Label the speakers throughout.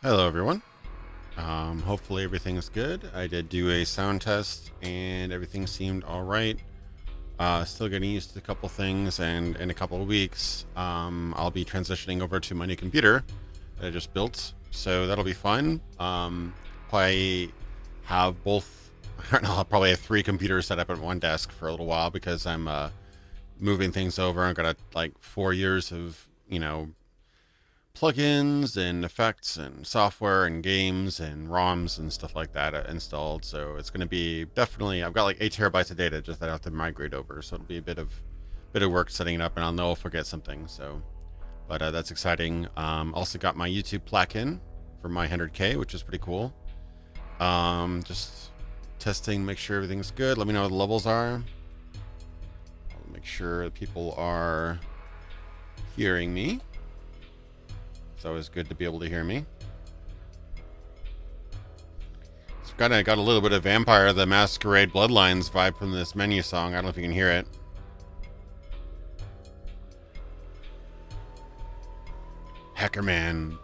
Speaker 1: Hello, everyone. Hopefully everything's good. I did do a sound test and everything seemed all right. Still getting used to a couple things, and in a couple of weeks, I'll be transitioning over to my new computer that I just built. So that'll be fun. Probably have both. I don't know. I'll probably have three computers set up at one desk for a little while because I'm moving things over. I've got like 4 years of plugins and effects and software and games and ROMs and stuff like that installed. So it's going to be definitely. I've got like 8 terabytes of data just that I have to migrate over. So it'll be a bit of work setting it up, and I'll know I'll forget something. So, but that's exciting. Also got my YouTube plaque in for my 100K, which is pretty cool. Just testing, make sure everything's good. Let me know what the levels are. I'll make sure that people are hearing me. It's always good to be able to hear me. It's got a little bit of Vampire the Masquerade Bloodlines vibe from this menu song. I don't know if you can hear it. Hacker Man.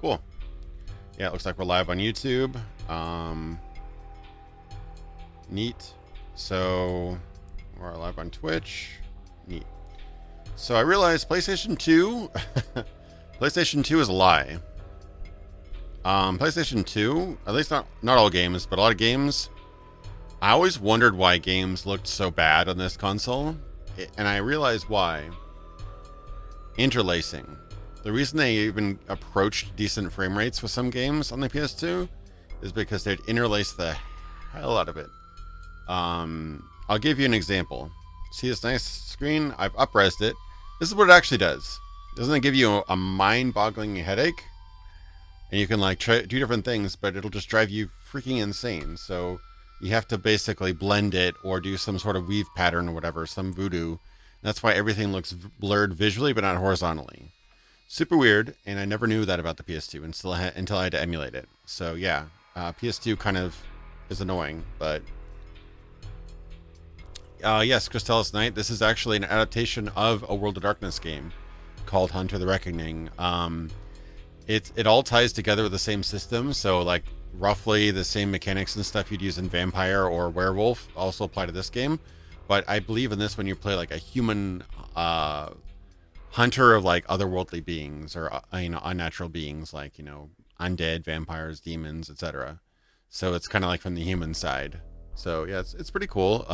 Speaker 1: Cool. Yeah, it looks like we're live on YouTube. Neat. So we're live on Twitch. Neat. So I realized PlayStation 2 PlayStation 2 is a lie. PlayStation 2, at least not all games, but a lot of games, I always wondered why games looked so bad on this console, and I realized why. Interlacing. The reason they even approached decent frame rates with some games on the PS2 is because they'd interlace the hell out of it. I'll give you an example. See this nice screen? I've up-resed it. This is what it actually does. Doesn't it give you a mind-boggling headache? And you can like do different things, but it'll just drive you freaking insane. So you have to basically blend it or do some sort of weave pattern or whatever, some voodoo. That's why everything looks blurred visually, but not horizontally. Super weird, and I never knew that about the PS2 until I had to emulate it. So yeah, PS2 kind of is annoying, but yes, Crystallis Knight. This is actually an adaptation of a World of Darkness game called Hunter the Reckoning. It all ties together with the same system, so like roughly the same mechanics and stuff you'd use in Vampire or Werewolf also apply to this game. But I believe in this one you play like a human hunter of like otherworldly beings or unnatural beings like undead, vampires, demons, etc. So it's kind of like from the human side. So yeah, it's pretty cool.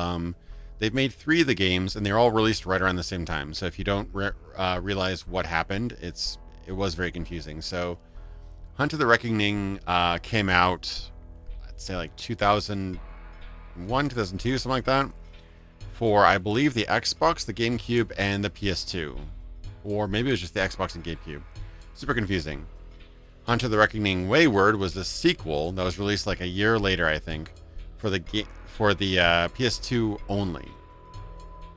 Speaker 1: They've made 3 of the games, and they're all released right around the same time. So if you don't realize what happened, it was very confusing. So Hunter the Reckoning came out, I'd say like 2001, 2002, something like that, for I believe the Xbox, the GameCube, and the PS2, or maybe it was just the Xbox and GameCube. Super confusing. Hunter the Reckoning Wayward was the sequel that was released like a year later, I think, for the PS2 only.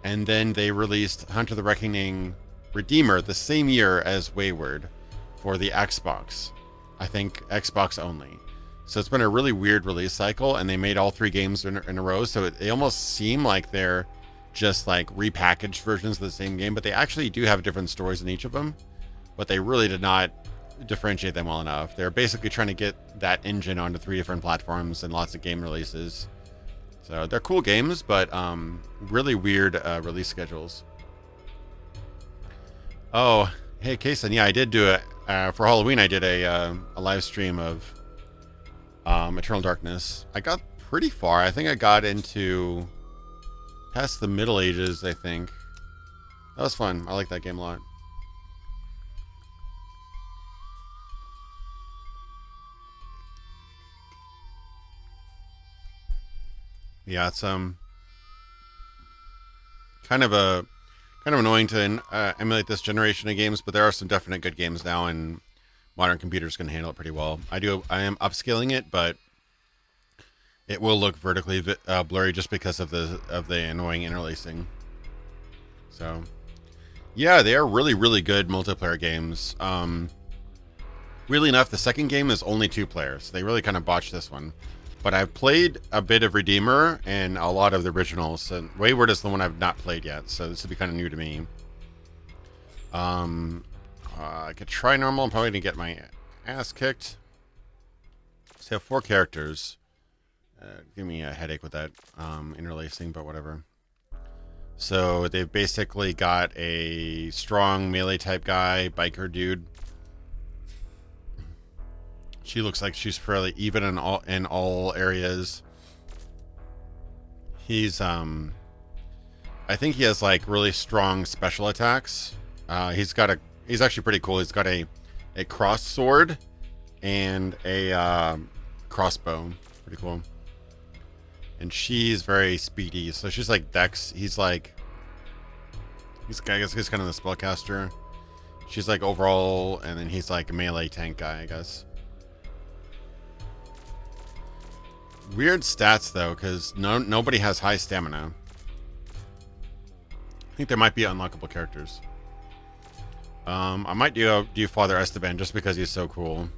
Speaker 1: And then they released Hunter the Reckoning Redeemer the same year as Wayward for the Xbox. I think Xbox only. So it's been a really weird release cycle, and they made all 3 games in a row, so they almost seem like they're just like repackaged versions of the same game, but they actually do have different stories in each of them, but they really did not differentiate them well enough. They're basically trying to get that engine onto 3 different platforms and lots of game releases. So they're cool games, but really weird release schedules. Oh, hey, Kason, yeah, I did do it. For Halloween, I did a live stream of Eternal Darkness. I got pretty far. I think I got into past the Middle Ages, I think. That was fun. I like that game a lot. Yeah, it's kind of annoying to emulate this generation of games, but there are some definite good games now, and modern computers can handle it pretty well. I am upscaling it, but it will look vertically blurry just because of the annoying interlacing. So, yeah, they are really, really good multiplayer games. Weirdly enough, the second game is only 2 players. So they really kind of botched this one. But I've played a bit of Redeemer and a lot of the originals. And Wayward is the one I've not played yet, so this will be kind of new to me. I could try normal. I'm probably going to get my ass kicked. So I have 4 characters. Give me a headache with that interlacing, but whatever. So they've basically got a strong melee type guy, biker dude. She looks like she's fairly even in all areas. He's I think he has like really strong special attacks. He's actually pretty cool. He's got a cross sword and a crossbow. Pretty cool. And she's very speedy. So she's like Dex. I guess he's kind of the spellcaster. She's like overall, and then he's like a melee tank guy, I guess. Weird stats though, because nobody has high stamina. I think there might be unlockable characters. I might do Father Esteban just because he's so cool.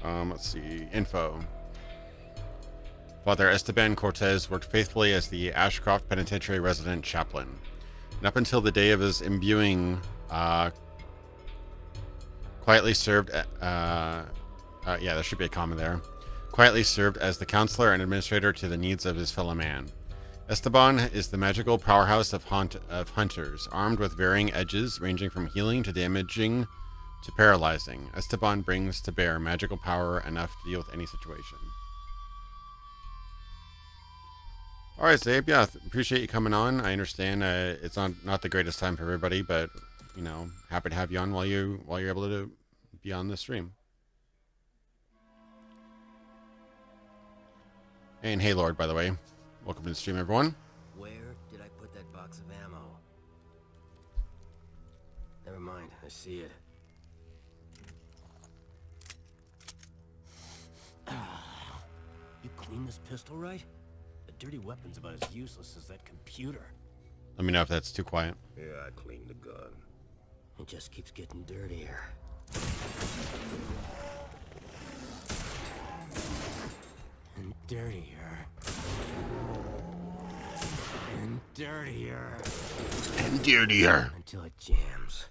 Speaker 1: Let's see. Info. Father Esteban Cortez worked faithfully as the Ashcroft Penitentiary resident chaplain. And up until the day of his imbuing, quietly served... yeah, there should be a comma there. Quietly served as the counselor and administrator to the needs of his fellow man. Esteban is the magical powerhouse of hunters, armed with varying edges ranging from healing to damaging to paralyzing. Esteban brings to bear magical power enough to deal with any situation. All right, Zabe. Yeah, appreciate you coming on. I understand it's not the greatest time for everybody, but you know, happy to have you on while you're able to be on the stream. And hey, Lord, by the way, welcome to the stream, everyone.
Speaker 2: Where did I put that box of ammo? Never mind, I see it. You cleaned this pistol right? The dirty weapon's about as useless as that computer.
Speaker 1: Let me know if that's too quiet.
Speaker 3: Yeah, I cleaned the gun.
Speaker 2: It just keeps getting dirtier. And dirtier. And dirtier.
Speaker 1: And dirtier.
Speaker 2: Until it jams.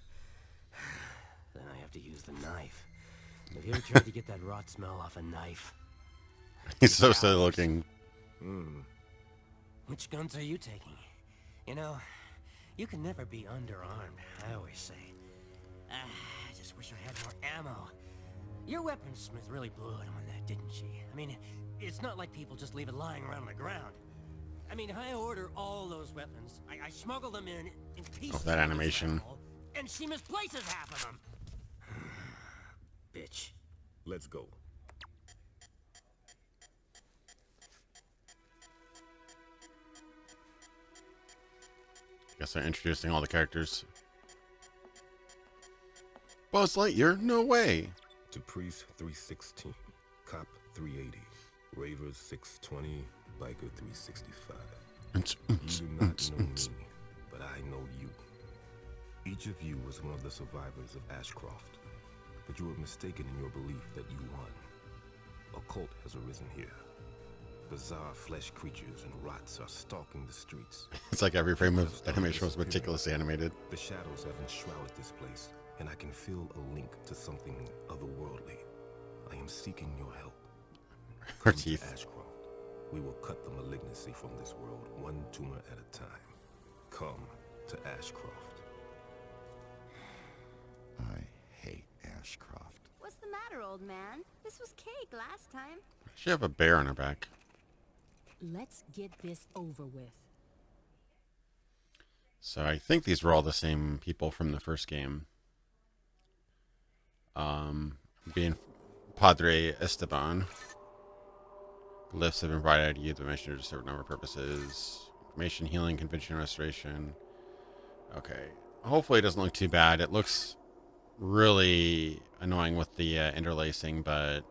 Speaker 2: Then I have to use the knife. Have you ever tried to get that rot smell off a knife?
Speaker 1: He's so silly looking.
Speaker 2: Which guns are you taking? You know, you can never be underarmed, I always say. I just wish I had more ammo. Your weaponsmith really blew it on that, didn't she? I mean, it's not like people just leave it lying around on the ground. I mean, I order all those weapons. I smuggle them in pieces.
Speaker 1: Oh, that animation.
Speaker 2: And she misplaces half of them. Bitch.
Speaker 3: Let's go.
Speaker 1: Guess they're introducing all the characters. Buzz Lightyear? No way.
Speaker 3: To Priest 316, Cop 380, Ravers 620, Biker 365. You do not know me, but I know you. Each of you was one of the survivors of Ashcroft, but you were mistaken in your belief that you won. A cult has arisen here. Bizarre flesh creatures and rots are stalking the streets.
Speaker 1: It's like every frame of animation was meticulously animated.
Speaker 3: The shadows have enshrouded this place, and I can feel a link to something otherworldly. I am seeking your help.
Speaker 1: Her
Speaker 3: Come to
Speaker 1: teeth.
Speaker 3: Ashcroft. We will cut the malignancy from this world, one tumor at a time. Come to Ashcroft.
Speaker 4: I hate Ashcroft.
Speaker 5: What's the matter, old man? This was cake last time.
Speaker 1: She have a bear on her back.
Speaker 6: Let's get this over with.
Speaker 1: So I think these were all the same people from the first game. Being Padre Esteban. Glyphs have been provided to you. The mission to serve a number of purposes. Information, healing, convention, restoration. Okay. Hopefully it doesn't look too bad. It looks really annoying with the interlacing, but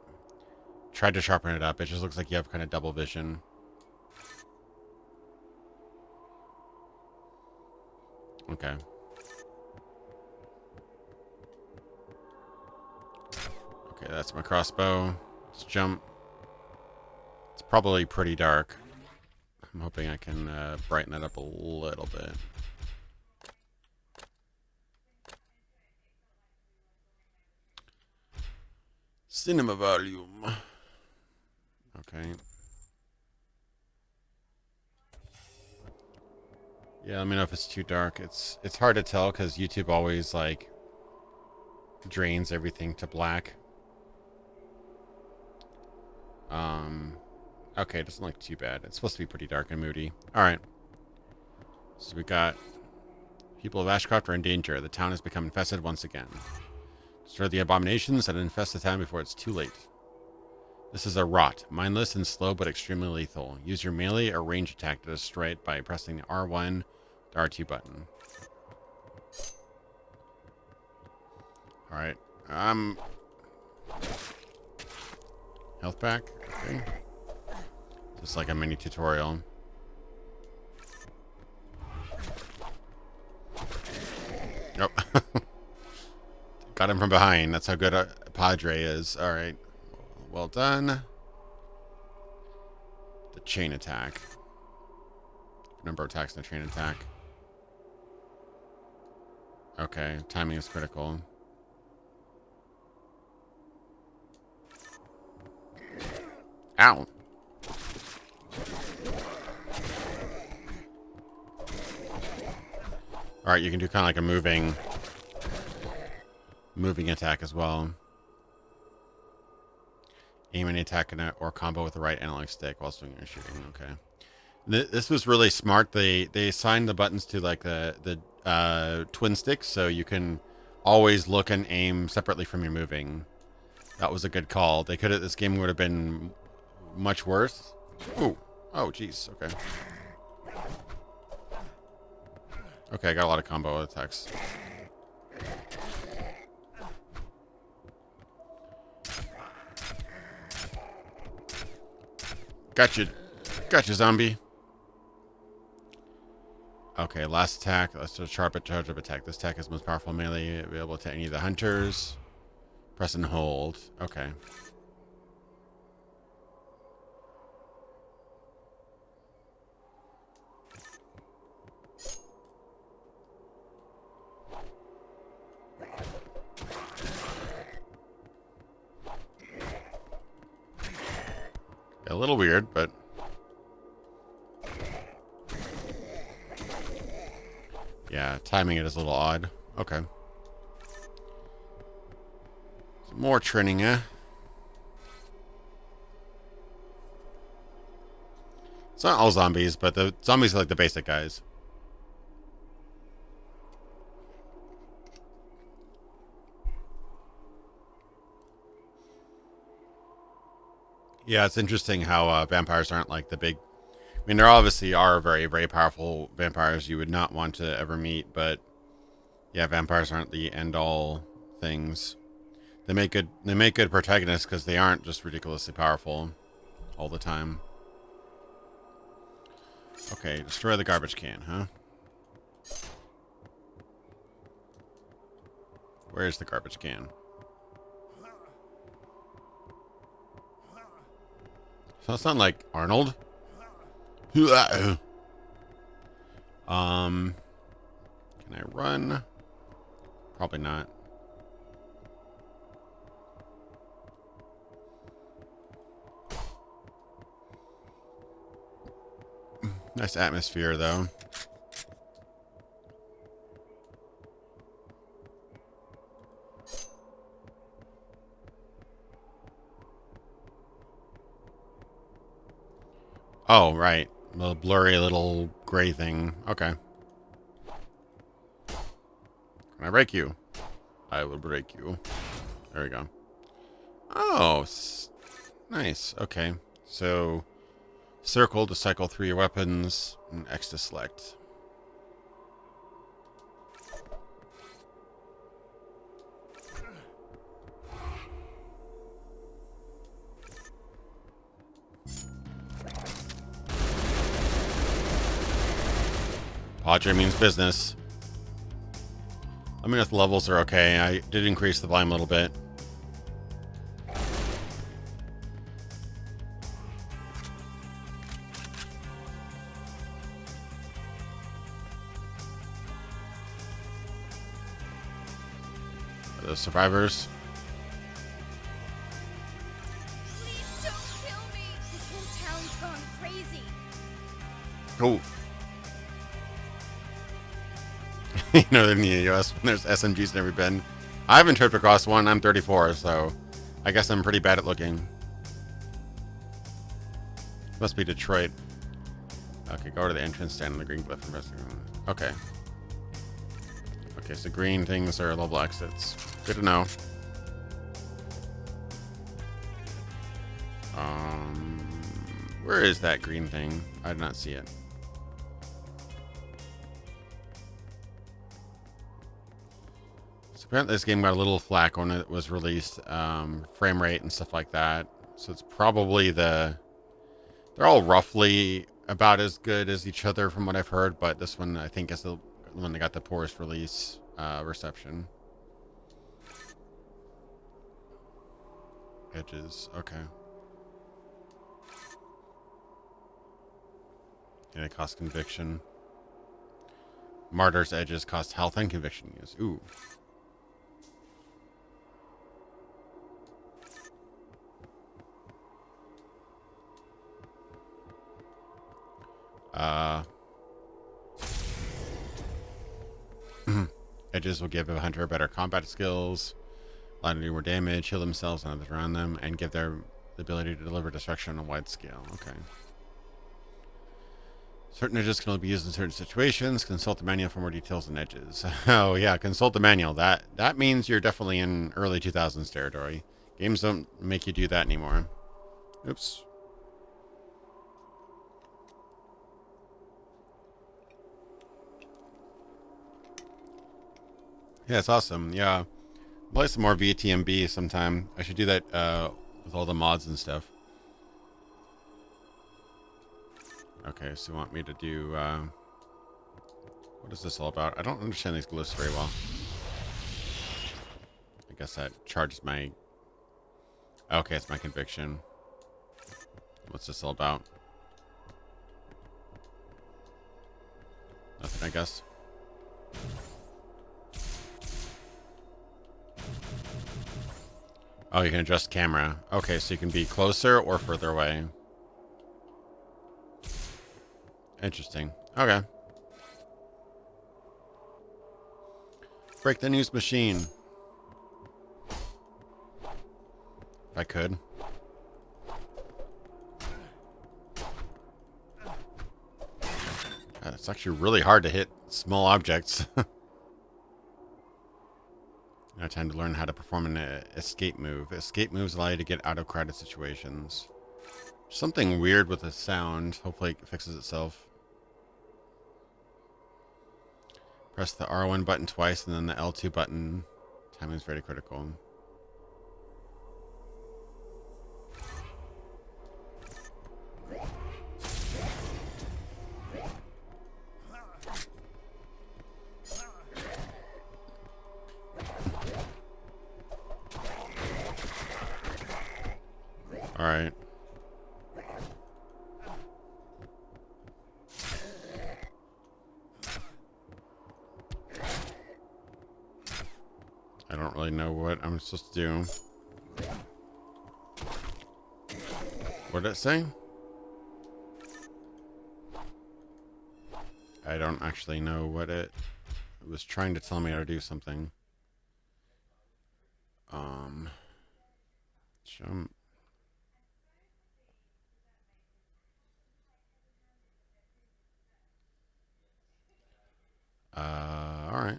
Speaker 1: tried to sharpen it up. It just looks like you have kind of double vision. Okay. Okay, that's my crossbow. Let's jump. It's probably pretty dark. I'm hoping I can brighten it up a little bit. Cinema volume. Okay. Yeah, let me know if it's too dark. It's hard to tell because YouTube always like drains everything to black. Okay, it doesn't look too bad. It's supposed to be pretty dark and moody. All right. So we got people of Ashcroft are in danger. The town has become infested once again. Destroy the abominations that infest the town before it's too late. This is a rot, mindless and slow but extremely lethal. Use your melee or range attack to destroy it by pressing the R1, the R2 button. All right. Health pack. Okay. Just like a mini tutorial. Oh. Got him from behind. That's how good a Padre is. All right. Well done. The chain attack. Number of attacks in the chain attack. Okay. Timing is critical. Ow. All right, you can do kind of like a moving attack as well. Aim any attack or combo with the right analog stick while swinging or shooting. Okay. This was really smart. They assigned the buttons to like the twin sticks, so you can always look and aim separately from your moving. That was a good call. They could have. This game would have been much worse. Ooh. Oh, jeez. Okay. Okay, I got a lot of combo attacks. Gotcha. Gotcha, zombie. Okay, last attack. Let's do a charge up attack. This attack is most powerful melee available to any of the hunters. Press and hold. Okay. A little weird, but yeah, timing it is a little odd. Okay. Some more training, eh? It's not all zombies, but the zombies are like the basic guys. Yeah, it's interesting how vampires aren't like the big... I mean, there obviously are very, very powerful vampires you would not want to ever meet, but yeah, vampires aren't the end-all things. They make good protagonists because they aren't just ridiculously powerful all the time. Okay, destroy the garbage can, huh? Where's the garbage can? So it's not like Arnold. Can I run? Probably not. Nice atmosphere, though. Oh, right. The blurry little gray thing. Okay. Can I break you? I will break you. There we go. Oh, nice. Okay. So, circle to cycle through your weapons, and X to select. Padre means business. Let me know if the levels are okay. I did increase the volume a little bit. Are those survivors? Oh. You know, in the US, when there's SMGs in every bin. I haven't tripped across one. I'm 34, so I guess I'm pretty bad at looking. Must be Detroit. Okay, go to the entrance, stand on the green glyph. Okay. Okay, so green things are level exits. Good to know. Where is that green thing? I did not see it. So apparently this game got a little flack when it was released. Frame rate and stuff like that. So it's probably they're all roughly about as good as each other from what I've heard, but this one I think is the one that got the poorest release reception. Edges, okay. Yeah, it costs conviction. Martyr's edges cost health and conviction use. Ooh. Edges will give a hunter better combat skills, allow them to do more damage, heal themselves and others around them, and give them the ability to deliver destruction on a wide scale. Okay. Certain edges can only be used in certain situations. Consult the manual for more details on edges. Oh yeah, consult the manual. That means you're definitely in early 2000s territory. Games don't make you do that anymore. Oops. Yeah, it's awesome. Yeah. Play some more VTMB sometime. I should do that with all the mods and stuff. Okay, so you want me to do... what is this all about? I don't understand these glyphs very well. I guess that charges my... Okay, it's my conviction. What's this all about? Nothing, I guess. Oh, you can adjust camera. Okay, so you can be closer or further away. Interesting. Okay. Break the news machine. If I could. It's actually really hard to hit small objects. Now time to learn how to perform an escape move. Escape moves allow you to get out of crowded situations. Something weird with the sound. Hopefully it fixes itself. Press the R1 button twice and then the L2 button. Timing is very critical. All right. I don't really know what I'm supposed to do. What did it say? I don't actually know what it was trying to tell me how to do something. Jump. All right.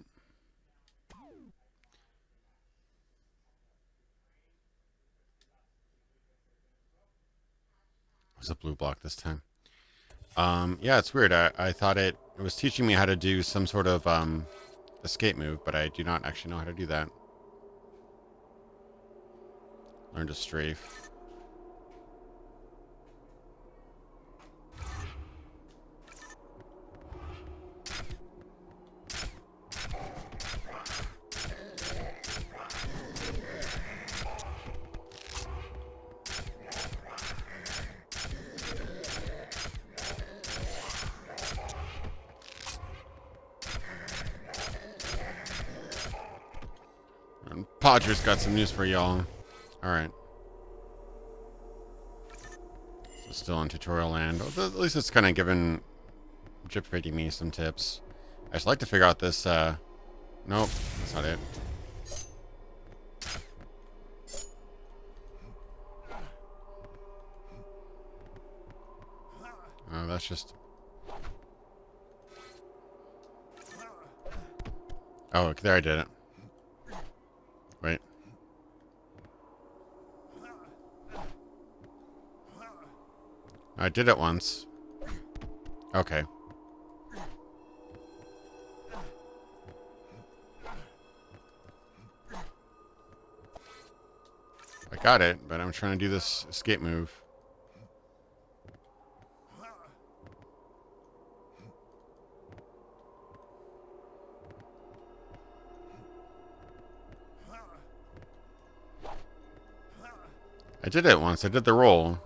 Speaker 1: It was a blue block this time. Yeah, it's weird. I thought it was teaching me how to do some sort of escape move, but I do not actually know how to do that. Learn to strafe. Podger's got some news for y'all. Alright. So still in tutorial land. At least it's kind of given Chip feeding me some tips. I just like to figure out this, nope, that's not it. Oh, that's just... Oh, there I did it. Wait. I did it once. Okay. I got it, but I'm trying to do this escape move. I did it once. I did the roll.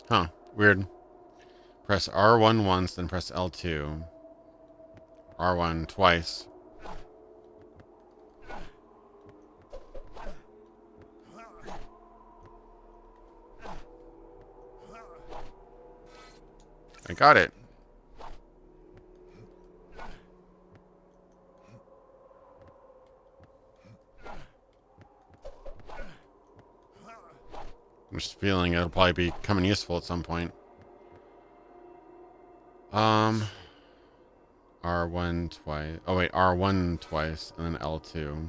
Speaker 1: Huh. Weird. Press R1 once, then press L2. R1 twice. I got it. I'm just feeling it'll probably be coming useful at some point. R1 twice. Oh wait, R1 twice and then L2.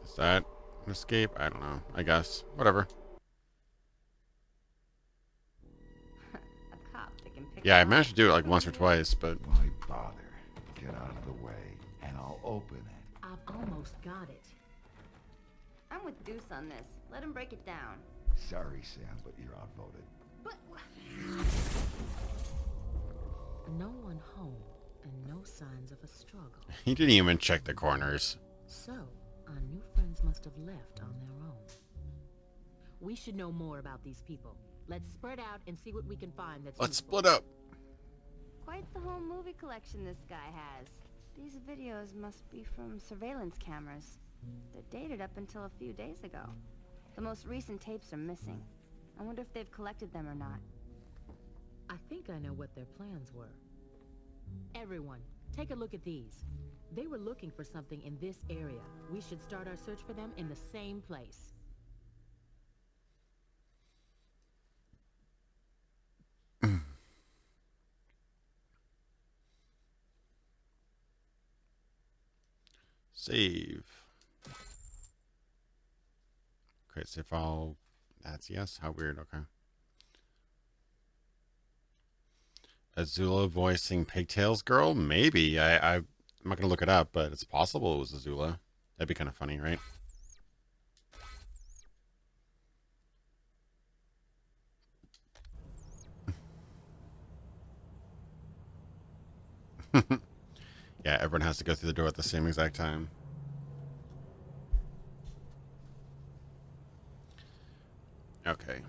Speaker 1: Is that an escape? I don't know. I guess. Whatever.
Speaker 5: A cop that can pick
Speaker 1: Yeah, I
Speaker 5: up
Speaker 1: managed to do it like once or twice, but
Speaker 4: Why bother? Get out of the way, and I'll open it.
Speaker 6: I've almost got it.
Speaker 5: I'm with Deuce on this. Let him break it down.
Speaker 4: Sorry, Sam, but you're outvoted.
Speaker 5: But
Speaker 6: No one home, and no signs of a struggle.
Speaker 1: he didn't even check the corners.
Speaker 6: So, our new friends must have left on their own. We should know more about these people. Let's spread out and see what we can find that's
Speaker 1: Let's
Speaker 6: useful.
Speaker 1: split up.
Speaker 5: quite the home movie collection this guy has. These videos must be from surveillance cameras. They're dated up until a few days ago. The most recent tapes are missing. I wonder if they've collected them or not.
Speaker 6: I think I know what their plans were. Everyone, take a look at these. They were looking for something in this area. We should start our search for them in the same place.
Speaker 1: Save. Create save file. That's yes. How weird. Okay. Azula voicing Pigtails Girl? Maybe. I'm not gonna look it up, but it's possible it was Azula. That'd be kind of funny, right? Yeah, everyone has to go through the door at the same exact time. Okay.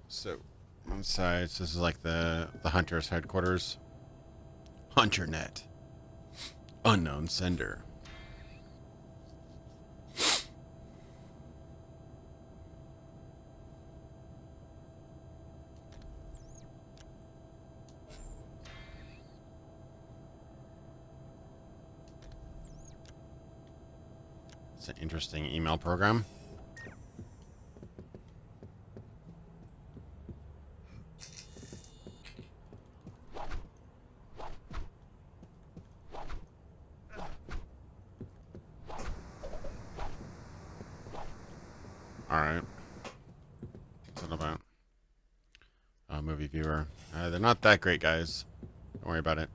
Speaker 1: So, one side, so this is like the Hunter's headquarters. HunterNet. Unknown sender. It's an interesting email program. Alright. What's it about? Movie viewer. They're not that great, guys. Don't worry about it.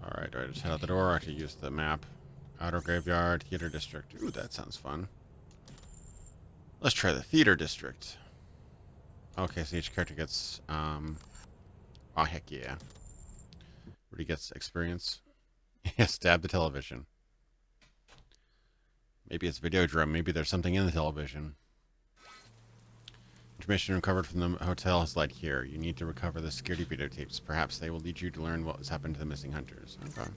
Speaker 1: Alright, do I just head out the door? I have to use the map. Outer Graveyard, Theater District. Ooh, that sounds fun. Let's try the Theater District. Okay, so each character gets, oh, heck yeah. Where he gets experience. Yeah, stab the television. Maybe it's Videodrome. Maybe there's something in the television. information recovered from the hotel has led here. You need to recover the security videotapes. Perhaps they will lead you to learn what has happened to the missing hunters. Okay.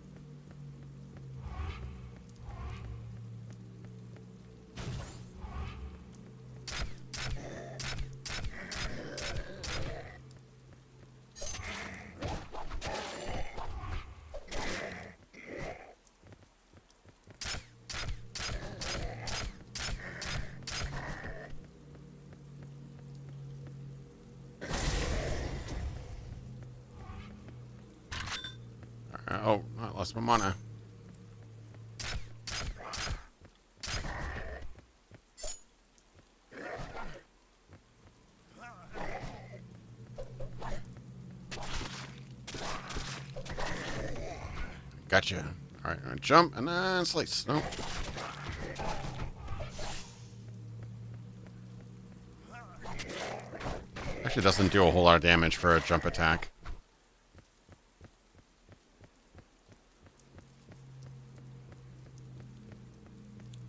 Speaker 1: Oh, I lost my mana. Gotcha. Alright, I'm gonna jump and then slice. Nope. Actually doesn't do a whole lot of damage for a jump attack.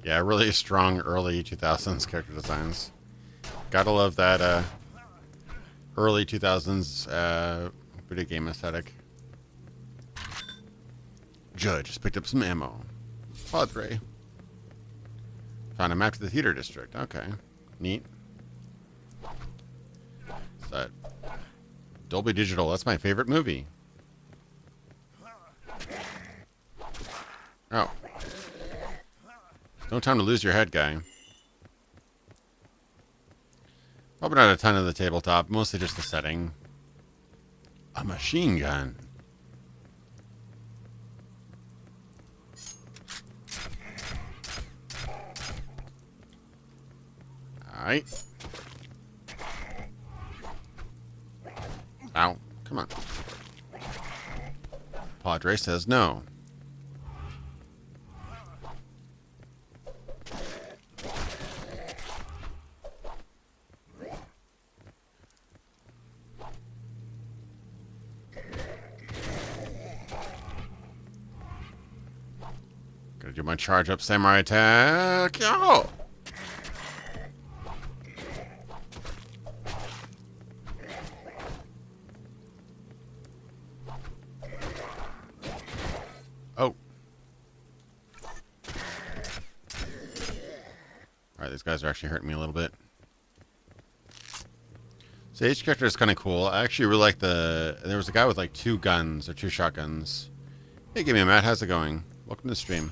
Speaker 1: Yeah, really strong early 2000s character designs. Gotta love that early 2000s video game aesthetic. Judge just picked up some ammo. Padre. Found a map to the theater district. Okay. Neat. What's that? Dolby Digital. That's my favorite movie. Oh. No time to lose your head, guy. Probably not a ton of the tabletop. Mostly just the setting. A machine gun. Alright. Ow. Come on. Padre says no. Gonna do my charge up samurai attack. Oh! Oh. Alright, these guys are actually hurting me a little bit. So each character is kind of cool. I actually really like the... There was a guy with like 2 guns, or 2 shotguns. Hey, give me a Matt. How's it going? Welcome to the stream.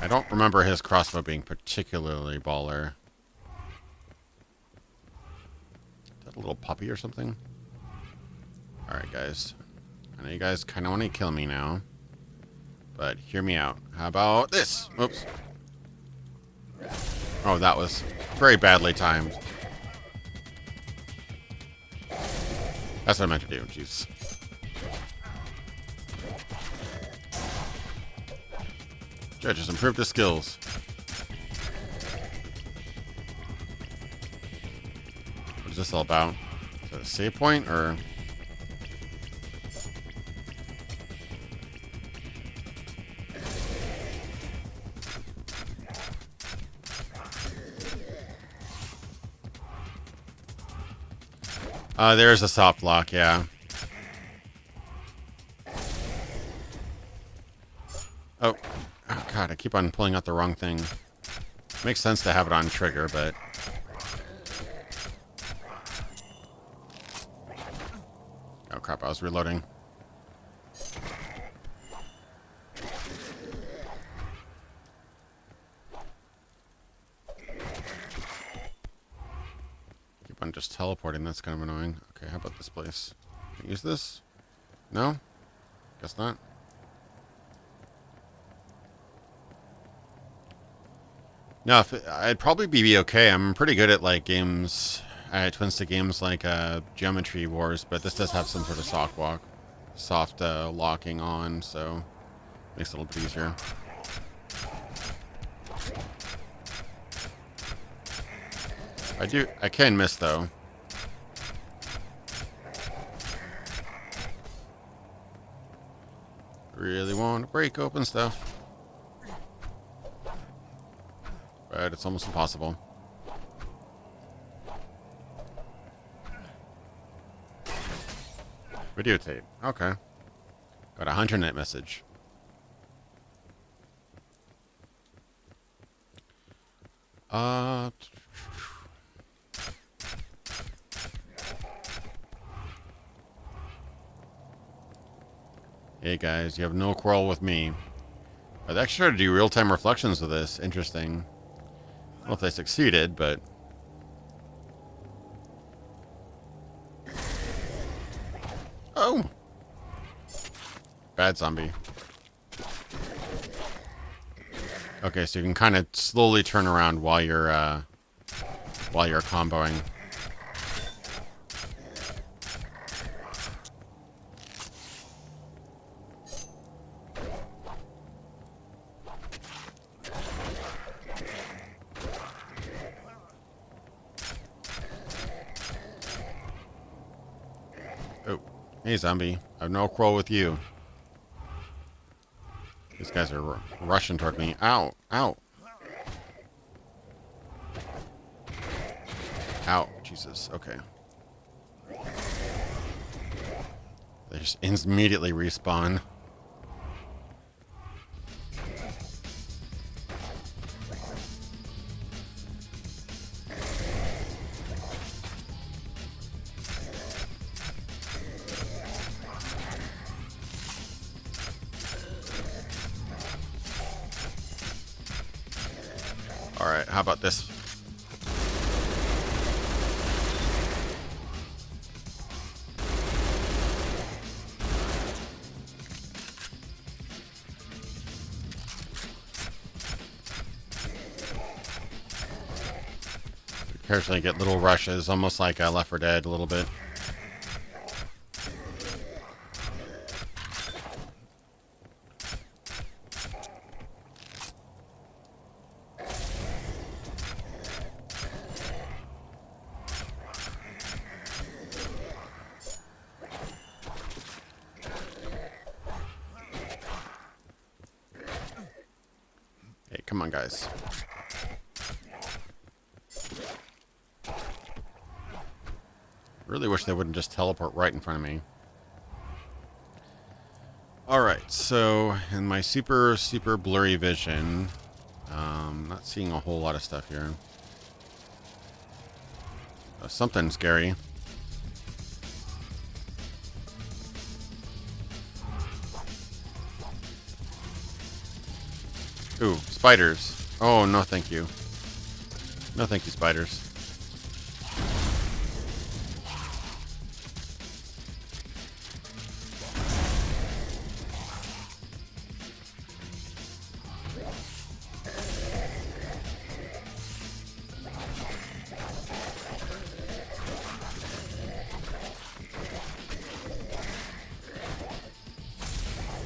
Speaker 1: I don't remember his crossbow being particularly baller. Is that a little puppy or something? Alright, guys. I know you guys kind of want to kill me now. But hear me out. How about this? Oops. Oh, that was very badly timed. That's what I meant to do. Jeez. Judges improved his skills. What is this all about? Is that a save point or? There's a soft lock, yeah. Oh. Oh, God, I keep on pulling out the wrong thing. Makes sense to have it on trigger, but... Oh, crap, I was reloading. Keep on just teleporting, that's kind of annoying. Okay, how about this place? Can I use this? No? Guess not. No, I'd probably be okay. I'm pretty good at like games, twin stick games like Geometry Wars, but this does have some sort of soft locking on, so makes it a little bit easier. I can miss though. Really want to break open stuff. but it's almost impossible. Videotape. Okay. Got a Hunternet message. Hey guys, you have no quarrel with me. I'd actually try to do real-time reflections of this. Interesting. I don't know if they succeeded, but... Oh! Bad zombie. Okay, so you can kind of slowly turn around while you're comboing. Oh, hey zombie, I have no quarrel with you. These guys are rushing toward me. Ow! Ow! Ow! Jesus. Okay. They just immediately respawn. Alright, how about this? Occasionally get little rushes, almost like Left 4 Dead a little bit. Hey, come on, guys. Really wish they wouldn't just teleport right in front of me. Alright, so in my super blurry vision, not seeing a whole lot of stuff here. Something scary. Ooh, spiders. Oh, no thank you. No thank you, spiders.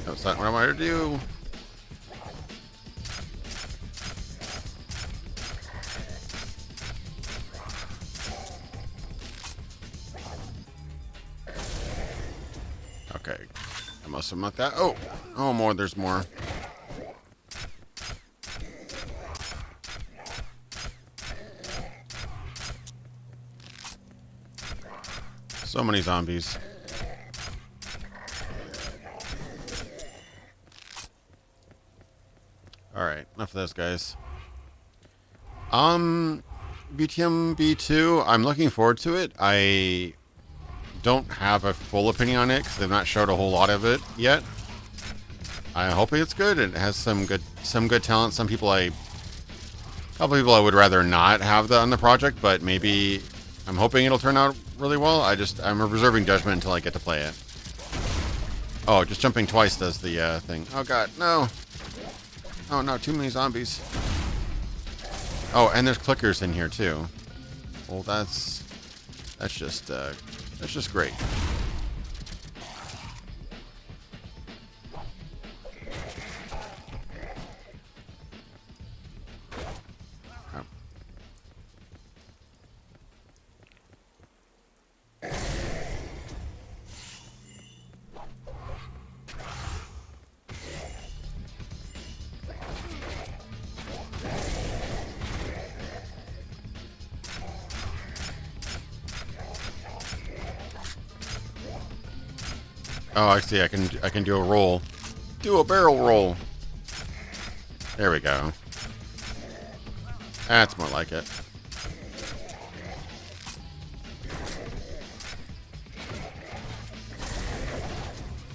Speaker 1: That's not what I wanted to do. Okay. I must have mucked that. Oh! Oh, more. There's more. So many zombies. Alright, enough of those guys. BTM B2, I'm looking forward to it. I don't have a full opinion on it because they've not showed a whole lot of it yet. I'm hoping it's good. It has some good talent. A couple people I would rather not have on the project, but maybe I'm hoping it'll turn out really well. I'm reserving judgment until I get to play it. Oh, just jumping twice does the thing. Oh god, no. Oh no, too many zombies. Oh, and there's clickers in here too. Well, that's just great. Oh. Oh, I see. I can do a roll. Do a barrel roll. There we go. That's more like it.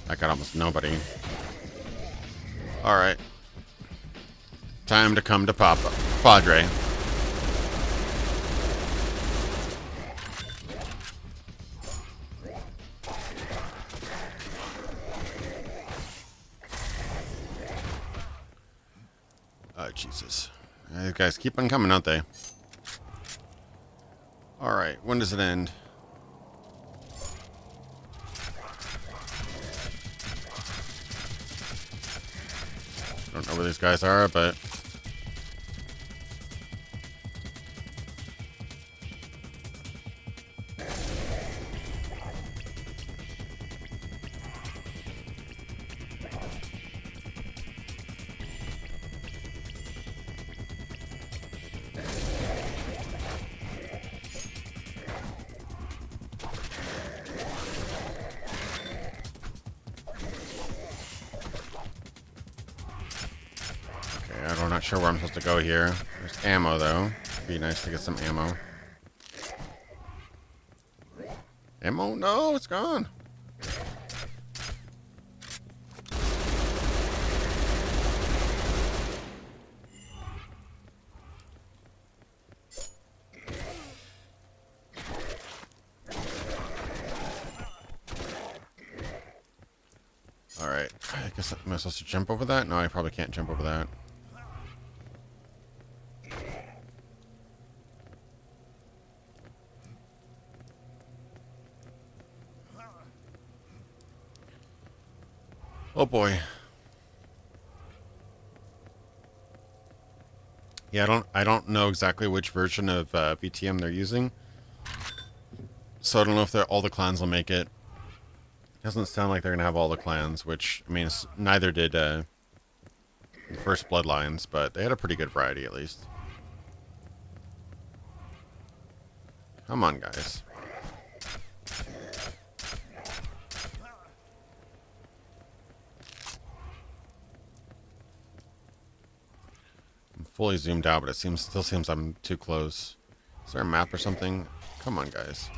Speaker 1: I got almost nobody. Alright. Time to come to Papa. Padre. Oh, Jesus. These guys keep on coming, don't they? Alright, when does it end? I don't know where these guys are, but... I'm not sure where I'm supposed to go here. There's ammo, though. It'd be nice to get some ammo. Ammo? No, it's gone. Alright. I guess, am I supposed to jump over that? No, I probably can't jump over that. Oh boy. Yeah, I don't know exactly which version of VTM they're using. So I don't know if all the clans will make it. Doesn't sound like they're gonna have all the clans, which I mean, neither did the first Bloodlines, but they had a pretty good variety at least. Come on, guys. Fully zoomed out, but it still seems I'm too close. Is there a map or something? Come on, guys.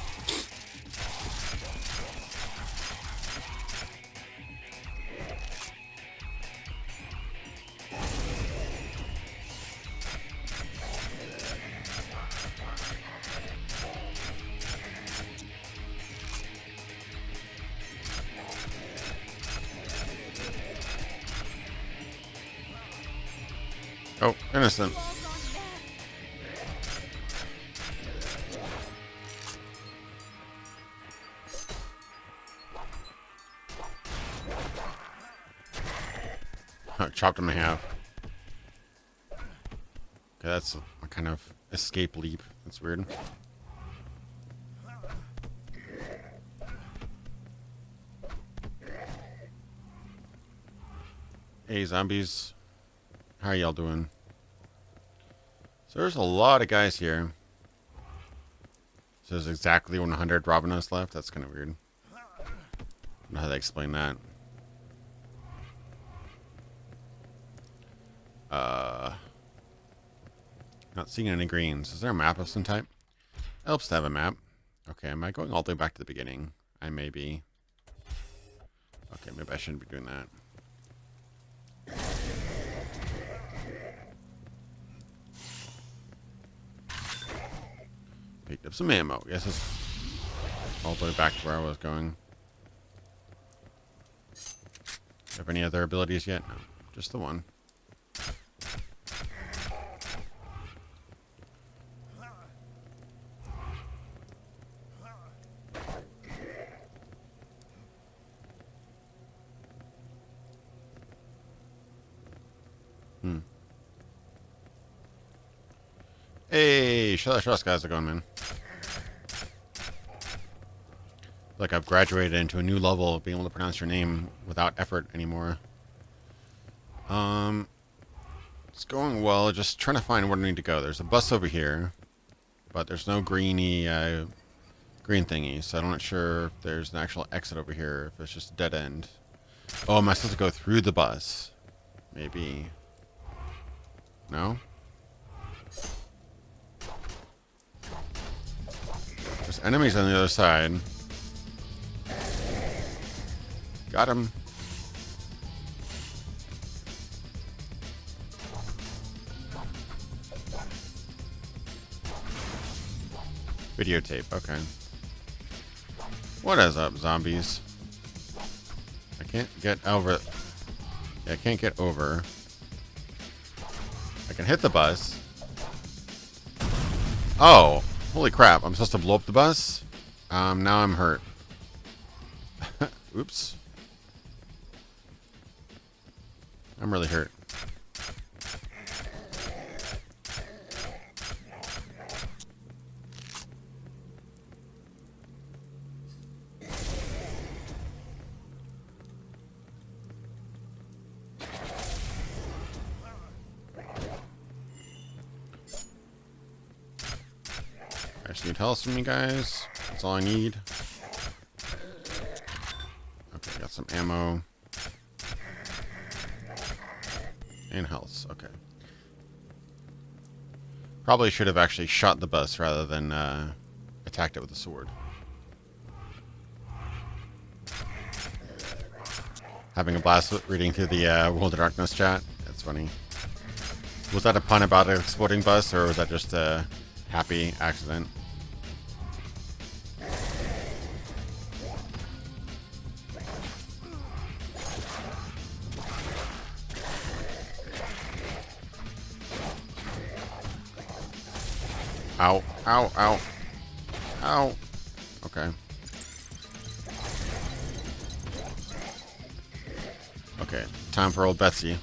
Speaker 1: Oh, innocent. Oh, chopped him in half. Okay, that's a kind of escape leap. That's weird. Hey, zombies. How y'all doing? So there's a lot of guys here. So there's exactly 100 Robinos left. That's kind of weird. I don't know how they explain that. Not seeing any greens. Is there a map of some type? It helps to have a map. Okay, am I going all the way back to the beginning? I may be. Okay, maybe I shouldn't be doing that. Picked up some ammo. Guess it's all the way back to where I was going. Have any other abilities yet? No, just the one. Hey, show us guys are going, man. Like I've graduated into a new level of being able to pronounce your name without effort anymore. It's going well. Just trying to find where I need to go. There's a bus over here, but there's no greeny green thingy, so I'm not sure if there's an actual exit over here, if it's just a dead end. Oh, am I supposed to go through the bus? Maybe. No? There's enemies on the other side. Got him. Videotape, okay. What is up, zombies? I can't get over... Yeah, I can't get over. I can hit the bus. Oh! Holy crap, I'm supposed to blow up the bus? Now I'm hurt. Oops. I'm really hurt. I just need health from you guys. That's all I need. Okay, got some ammo. And health, okay. Probably should have actually shot the bus rather than attacked it with a sword. Having a blast reading through the World of Darkness chat. That's funny. Was that a pun about an exploding bus, or was that just a happy accident? Ow, ow, ow. Ow. Okay. Okay, time for old Betsy.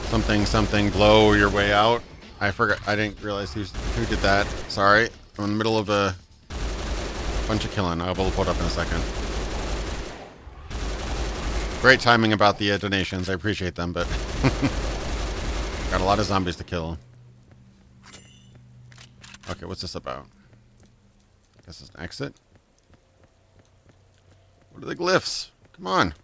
Speaker 1: Something, something, blow your way out. I forgot, I didn't realize who did that. Sorry, I'm in the middle of a bunch of killing. I will pull it up in a second. Great timing about the donations. I appreciate them, but got a lot of zombies to kill. Okay, what's this about? I guess it's an exit. What are the glyphs? Come on.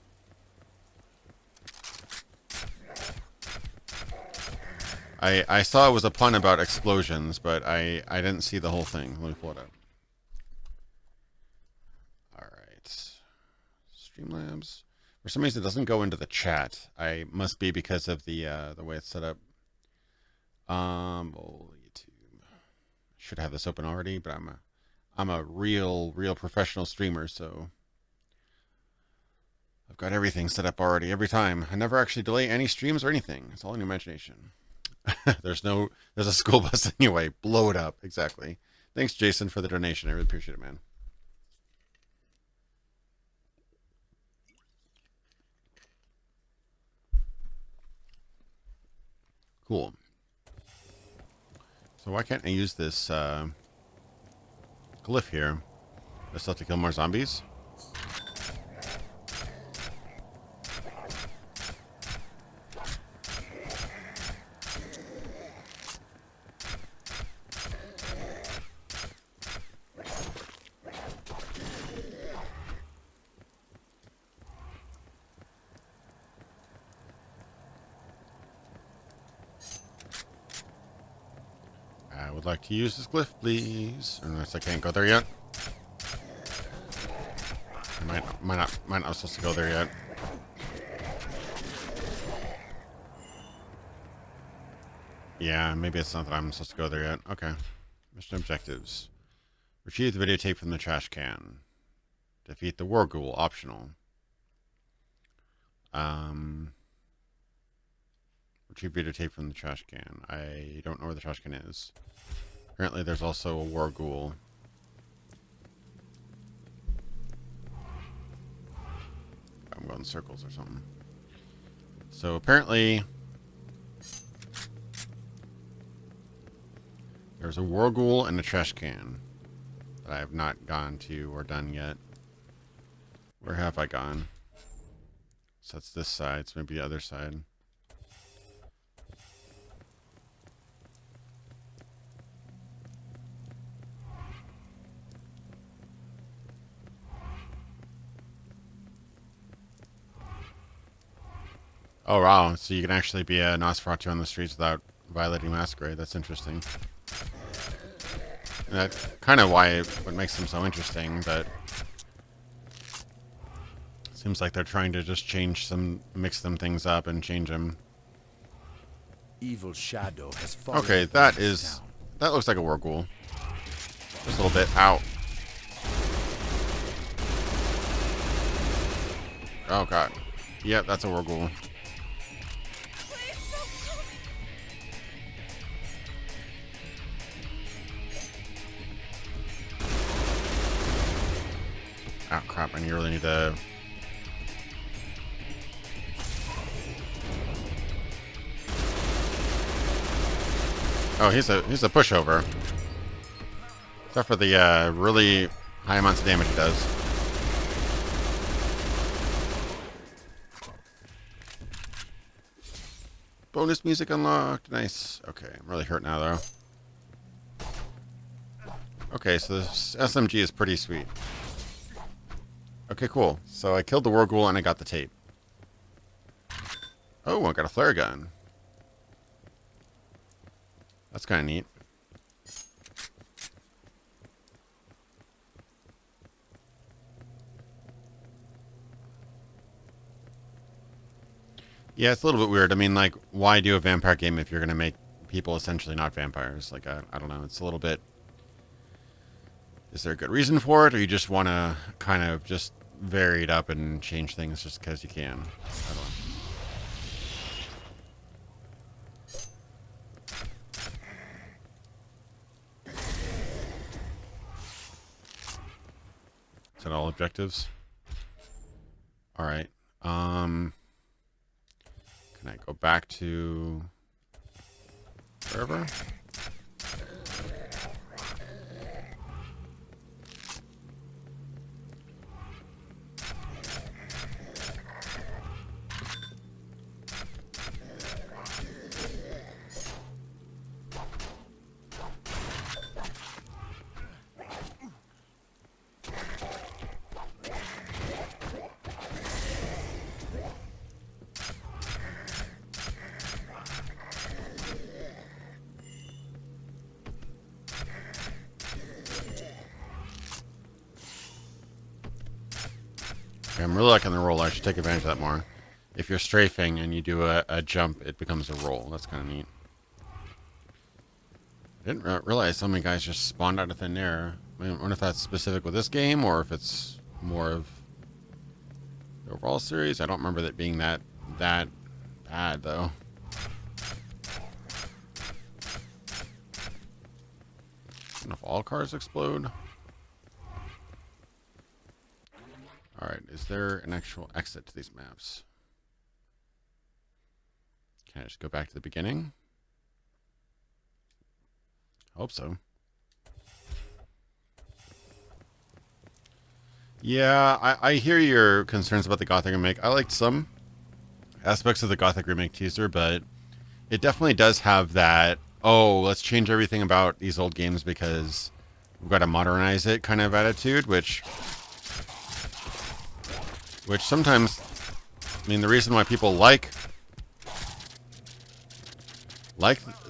Speaker 1: I saw it was a pun about explosions, but I didn't see the whole thing. Let me pull it up. Alright. Streamlabs. For some reason it doesn't go into the chat. I must be because of the way it's set up. Oh, YouTube. Should have this open already, but I'm a real professional streamer, so I've got everything set up already every time. I never actually delay any streams or anything. It's all in your imagination. There's a school bus anyway. Blow it up. Exactly. Thanks, Jason, for the donation. I really appreciate it, man. Cool. So why can't I use this glyph here? I still have to kill more zombies? I would like to use this glyph, please. Unless I can't go there yet. I might not supposed to go there yet. Yeah, maybe it's not that I'm supposed to go there yet. Okay. Mission objectives. Retrieve the videotape from the trash can. Defeat the war ghoul, optional. Retrieve videotape from the trash can. I don't know where the trash can is. Apparently there's also a war ghoul. I'm going in circles or something. So apparently there's a war ghoul and a trash can that I have not gone to or done yet. Where have I gone? So that's this side, so maybe the other side. Oh, wow. So you can actually be a Nosferatu on the streets without violating Masquerade. That's interesting. And that's kind of what makes them so interesting, but it seems like they're trying to just mix them things up and change them.
Speaker 7: Evil shadow has fallen.
Speaker 1: Okay, that looks like a Warghoul. Just a little bit. Ow. Oh, God. Yep, that's a Warghoul. Oh, crap. I really need to... Oh, he's a pushover. Except for the really high amounts of damage he does. Bonus music unlocked. Nice. Okay, I'm really hurt now, though. Okay, so this SMG is pretty sweet. Okay, cool. So I killed the Warghoul and I got the tape. Oh, I got a flare gun. That's kind of neat. Yeah, it's a little bit weird. I mean, like, why do a vampire game if you're going to make people essentially not vampires? Like, I don't know. It's a little bit... Is there a good reason for it, or you just want to kind of just vary it up and change things just because you can? I don't know. Is that all objectives? All right. Can I go back to wherever? I'm really liking the roll. I should take advantage of that more. If you're strafing and you do a jump, it becomes a roll. That's kind of neat. I didn't realize so many guys just spawned out of thin air. I wonder if that's specific with this game or if it's more of the overall series. I don't remember that being that bad, though. And if all cars explode... Alright, is there an actual exit to these maps? Can I just go back to the beginning? Hope so. Yeah, I hear your concerns about the Gothic remake. I liked some aspects of the Gothic remake teaser, but it definitely does have that, oh, let's change everything about these old games because we've got to modernize it kind of attitude, which sometimes, I mean, the reason why people like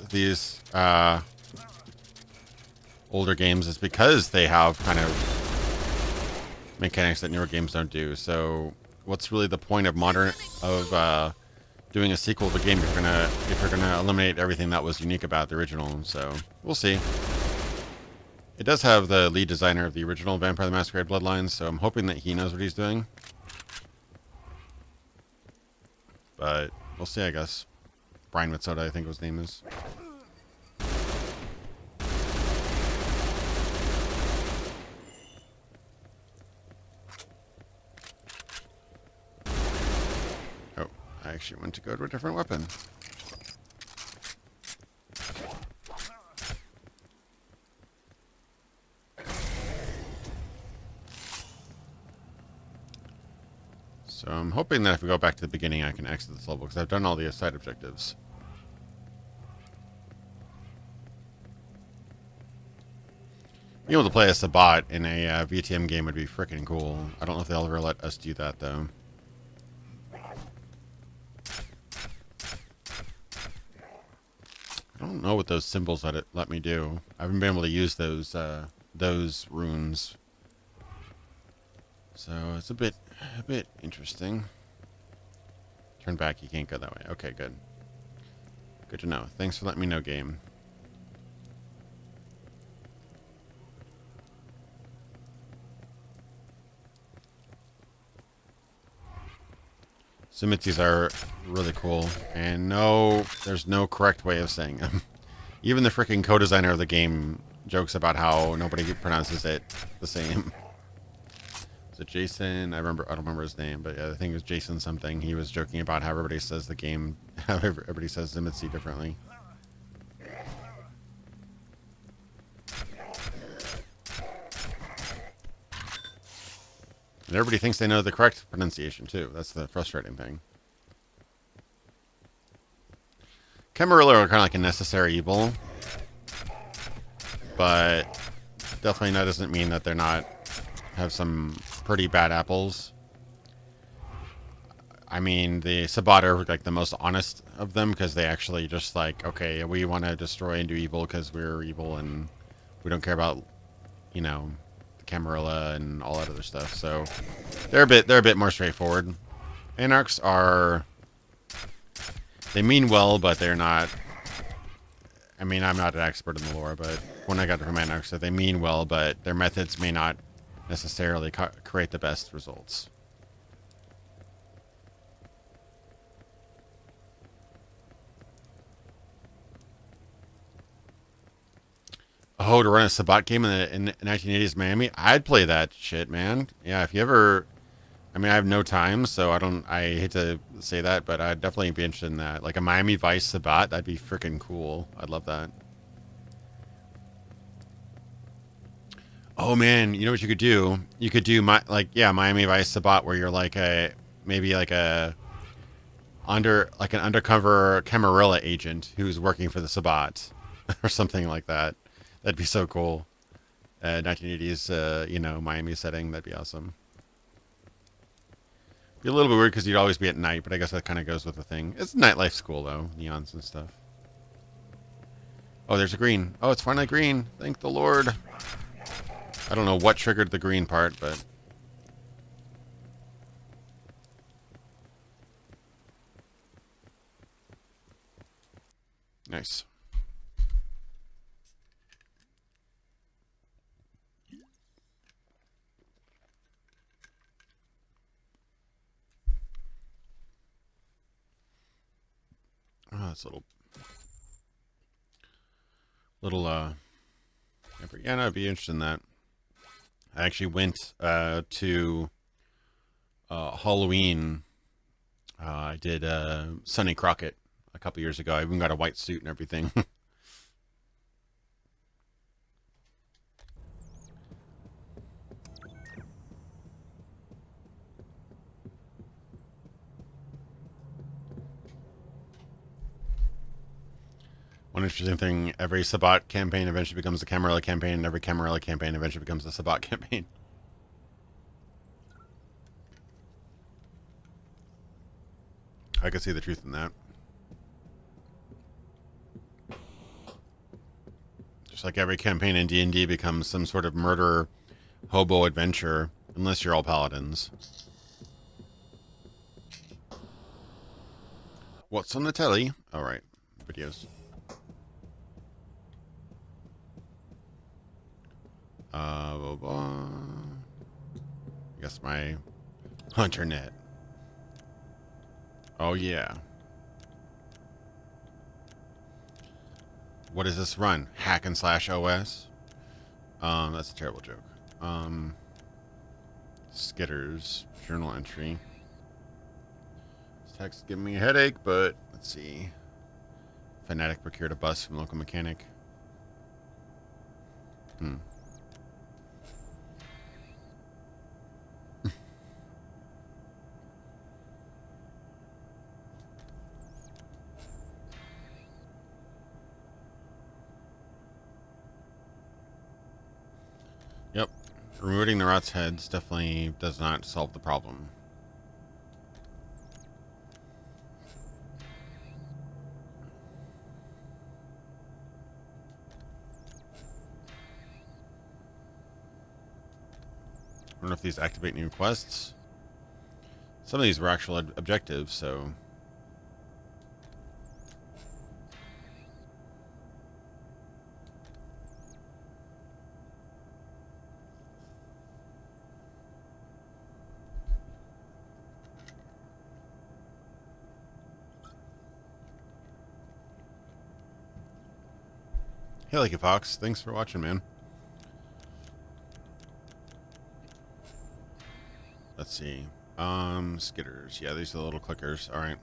Speaker 1: these older games is because they have kind of mechanics that newer games don't do. So, what's really the point of doing a sequel to the game if you're gonna eliminate everything that was unique about the original? So, we'll see. It does have the lead designer of the original Vampire the Masquerade Bloodlines, so I'm hoping that he knows what he's doing. But we'll see, I guess. Brian Mitsoda, I think his name is. Oh, I actually went to go to a different weapon. So I'm hoping that if we go back to the beginning, I can exit this level, because I've done all the side objectives. Being able to play as a bot in a VTM game would be freaking cool. I don't know if they'll ever let us do that, though. don't know what those symbols let me do. I haven't been able to use those runes. So it's a bit interesting. Turn back, you can't go that way. Okay, good. Good to know. Thanks for letting me know, game. Simities are really cool, and no, there's no correct way of saying them. Even the freaking co-designer of the game jokes about how nobody pronounces it the same. Is it Jason? I don't remember his name, but yeah, I think it was Jason something. He was joking about how everybody says the game, how everybody says Zimitzi differently. And everybody thinks they know the correct pronunciation, too. That's the frustrating thing. Camarilla are kind of like a necessary evil. But definitely that doesn't mean that they're not... have some pretty bad apples. I mean, the Sabbat are like the most honest of them because they actually just like, okay, we want to destroy and do evil because we're evil and we don't care about, you know... Camarilla and all that other stuff, so they're a bit more straightforward. Anarchs are, they mean well, but they're not. I mean, I'm not an expert in the lore, but when I got it from Anarchs, that they mean well, but their methods may not necessarily create the best results. Oh, to run a Sabbat game in the 1980s Miami? I'd play that shit, man. Yeah, if you ever... I mean, I have no time, so I hate to say that, but I'd definitely be interested in that. Like a Miami Vice Sabbat, that'd be freaking cool. I'd love that. Oh, man, you know what you could do? You could do, Miami Vice Sabbat, where you're like maybe like an undercover Camarilla agent who's working for the Sabbat, or something like that. That'd be so cool. 1980s, you know, Miami setting. That'd be awesome. Be a little bit weird because you'd always be at night, but I guess that kind of goes with the thing. It's nightlife's cool, though. Neons and stuff. Oh, there's a green. Oh, it's finally green. Thank the Lord. I don't know what triggered the green part, but... Nice. Oh, that's a yeah, no, I'd be interested in that. I actually went to Halloween. I did Sonny Crockett a couple years ago. I even got a white suit and everything. One interesting thing, every Sabbat campaign eventually becomes a Camarilla campaign, and every Camarilla campaign eventually becomes a Sabbat campaign. I could see the truth in that. Just like every campaign in D&D becomes some sort of murder hobo adventure, unless you're all paladins. What's on the telly? All right, videos. Blah, blah. I guess my hunter net. Oh yeah. What does this run? Hack and slash OS? That's a terrible joke. Skitters journal entry. This text is giving me a headache, but let's see. Fanatic procured a bus from local mechanic. Yep. Removing the rat's heads definitely does not solve the problem. don't know if these activate new quests. Some of these were actual objectives, so... Hey, Lucky Fox. Thanks for watching, man. Let's see. Skitters. Yeah, these are the little clickers. All right.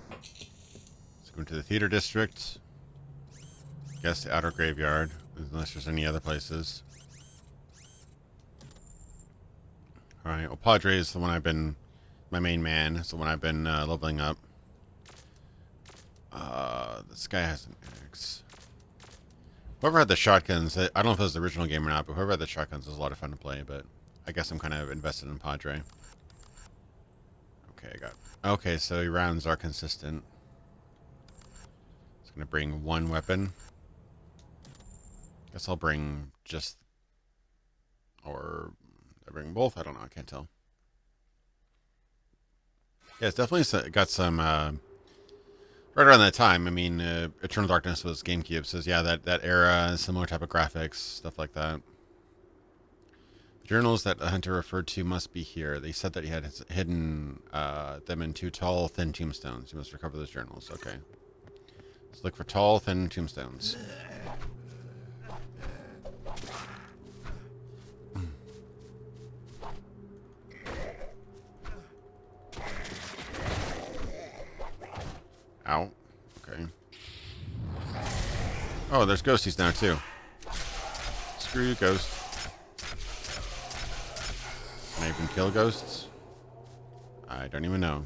Speaker 1: Let's go into the theater district. Guess the outer graveyard, unless there's any other places. All right. Well, Padre is the one I've been... My main man. It's the one I've been leveling up. This guy has an axe. Whoever had the shotguns, I don't know if it was the original game or not, but whoever had the shotguns was a lot of fun to play, but I guess I'm kind of invested in Padre. Okay, Okay, so your rounds are consistent. It's going to bring one weapon. Guess I'll bring just... Or... I bring both? I don't know, I can't tell. Yeah, it's definitely got some... Right around that time, I mean, Eternal Darkness was GameCube, so yeah, that era, similar type of graphics, stuff like that. The journals that the hunter referred to must be here. They said that he had hidden them in 2 tall, thin tombstones. You must recover those journals. Okay. Let's look for tall, thin tombstones. Ow. Okay. Oh, there's ghosties now, too. Screw you, ghost. Can I even kill ghosts? I don't even know.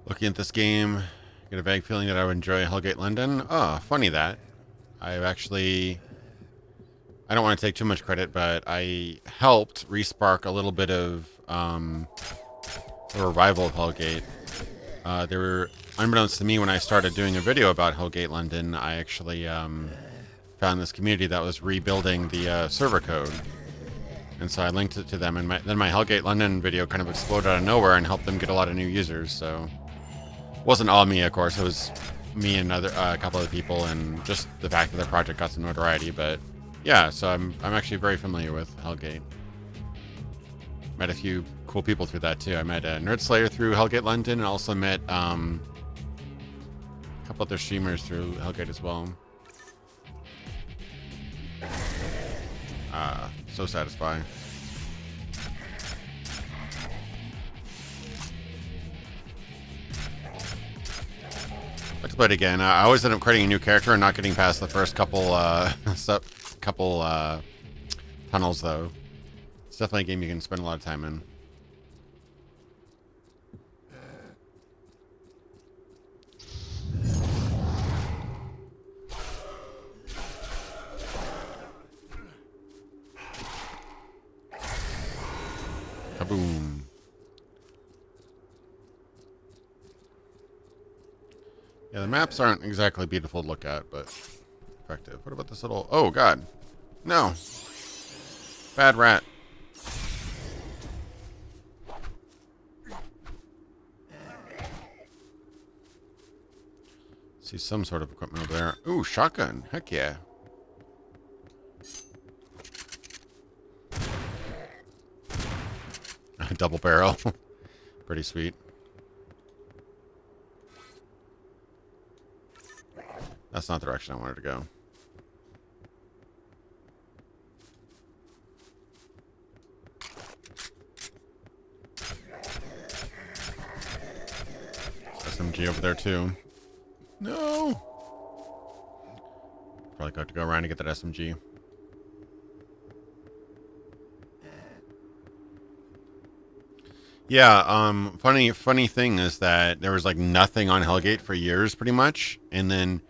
Speaker 1: Looking at this game... Get a vague feeling that I would enjoy Hellgate London. Oh, funny that. I've actually... I don't want to take too much credit, but I helped respark a little bit of the revival of Hellgate. There were, unbeknownst to me, when I started doing a video about Hellgate London, I actually found this community that was rebuilding the server code. And so I linked it to them, and then my Hellgate London video kind of exploded out of nowhere and helped them get a lot of new users, so... Wasn't all me, of course. It was me and a couple of people, and just the fact that the project got some notoriety. But yeah, so I'm actually very familiar with Hellgate. Met a few cool people through that too. I met Nerd Slayer through Hellgate London, and also met a couple other streamers through Hellgate as well. So satisfying. I'd like to play it again. I always end up creating a new character and not getting past the first couple tunnels, though. It's definitely a game you can spend a lot of time in. Kaboom. Yeah, the maps aren't exactly beautiful to look at, but effective. What about this little... Oh, God. No. Bad rat. See some sort of equipment over there. Ooh, shotgun. Heck yeah. Double barrel. Pretty sweet. That's not the direction I wanted to go. SMG over there too. No! Probably got to go around to get that SMG. Yeah, funny thing is that there was like nothing on Hellgate for years pretty much, and then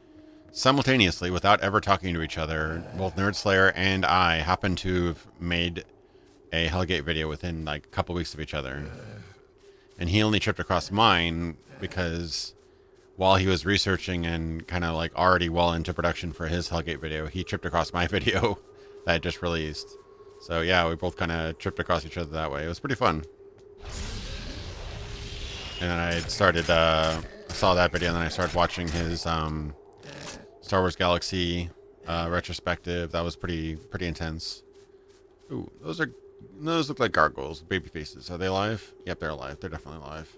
Speaker 1: simultaneously, without ever talking to each other, both Nerdslayer and I happened to have made a Hellgate video within like a couple weeks of each other. And he only tripped across mine because while he was researching and kind of like already well into production for his Hellgate video, he tripped across my video that I just released. So yeah, we both kind of tripped across each other that way. It was pretty fun. And then I started, saw that video, and then I started watching his Star Wars Galaxy retrospective. That was pretty intense. Ooh, those look like gargoyles, baby faces. Are they alive? Yep, they're alive. They're definitely alive.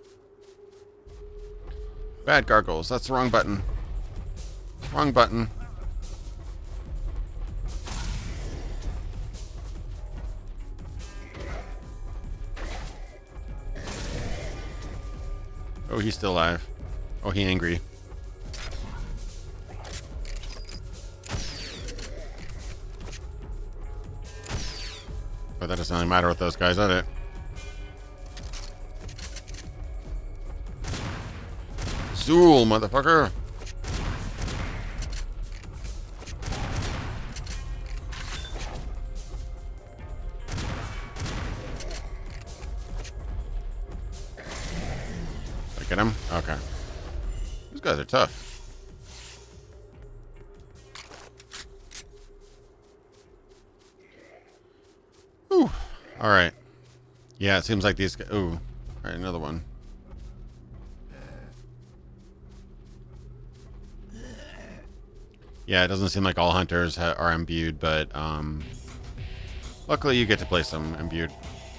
Speaker 1: Bad gargoyles. That's the wrong button. Wrong button. Oh, he's still alive. Oh, he angry. But that doesn't really matter with those guys, does it? Zool, motherfucker! Did I get him? Okay. These guys are tough. Ooh. Alright. Yeah, it seems like these guys... Ooh. Alright, another one. Yeah, it doesn't seem like all hunters are imbued, but luckily you get to play some imbued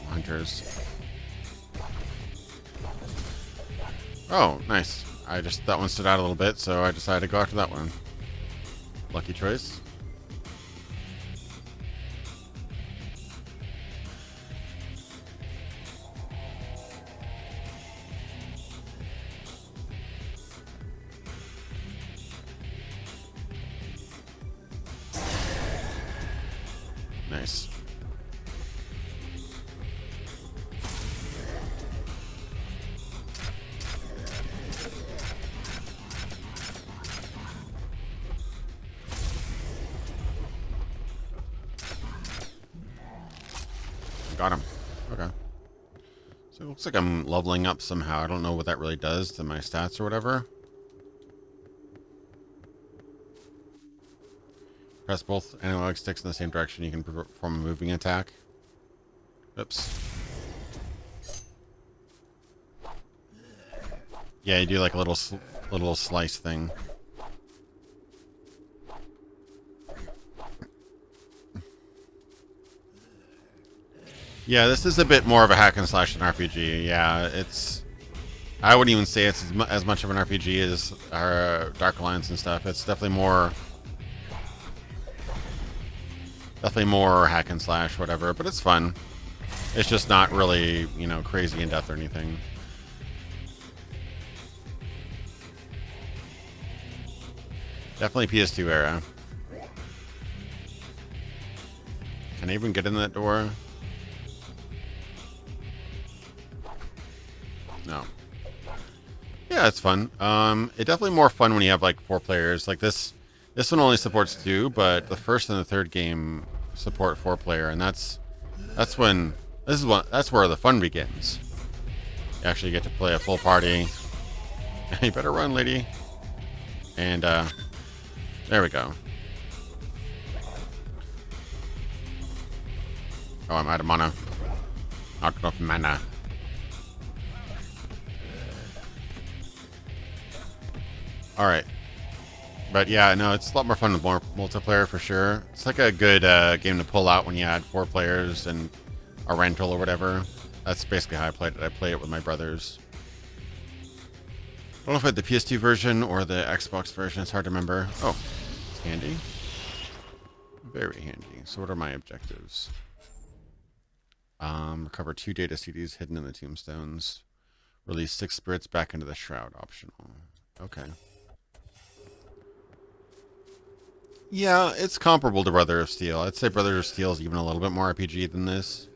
Speaker 1: hunters. Oh, nice. That one stood out a little bit, so I decided to go after that one. Lucky choice. Nice. Got him. Okay. So it looks like I'm leveling up somehow. I don't know what that really does to my stats or whatever. Press both analog sticks in the same direction. You can perform a moving attack. Oops. Yeah, you do like a little slice thing. Yeah, this is a bit more of a hack and slash than RPG. Yeah, I wouldn't even say it's as much of an RPG as our Dark Alliance and stuff. It's definitely more hack and slash, whatever. But it's fun. It's just not really, crazy in depth or anything. Definitely PS2 era. Can I even get in that door? No. Yeah, it's fun. It's definitely more fun when you have like 4 players. Like this one only supports 2, but the first and the third game support 4-player, and that's where the fun begins. You actually get to play a full party. You better run, lady. And there we go. Oh, I'm out of mana. Not enough mana. Alright. But yeah, no, it's a lot more fun with more multiplayer for sure. It's like a good game to pull out when you add 4 players and a rental or whatever. That's basically how I played it. I played it with my brothers. I don't know if I had the PS2 version or the Xbox version. It's hard to remember. Oh, it's handy. Very handy. So what are my objectives? Recover 2 data CDs hidden in the tombstones. Release 6 spirits back into the shroud. Optional. Okay. Yeah, it's comparable to Brother of Steel. I'd say Brother of Steel is even a little bit more RPG than this.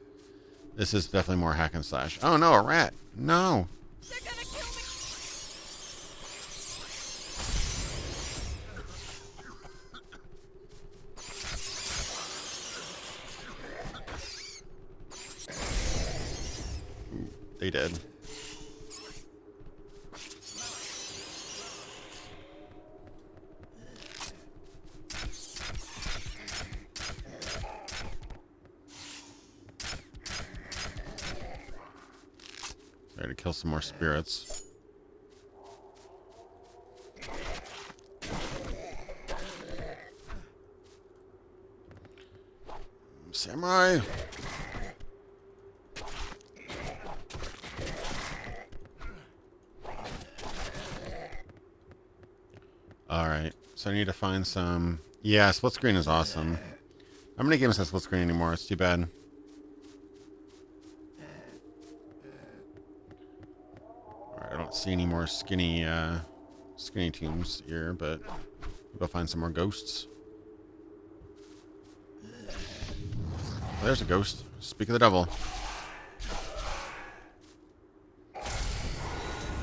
Speaker 1: This is definitely more hack and slash. Oh no, a rat. No.
Speaker 8: They're gonna kill me.
Speaker 1: they did. Sorry to kill some more spirits. Samurai. Alright, so I need to find some... Yeah, split screen is awesome. How many games have split screen anymore? It's too bad. Alright, I don't see any more skinny teams here, but we'll go find some more ghosts. Oh, there's a ghost. Speak of the devil.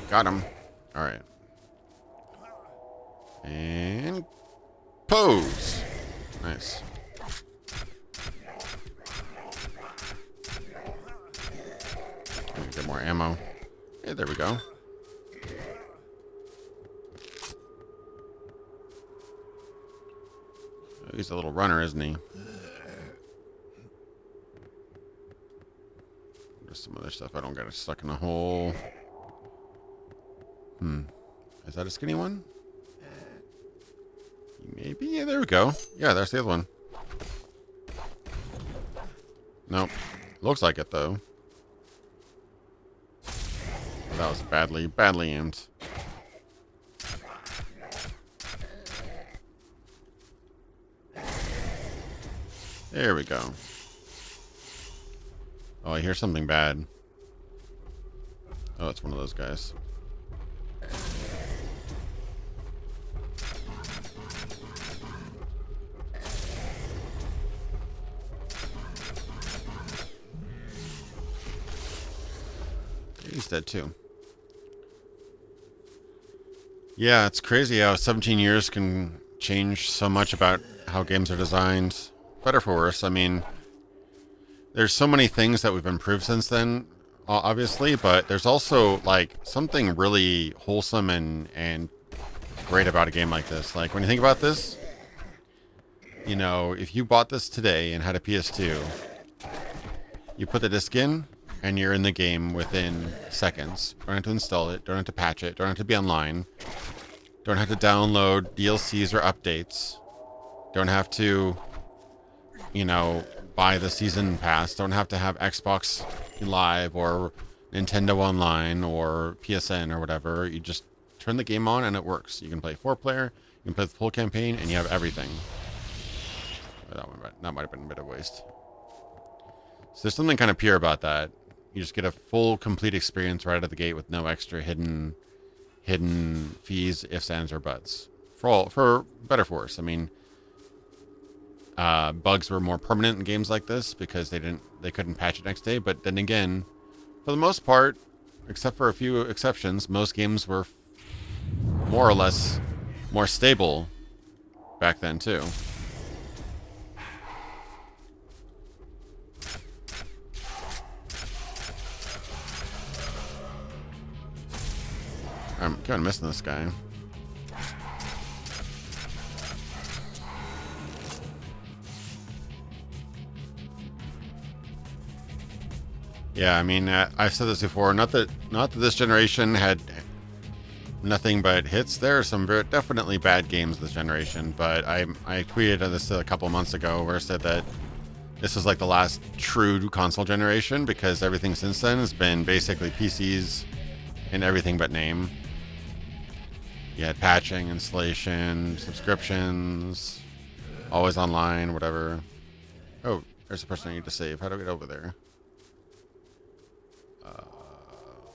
Speaker 1: Got him. Alright. And pose. Nice. Get more ammo. Hey, there we go. Oh, he's a little runner, isn't he? There's some other stuff. I don't get stuck in a hole. Is that a skinny one? Maybe. Yeah, there we go. Yeah, there's the other one. Nope. Looks like it, though. That was badly aimed. There we go. Oh, I hear something bad. Oh, it's one of those guys. He's dead too. Yeah, it's crazy how 17 years can change so much about how games are designed. Better for worse. I mean, there's so many things that we've improved since then, obviously, but there's also like something really wholesome and great about a game like this. Like when you think about this, you know, if you bought this today and had a PS2, you put the disc in and you're in the game within seconds. Don't have to install it, don't have to patch it, don't have to be online, don't have to download DLCs or updates, don't have to, you know, buy the season pass, don't have to have Xbox Live or Nintendo Online or PSN or whatever. You just turn the game on and it works. You can play 4-player, you can play the full campaign, and you have everything. That might have been a bit of waste. So there's something kind of pure about that. You just get a full, complete experience right out of the gate with no extra hidden fees, ifs, ands, or buts. For better for worse. I mean, bugs were more permanent in games like this because they couldn't patch it next day. But then again, for the most part, except for a few exceptions, most games were more or less more stable back then too. I'm kind of missing this guy. Yeah, I mean, I've said this before. Not that this generation had nothing but hits. There are some definitely bad games this generation, but I tweeted this a couple months ago where I said that this was like the last true console generation because everything since then has been basically PCs and everything but name. You had patching, installation, subscriptions, always online, whatever. Oh, there's a person I need to save. How do I get over there?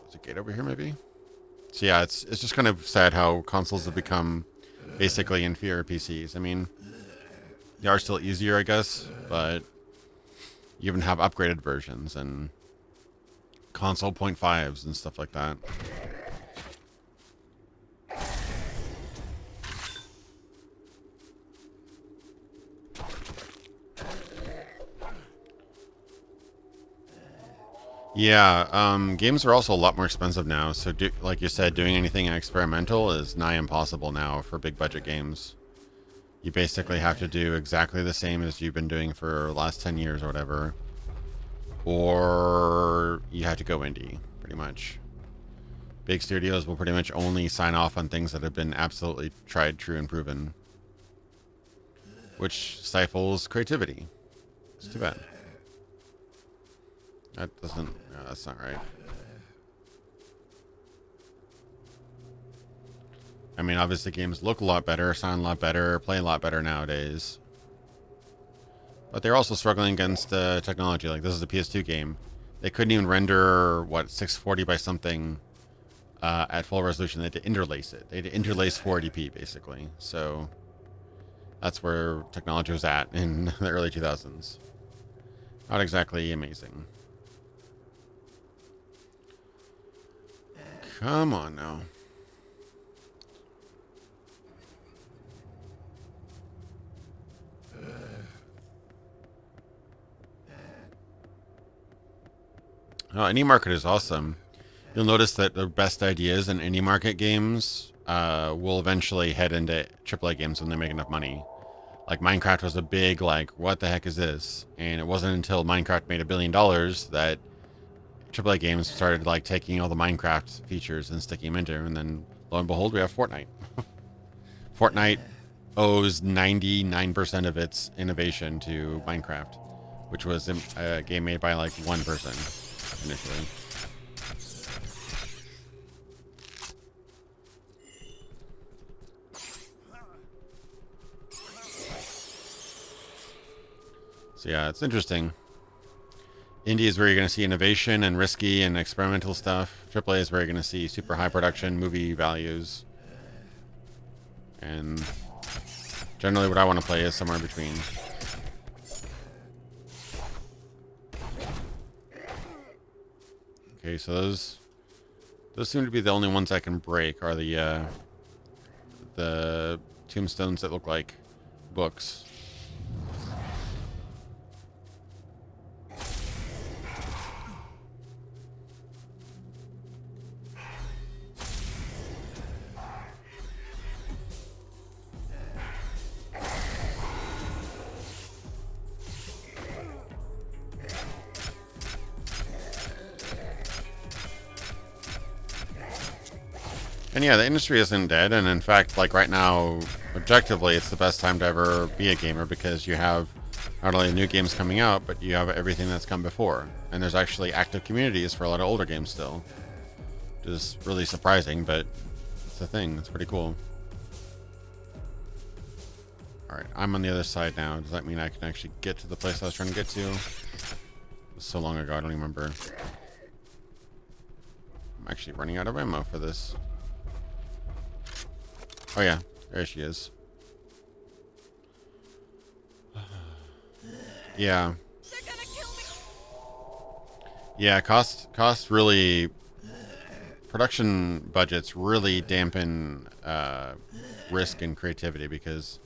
Speaker 1: Is a gate over here, maybe? So yeah, it's just kind of sad how consoles have become basically inferior PCs. I mean, they are still easier, I guess, but you even have upgraded versions and console 0.5s and stuff like that. Yeah, games are also a lot more expensive now. So, like you said, doing anything experimental is nigh impossible now for big budget games. You basically have to do exactly the same as you've been doing for the last 10 years or whatever. Or you have to go indie, pretty much. Big studios will pretty much only sign off on things that have been absolutely tried, true, and proven. Which stifles creativity. It's too bad. That doesn't... No, that's not right. I mean, obviously games look a lot better, sound a lot better, play a lot better nowadays. But they're also struggling against technology. Like, this is a PS2 game. They couldn't even render, what, 640 by something at full resolution. They had to interlace it. They had to interlace 480p, basically. So, that's where technology was at in the early 2000s. Not exactly amazing. Come on now. Oh, indie market is awesome. You'll notice that the best ideas in indie market games will eventually head into AAA games when they make enough money. Like Minecraft was a big, like, what the heck is this? And it wasn't until Minecraft made $1 billion that AAA games started, like, taking all the Minecraft features and sticking them into, and then lo and behold, we have Fortnite. Fortnite owes 99% of its innovation to Minecraft, which was a game made by, like, one person initially. So yeah, it's interesting. Indie is where you're going to see innovation and risky and experimental stuff. AAA is where you're going to see super high production, movie values. And generally what I want to play is somewhere in between. Okay, so those seem to be the only ones I can break, are the tombstones that look like books. And yeah, the industry isn't dead, and in fact, like right now, objectively, it's the best time to ever be a gamer because you have not only new games coming out, but you have everything that's come before. And there's actually active communities for a lot of older games still. Which is really surprising, but it's a thing. It's pretty cool. Alright, I'm on the other side now. Does that mean I can actually get to the place I was trying to get to? It was so long ago, I don't even remember. I'm actually running out of ammo for this. Oh yeah, there she is. Yeah.
Speaker 8: They're gonna kill me.
Speaker 1: Yeah, cost really, production budgets really dampen risk and creativity because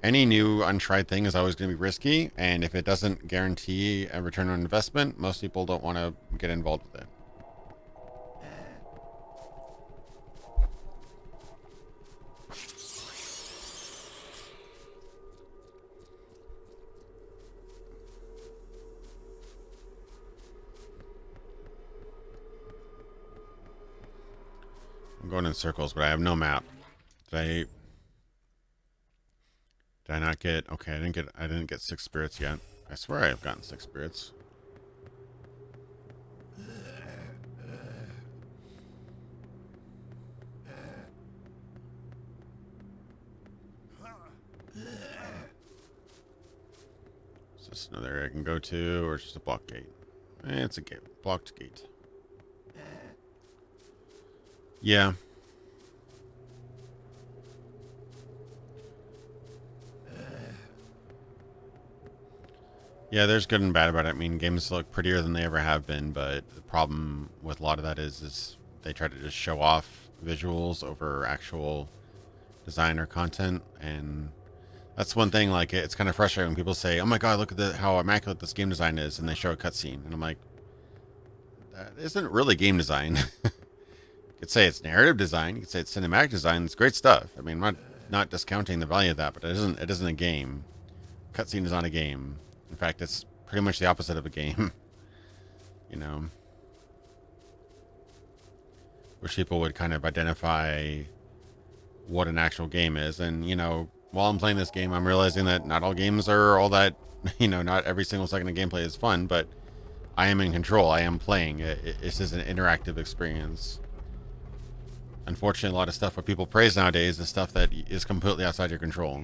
Speaker 1: any new untried thing is always going to be risky, and if it doesn't guarantee a return on investment, most people don't want to get involved with it. I'm going in circles, but I have no map. Did I not get? Okay, I didn't get 6 spirits yet. I swear I've gotten 6 spirits. Is this another area I can go to, or just a block gate? It's a gate, blocked gate. Yeah. Yeah, there's good and bad about it. I mean, games look prettier than they ever have been, but the problem with a lot of that is they try to just show off visuals over actual design or content, and that's one thing. Like, it's kind of frustrating when people say, "Oh my God, look at how immaculate this game design is," and they show a cutscene, and I'm like, that isn't really game design. You could say it's narrative design. You could say it's cinematic design. It's great stuff. I mean, I'm not discounting the value of that, but it isn't a game. Cutscene is not a game. In fact, it's pretty much the opposite of a game. You know, which people would kind of identify what an actual game is. And, you know, while I'm playing this game, I'm realizing that not all games are all that, you know, not every single second of gameplay is fun, but I am in control. I am playing. This is an interactive experience. Unfortunately, a lot of stuff what people praise nowadays is stuff that is completely outside your control.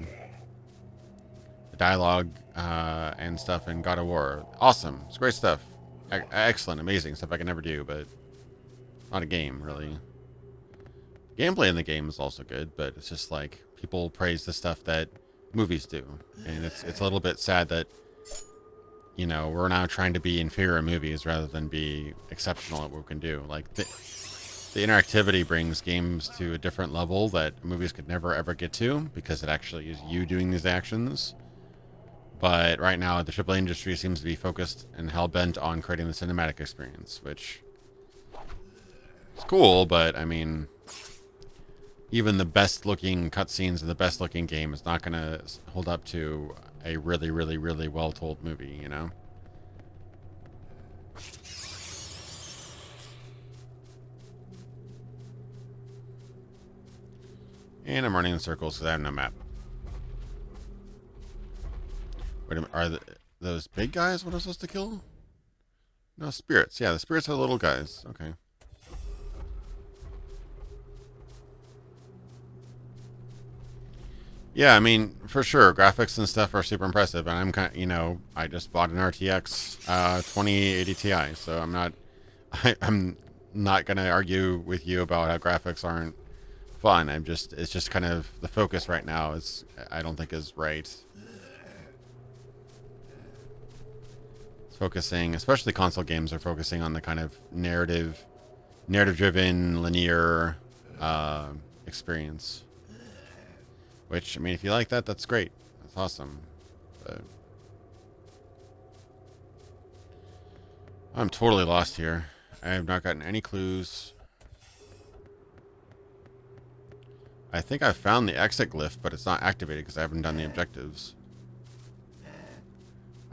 Speaker 1: The dialogue and stuff in God of War, awesome. It's great stuff. Excellent, amazing stuff I can never do, but not a game, really. Gameplay in the game is also good, but it's just like people praise the stuff that movies do. And it's a little bit sad that, you know, we're now trying to be inferior in movies rather than be exceptional at what we can do. Like, the interactivity brings games to a different level that movies could never ever get to because it actually is you doing these actions. But right now, the AAA industry seems to be focused and hell-bent on creating the cinematic experience, which is cool, but, I mean, even the best-looking cutscenes and the best-looking game is not going to hold up to a really, really, really well-told movie, you know? And I'm running in circles because I have no map. Wait a minute, are those big guys what I'm supposed to kill? No, spirits. Yeah, the spirits are the little guys. Okay. Yeah, I mean, for sure, graphics and stuff are super impressive, and I'm kind of, you know, I just bought an RTX 2080 Ti, so I'm not gonna argue with you about how graphics aren't fun. It's just kind of the focus right now is, I don't think is right. It's focusing, especially console games are focusing on the kind of narrative-driven, linear experience. Which, I mean, if you like that, that's great. That's awesome. But I'm totally lost here. I have not gotten any clues. I think I found the exit glyph, but it's not activated because I haven't done the objectives.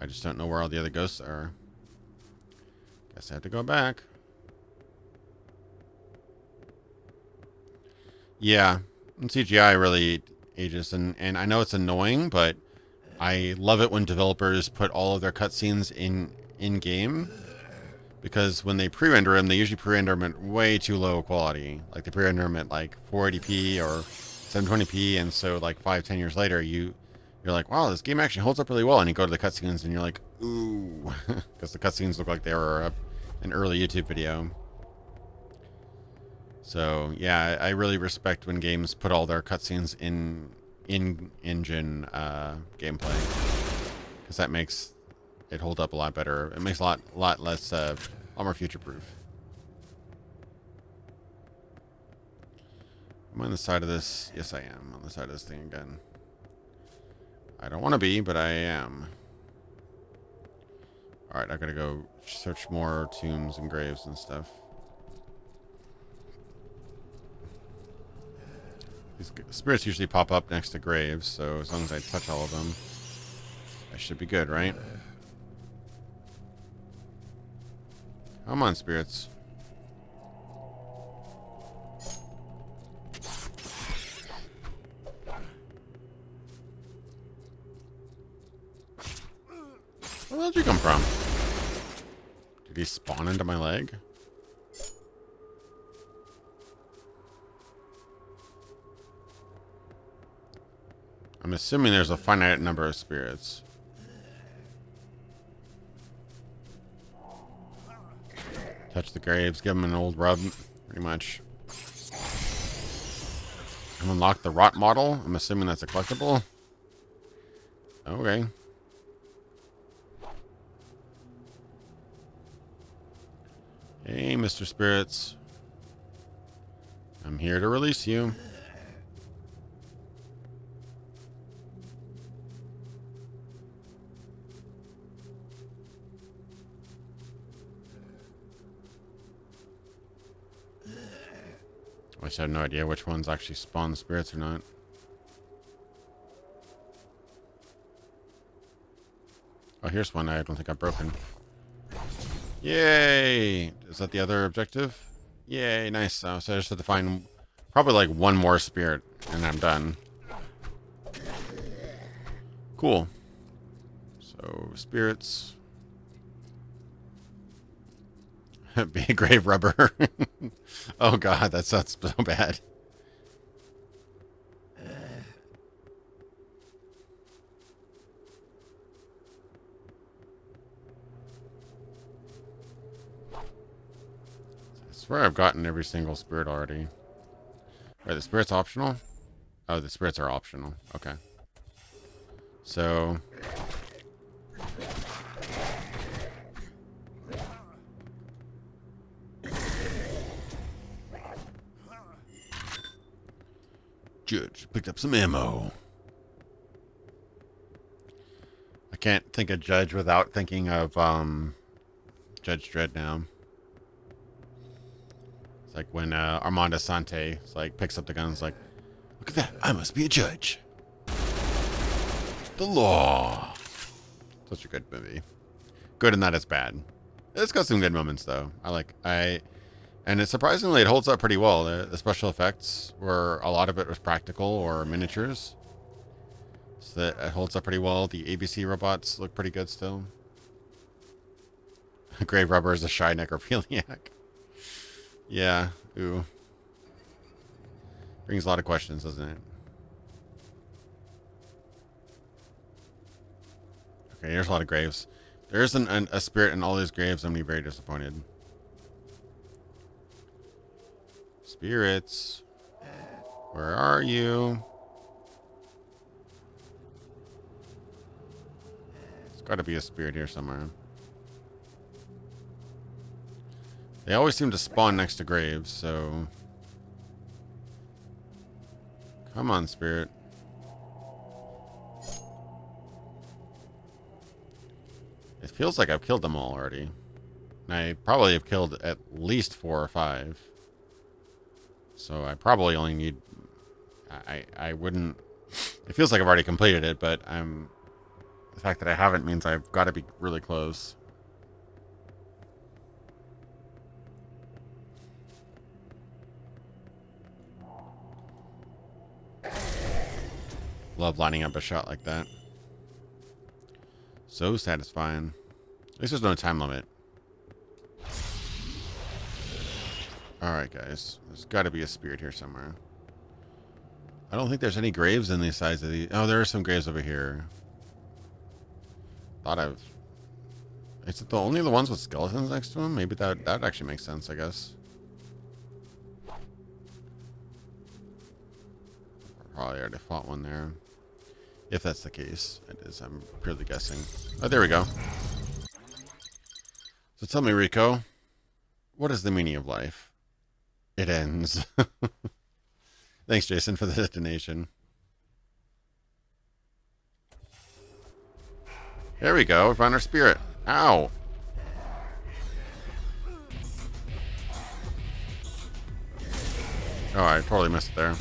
Speaker 1: I just don't know where all the other ghosts are. Guess I have to go back. Yeah, and CGI really ages, and I know it's annoying, but I love it when developers put all of their cutscenes in game, because when they pre-render them, they usually pre-render them at way too low quality. Like they pre-render them at like 480p or 720p, and so like 5-10 years later, you're like, wow, this game actually holds up really well, and you go to the cutscenes and you're like, ooh, because the cutscenes look like they were an early YouTube video. So yeah, I really respect when games put all their cutscenes in engine gameplay, because that makes it hold up a lot better. It makes a lot less, a lot more future proof. Am I on the side of this? Yes, I am on the side of this thing again. I don't want to be, but I am. All right, I gotta go search more tombs and graves and stuff. These spirits usually pop up next to graves, so as long as I touch all of them, I should be good, right? Come on, spirits. Where did you come from? Did he spawn into my leg? I'm assuming there's a finite number of spirits. Touch the graves, give them an old rub, pretty much. And unlock the rot model. I'm assuming that's a collectible. Okay. Hey, Mr. Spirits. I'm here to release you. I just have no idea which ones actually spawn spirits or not. Oh, here's one I don't think I've broken. Yay! Is that the other objective? Yay, nice. So I just have to find probably like one more spirit and I'm done. Cool. So, spirits. Be a grave rubber. Oh god, that sounds so bad. I swear I've gotten every single spirit already. Are the spirits optional? Oh, the spirits are optional. Okay. So... Judge picked up some ammo. I can't think of Judge without thinking of Judge Dredd now. It's like when Armando Sante picks up the gun and is like, look at that, I must be a judge. The law. Such a good movie. Good in that it's bad. It's got some good moments though. And surprisingly, it holds up pretty well. The special effects were, a lot of it was practical or miniatures. So that it holds up pretty well. The ABC robots look pretty good still. Grave Rubber is a shy necrophiliac. Yeah, ooh. Brings a lot of questions, doesn't it? Okay, here's a lot of graves. There isn't a spirit in all these graves. I'm going to be very disappointed. Spirits. Where are you? There's got to be a spirit here somewhere. They always seem to spawn next to graves, so... Come on, spirit. It feels like I've killed them all already. And I probably have killed at least 4 or 5. So I probably only need... I wouldn't... It feels like I've already completed it, but the fact that I haven't means I've got to be really close. Love lining up a shot like that. So satisfying. At least there's no time limit. Alright, guys. There's got to be a spirit here somewhere. I don't think there's any graves in these sides of these. Oh, there are some graves over here. Thought I've... Is it only the ones with skeletons next to them? Maybe that actually makes sense, I guess. Probably already fought one there. If that's the case. It is. I'm purely guessing. Oh, there we go. So tell me, Rico, what is the meaning of life? It ends. Thanks, Jason, for the donation. There we go. We found our spirit. Ow. Oh, I totally missed it there.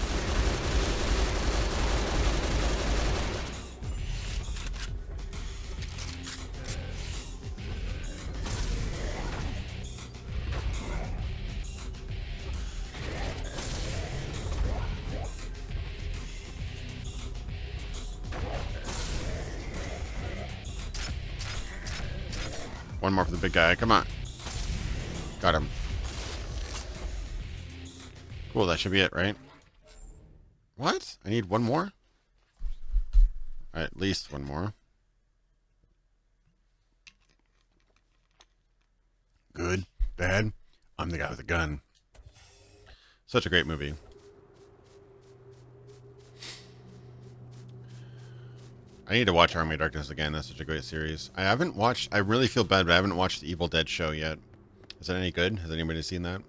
Speaker 1: One more for the big guy. Come on. Got him. Cool, that should be it, right? What? I need one more? At least one more. Good, bad, I'm the guy with a gun. Such a great movie. I need to watch Army of Darkness again. That's such a great series. I haven't watched... I really feel bad, but I haven't watched the Evil Dead show yet. Is that any good? Has anybody seen that?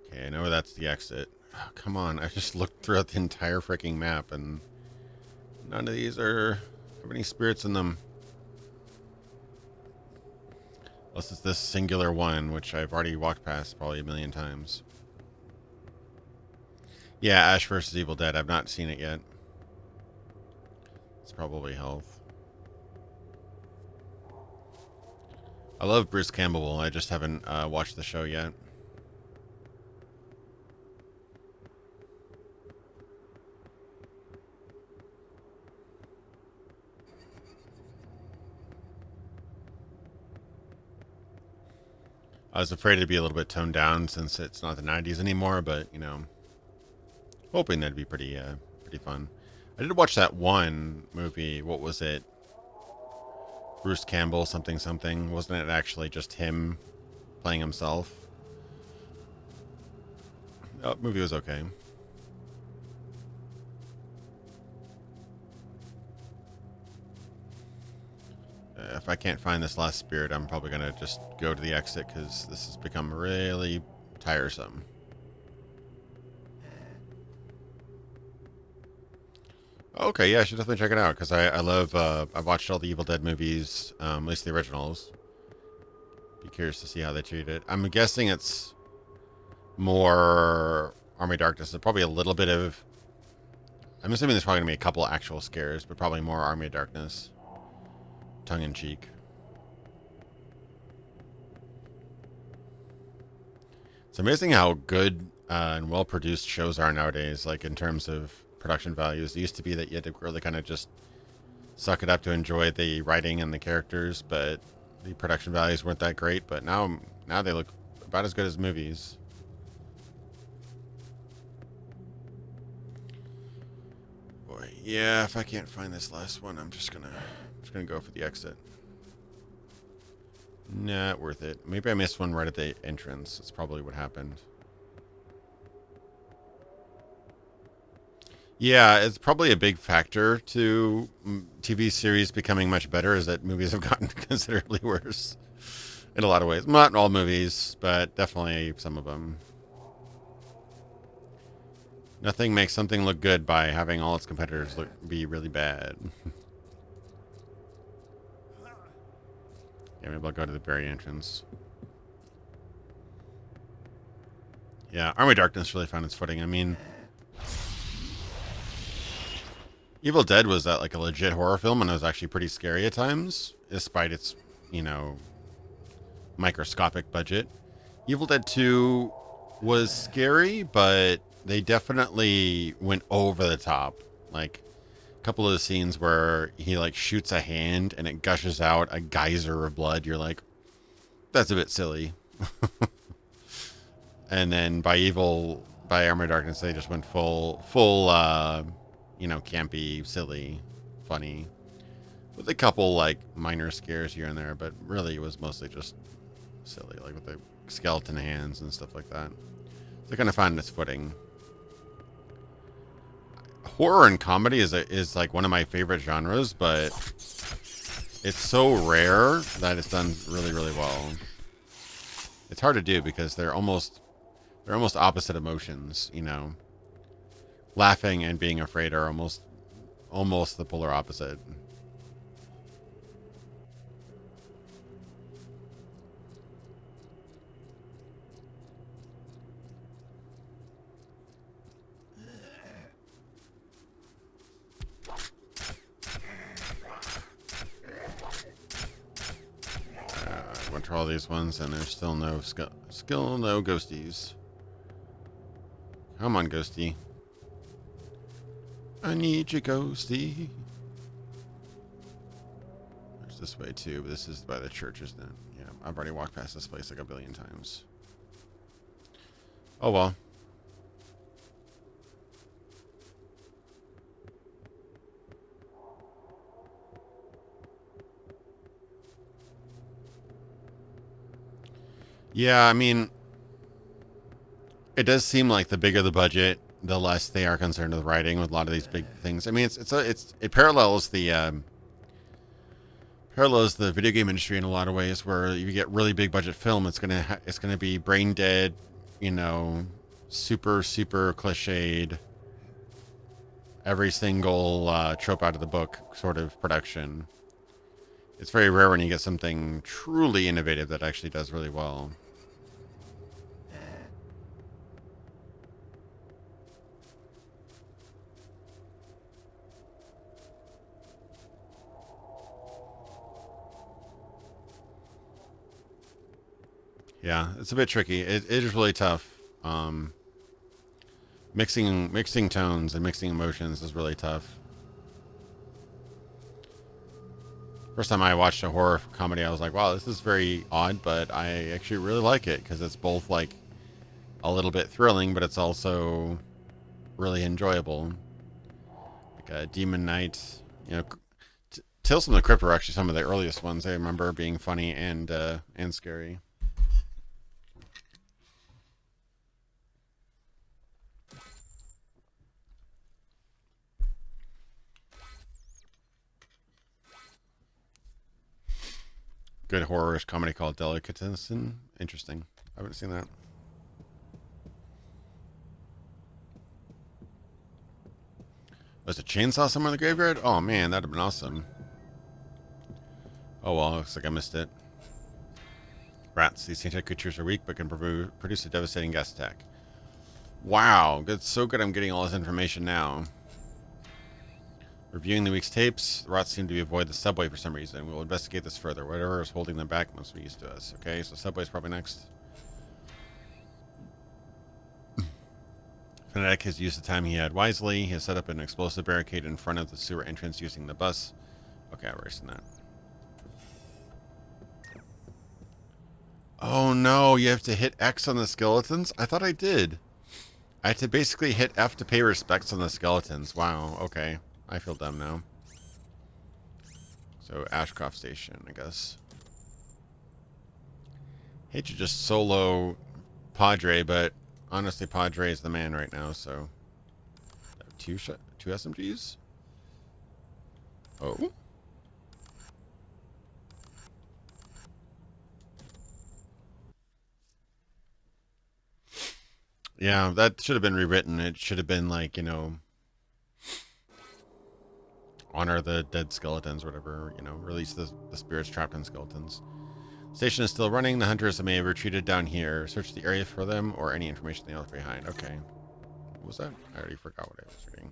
Speaker 1: Okay, I know that's the exit. Oh, come on. I just looked throughout the entire freaking map, and none of these have any spirits in them. Unless it's this singular one, which I've already walked past probably a million times. Yeah, Ash vs. Evil Dead. I've not seen it yet. It's probably health. I love Bruce Campbell. I just haven't watched the show yet. I was afraid it'd be a little bit toned down since it's not the 90s anymore, but, you know, hoping that'd be pretty fun. I did watch that one movie. What was it? Bruce Campbell something something. Wasn't it actually just him playing himself? The movie was okay. If I can't find this last spirit, I'm probably going to just go to the exit because this has become really tiresome. Okay, yeah, I should definitely check it out because I love, I've watched all the Evil Dead movies, at least the originals. Be curious to see how they treat it. I'm guessing it's more Army of Darkness. Probably a little bit of, I'm assuming there's probably going to be a couple actual scares, but probably more Army of Darkness. Tongue-in-cheek. It's amazing how good and well-produced shows are nowadays, like in terms of production values. It used to be that you had to really kind of just suck it up to enjoy the writing and the characters, but the production values weren't that great. But now they look about as good as movies. Boy, yeah, if I can't find this last one, I'm just gonna go for the exit. Not worth it. Maybe I missed one right at the entrance. That's probably what happened. Yeah, it's probably a big factor to TV series becoming much better is that movies have gotten considerably worse in a lot of ways. Not all movies, but definitely some of them. Nothing makes something look good by having all its competitors be really bad. Yeah, maybe I'll go to the very entrance. Yeah, Army of Darkness really found its footing. I mean, Evil Dead was like a legit horror film, and it was actually pretty scary at times, despite its, you know, microscopic budget. Evil Dead 2 was scary, but they definitely went over the top. Like, couple of the scenes where he like shoots a hand and it gushes out a geyser of blood, you're like, that's a bit silly. And then by Army of Darkness, they just went full you know, campy, silly, funny, with a couple like minor scares here and there, but really it was mostly just silly, like with the skeleton hands and stuff like that. They're gonna find its footing. Horror and comedy is like one of my favorite genres, but it's so rare that it's done really, really well. It's hard to do because they're almost opposite emotions, you know. Laughing and being afraid are almost the polar opposite. Went through all these ones, and there's still no no ghosties. Come on, ghosty. I need you, ghosty. There's this way too, but this is by the church, isn't it? Yeah, I've already walked past this place like a billion times. Oh well. Yeah, I mean, it does seem like the bigger the budget, the less they are concerned with writing with a lot of these big things. I mean, it parallels the video game industry in a lot of ways, where you get really big budget film, it's gonna be brain dead, you know, super cliched, every single trope out of the book sort of production It's very rare when you get something truly innovative that actually does really well. Yeah, it's a bit tricky. It is really tough. Mixing tones and mixing emotions is really tough. First time I watched a horror comedy, I was like, wow, this is very odd, but I actually really like it because it's both like a little bit thrilling, but it's also really enjoyable. Like a Demon Knight, you know, Tales from the Crypt were actually some of the earliest ones I remember being funny and scary. Good horror-ish comedy called Delicatessen. Interesting. I haven't seen that. Was a chainsaw somewhere in the graveyard? Oh man, that'd have been awesome. Oh well, looks like I missed it. Rats. These tainted creatures are weak, but can produce a devastating gas attack. Wow, it's so good I'm getting all this information now. Reviewing the week's tapes, the rats seem to avoid the subway for some reason. We'll investigate this further. Whatever is holding them back must be used to us. Okay, so subway's probably next. Fanatic has used the time he had wisely. He has set up an explosive barricade in front of the sewer entrance using the bus. Okay, I've already seen that. Oh no, you have to hit X on the skeletons? I thought I did. I had to basically hit F to pay respects on the skeletons. Wow, okay. I feel dumb now. So, Ashcroft Station, I guess. Hate to just solo Padre, but honestly, Padre is the man right now, so. Two SMGs? Oh? Yeah, that should have been rewritten. It should have been like, you know, honor the dead skeletons or whatever, you know, release the spirits trapped in skeletons. Station is still running. The hunters may have retreated down here. Search the area for them or any information they left behind. Okay. What was that? I already forgot what I was reading.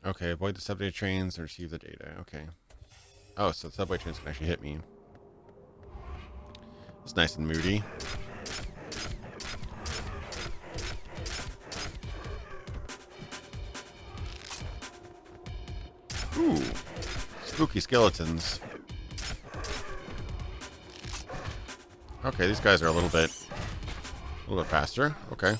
Speaker 1: Okay, avoid the subway trains and receive the data. Okay. Oh, so the subway trains can actually hit me. It's nice and moody. Ooh. Spooky skeletons. Okay, these guys are a little bit faster. Okay.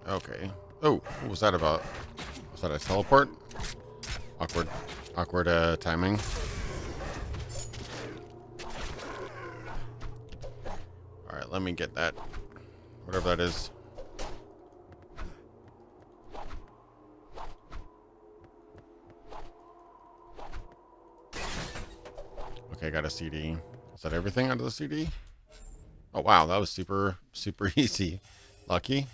Speaker 1: Okay. Oh, what was that about? Was that a teleport? Awkward timing. Alright, let me get that. Whatever that is. Okay, got a CD. Is that everything out of the CD? Oh wow, that was super easy. Lucky.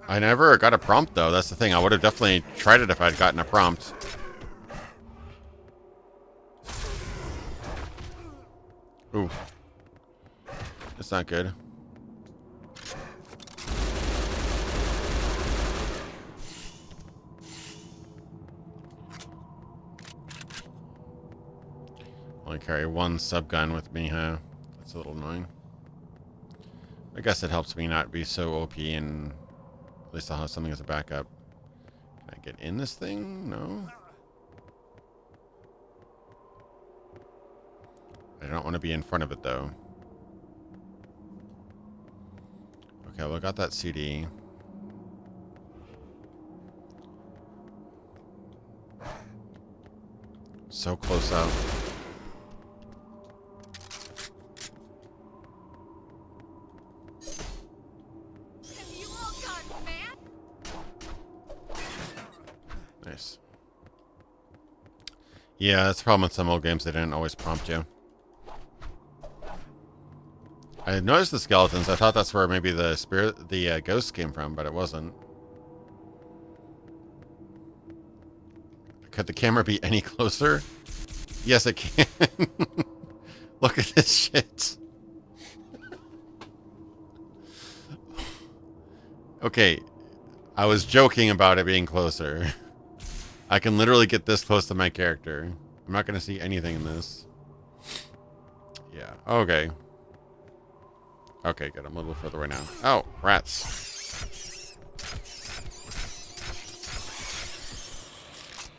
Speaker 1: I never got a prompt, though. That's the thing. I would have definitely tried it if I'd gotten a prompt. Ooh. That's not good. Only carry one subgun with me, huh? That's a little annoying. I guess it helps me not be so OP and at least I'll have something as a backup. Can I get in this thing? No. I don't want to be in front of it, though. Okay, well, I got that CD. So close up. Nice. Yeah, that's the problem with some old games. They didn't always prompt you. I noticed the skeletons. I thought that's where maybe the ghost came from, but it wasn't. Could the camera be any closer? Yes, it can. Look at this shit. Okay, I was joking about it being closer. I can literally get this close to my character. I'm not going to see anything in this. Yeah, okay. Okay, good. I'm a little further away now. Oh, rats.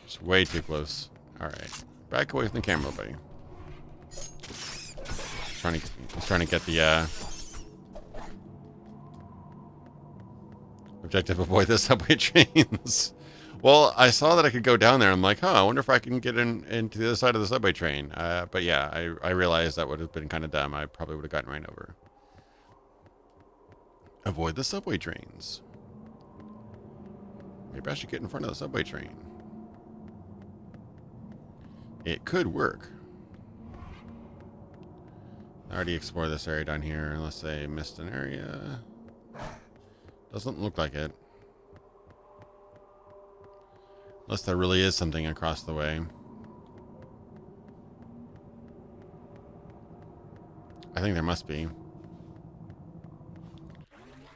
Speaker 1: It's way too close. Alright. Back away from the camera, buddy. Trying to get the objective: avoid the subway trains. Well, I saw that I could go down there. I'm like, huh, I wonder if I can get into the other side of the subway train. But yeah, I realized that would have been kind of dumb. I probably would have gotten right over. Avoid the subway trains. Maybe I should get in front of the subway train. It could work. I already explored this area down here, unless they missed an area. Doesn't look like it. Unless there really is something across the way. I think there must be.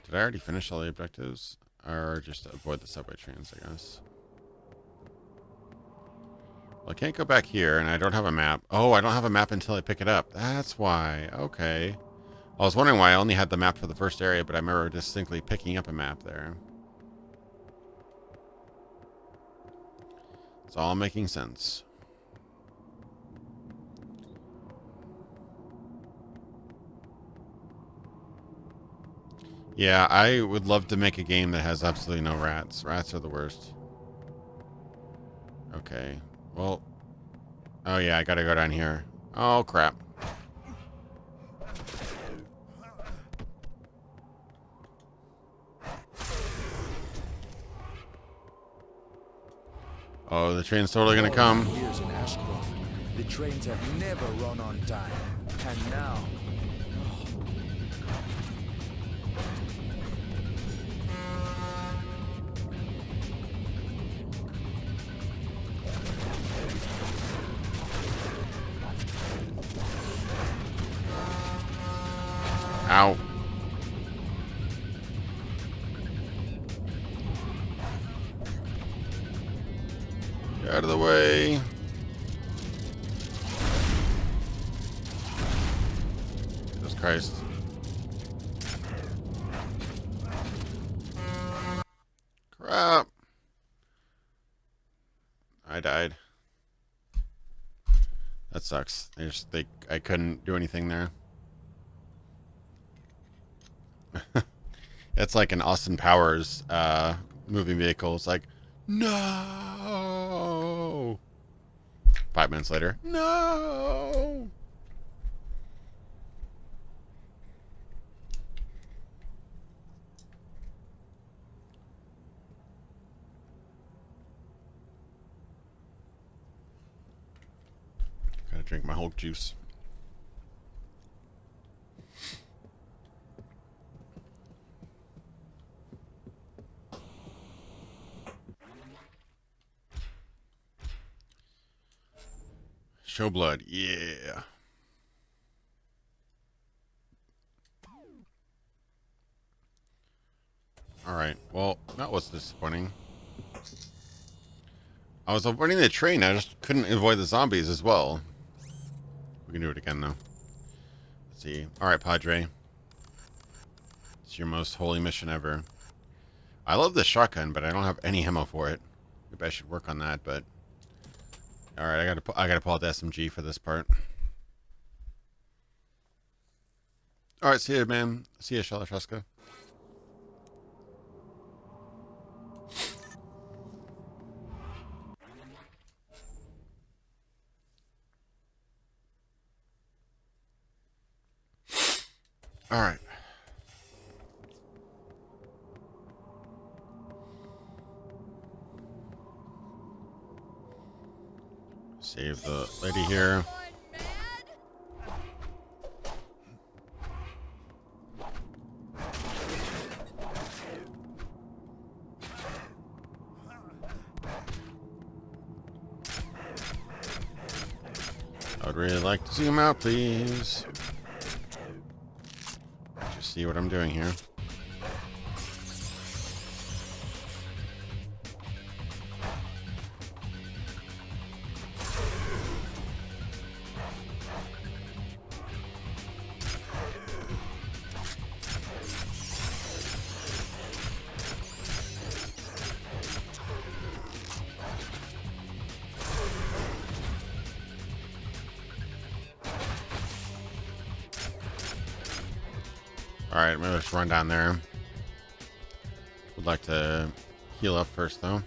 Speaker 1: Did I already finish all the objectives? Or just avoid the subway trains, I guess. Well, I can't go back here, and I don't have a map. Oh, I don't have a map until I pick it up. That's why. Okay. I was wondering why I only had the map for the first area, but I remember distinctly picking up a map there. It's all making sense. Yeah, I would love to make a game that has absolutely no rats. Rats are the worst. Okay. Well. Oh yeah, I gotta go down here. Oh crap. Oh, the train's totally gonna come.
Speaker 7: Years in Ashcroft, the trains have never run on time, and now.
Speaker 1: Ow. Get out of the way. Jesus Christ. Crap. I died. That sucks. I couldn't do anything there. It's like an Austin Powers moving vehicle. It's like, no. 5 minutes later, no. Gotta drink my Hulk juice. Show blood, yeah. Alright, well, that was disappointing. I was avoiding the train, I just couldn't avoid the zombies as well. We can do it again, though. Let's see. Alright, Padre. It's your most holy mission ever. I love the shotgun, but I don't have any ammo for it. Maybe I should work on that, but... Alright, I gotta pull out the SMG for this part. Alright, see ya, man. See ya, Shalashaska. All right. Save the lady here. I would really like to zoom out, please. Just see what I'm doing here. Alright, maybe let's run down there. Would like to heal up first, though.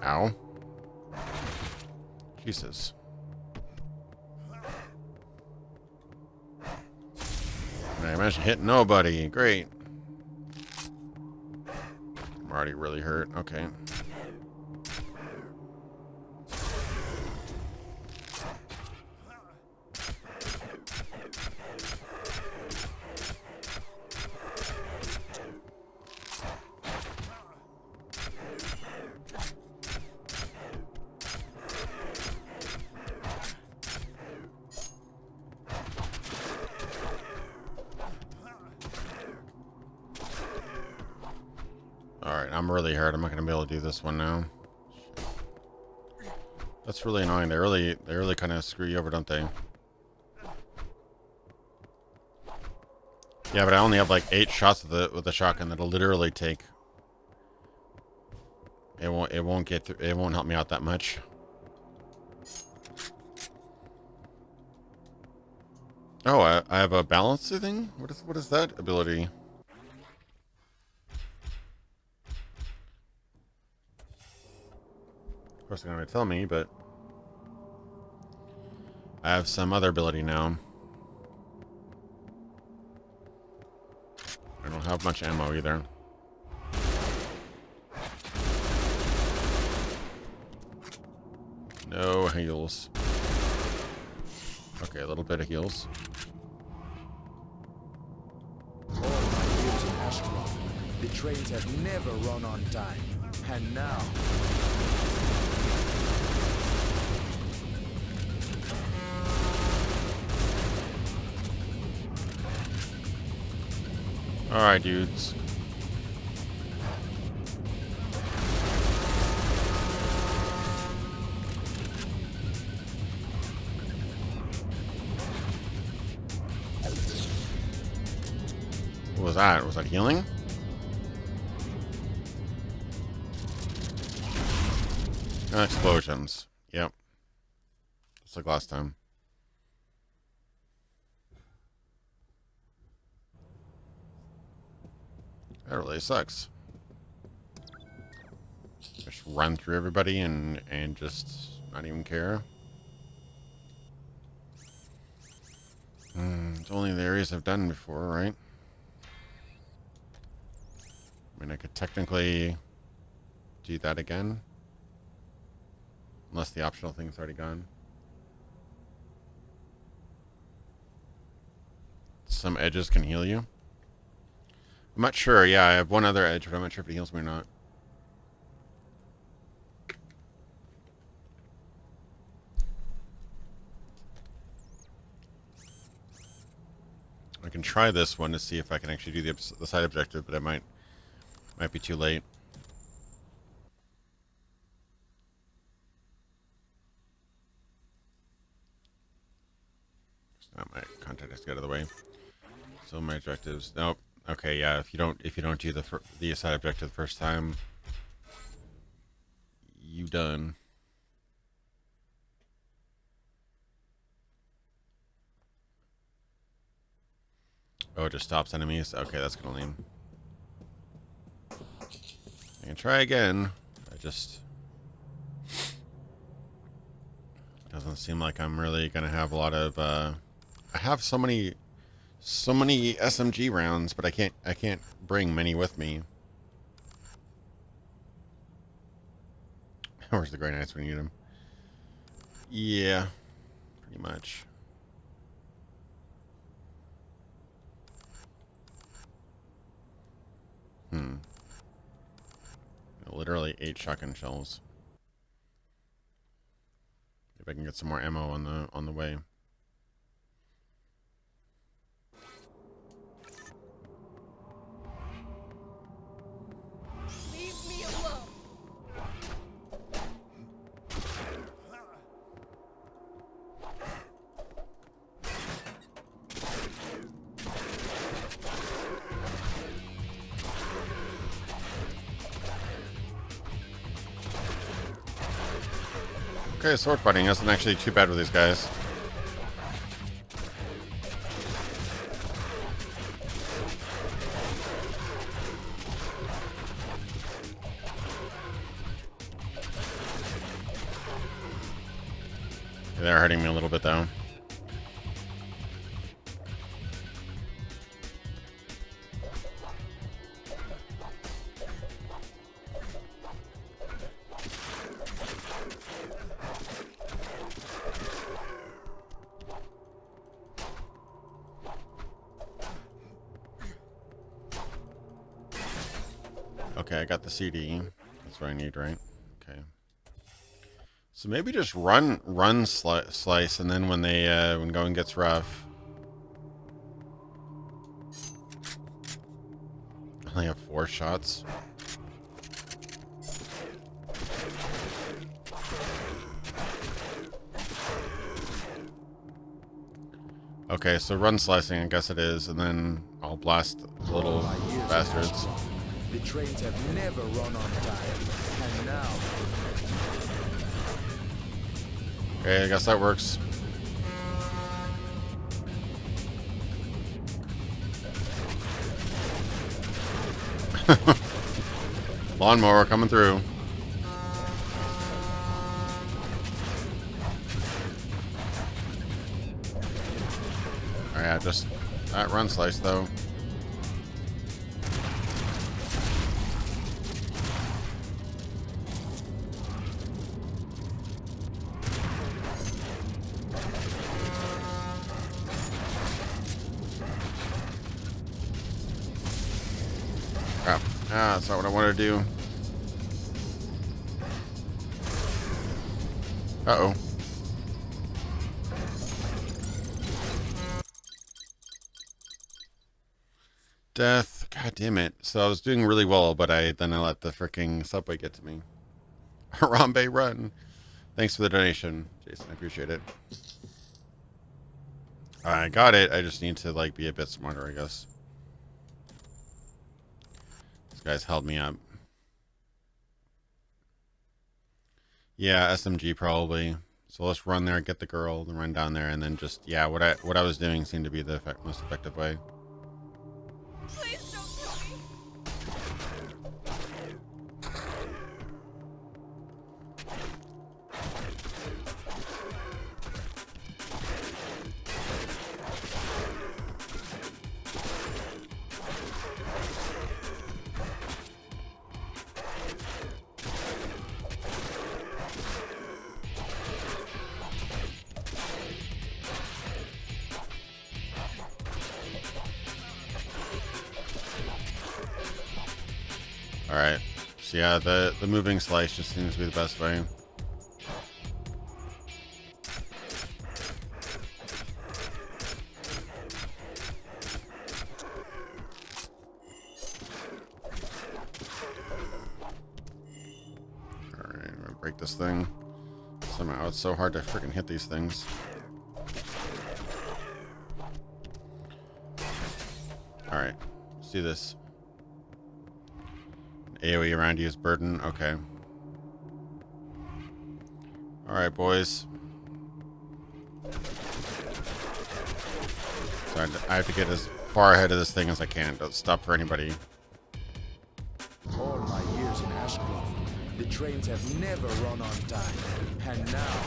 Speaker 1: Ow. Jesus. I managed to hit nobody. Great. I'm already really hurt. Okay. Alright, I'm really hurt. I'm not going to be able to do this one now. That's really annoying. They really kind of screw you over, don't they? Yeah, but I only have like 8 shots with the shotgun. That'll literally take. It won't get through. It won't help me out that much. Oh, I have a balance thing. What is that ability? Of course, they're going to tell me, but I have some other ability now. I don't have much ammo either. No heals. Okay, a little bit of heals.
Speaker 7: All my years in Ashkelon, the trains have never run on time. And now...
Speaker 1: Alright, dudes. What was that? Was that healing? Explosions. Yep. Just like last time. That really sucks. Just run through everybody and just not even care. It's only the areas I've done before, right? I mean, I could technically do that again. Unless the optional thing's already gone. Some edges can heal you. I'm not sure. Yeah, I have one other edge, but I'm not sure if it heals me or not. I can try this one to see if I can actually do the side objective, but it might be too late. My contact has to get out of the way. So my objectives. Nope. Okay, yeah. If you don't do the side objective the first time, you done. Oh, it just stops enemies. Okay, that's gonna lame. can try again. I just doesn't seem like I'm really gonna have a lot of. I have so many SMG rounds, but I can't bring many with me. Where's the Grey Knights when you need them? Yeah, pretty much. Literally 8 shotgun shells. Maybe I can get some more ammo on the way.
Speaker 8: Leave me alone.
Speaker 1: Okay, sword fighting isn't actually too bad with these guys. They're hurting me a little bit though. Okay, I got the CD. That's what I need, right? Okay. So maybe just run slice, and then when when going gets rough, I only have 4 shots. Okay, so run slicing, I guess it is, and then I'll blast the little bastards.
Speaker 7: The trains have never run on time, and now...
Speaker 1: Okay, I guess that works. Lawnmower coming through. Alright, just that run slice though. Crap. Ah, that's not what I wanted to do. Uh-oh. Death. God damn it. So I was doing really well, but then I let the freaking subway get to me. Harambe, run. Thanks for the donation, Jason. I appreciate it. I got it. I just need to like be a bit smarter, I guess. These guys held me up. Yeah, SMG probably. So let's run there, get the girl, then run down there, and then just yeah, what I was doing seemed to be the most effective way.
Speaker 8: Please don't kill me.
Speaker 1: Alright. So yeah, the moving slice just seems to be the best way. Alright, I'm gonna break this thing. Somehow it's so hard to freaking hit these things. Alright, let's do this. AoE around you is burden. Okay. Alright, boys. So I have to get as far ahead of this thing as I can. Don't stop for anybody.
Speaker 7: All my years in Ashcroft. The trains have never run on time. And now...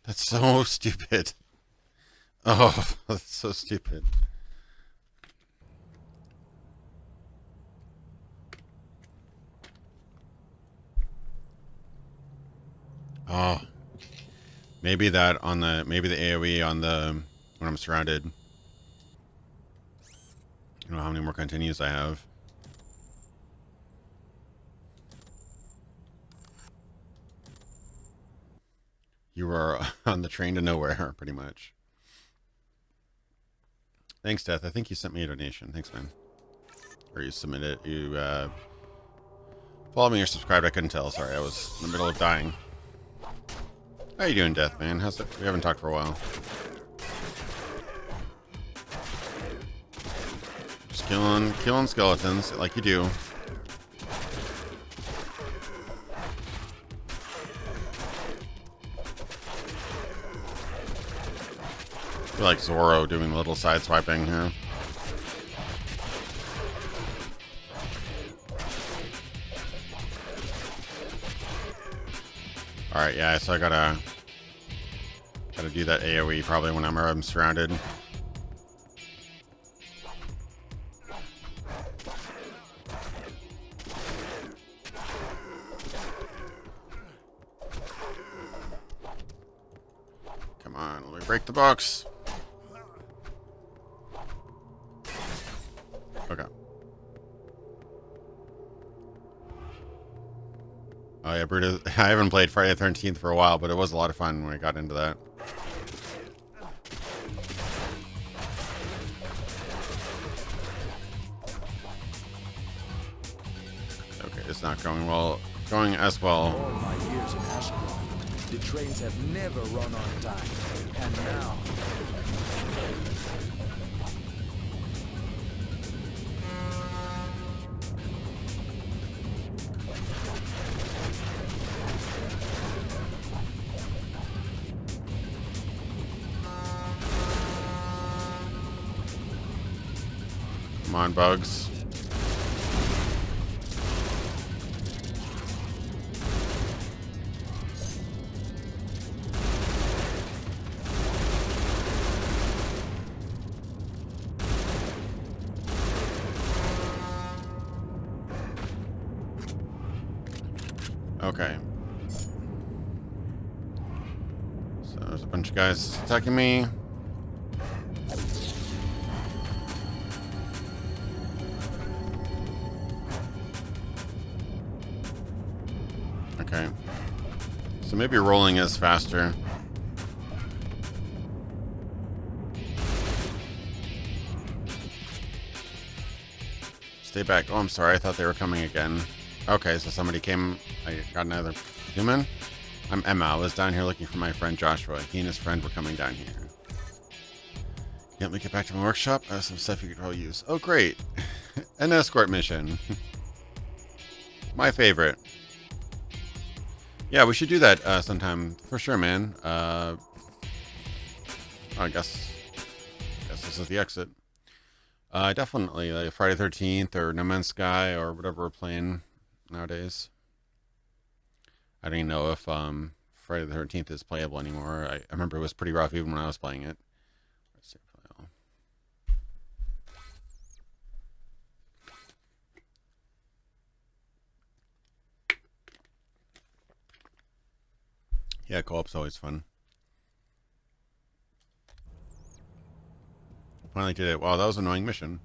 Speaker 1: That's so stupid. Oh, that's so stupid. Oh, maybe that on the AoE on the when I'm surrounded. I don't know how many more continues I have. You were on the train to nowhere, pretty much. Thanks, Death. I think you sent me a donation. Thanks, man. Or you submitted. You followed me or subscribed. I couldn't tell. Sorry, I was in the middle of dying. How you doing, Death, man? How's it? We haven't talked for a while. Just killing skeletons like you do. I feel like Zorro doing a little side swiping here. Alright, yeah, so I gotta do that AoE probably whenever I'm surrounded. Come on, let me break the box. Okay. Oh yeah, Brutus. I haven't played Friday the 13th for a while, but it was a lot of fun when I got into that. Okay, it's not going as well.
Speaker 7: All my years in Ashcroft, the trains have never run on time. And now...
Speaker 1: Come on, bugs. Okay. So there's a bunch of guys attacking me. Okay. So maybe rolling is faster. Stay back. Oh, I'm sorry. I thought they were coming again. Okay, so somebody came. I got another human. I'm Emma. I was down here looking for my friend Joshua. He and his friend were coming down here. Can't we get back to my workshop? I have some stuff you could probably use. Oh, great. An escort mission. My favorite. Yeah, we should do that sometime for sure, man. I guess this is the exit. Definitely like Friday 13th or No Man's Sky or whatever we're playing nowadays. I don't even know if Friday the 13th is playable anymore. I remember it was pretty rough even when I was playing it. Let's see. Yeah, co-op's always fun. Finally did it. Wow, that was an annoying mission.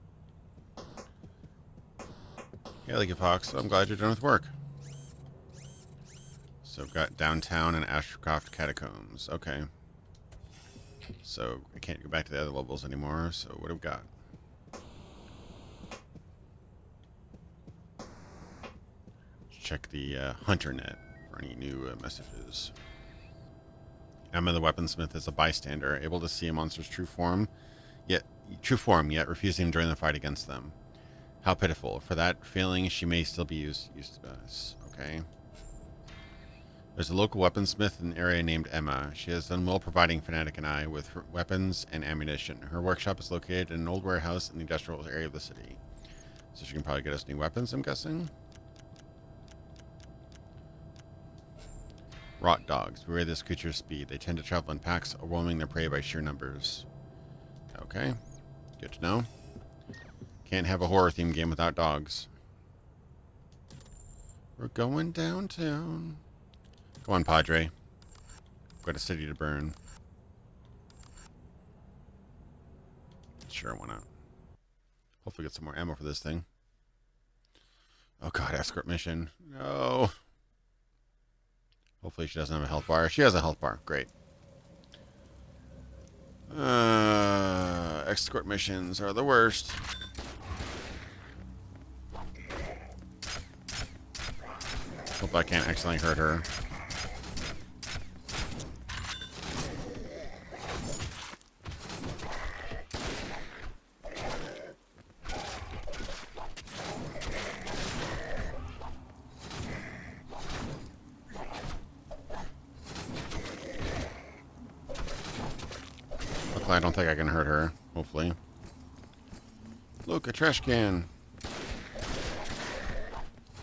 Speaker 1: Yeah, Leaky Fox. I'm glad you're done with work. So I've got downtown and Ashcroft Catacombs. Okay. So I can't go back to the other levels anymore. So what do we got? Check the Hunter net for any new messages. Emma the weaponsmith is a bystander, able to see a monster's true form, yet refusing to join the fight against them. How pitiful. For that failing, she may still be used to us. Okay. There's a local weaponsmith in an area named Emma. She has done well providing Fanatic and I with weapons and ammunition. Her workshop is located in an old warehouse in the industrial area of the city. So she can probably get us new weapons, I'm guessing. Rot dogs. Beware this creature's speed. They tend to travel in packs, overwhelming their prey by sheer numbers. Okay. Good to know. Can't have a horror-themed game without dogs. We're going downtown. Go on, Padre. Got a city to burn. Sure, why not? Hopefully get some more ammo for this thing. Oh god, escort mission. No. Hopefully she doesn't have a health bar. She has a health bar. Great. Escort missions are the worst. Hope I can't accidentally hurt her. Luckily, I don't think I can hurt her. Hopefully. Look, a trash can.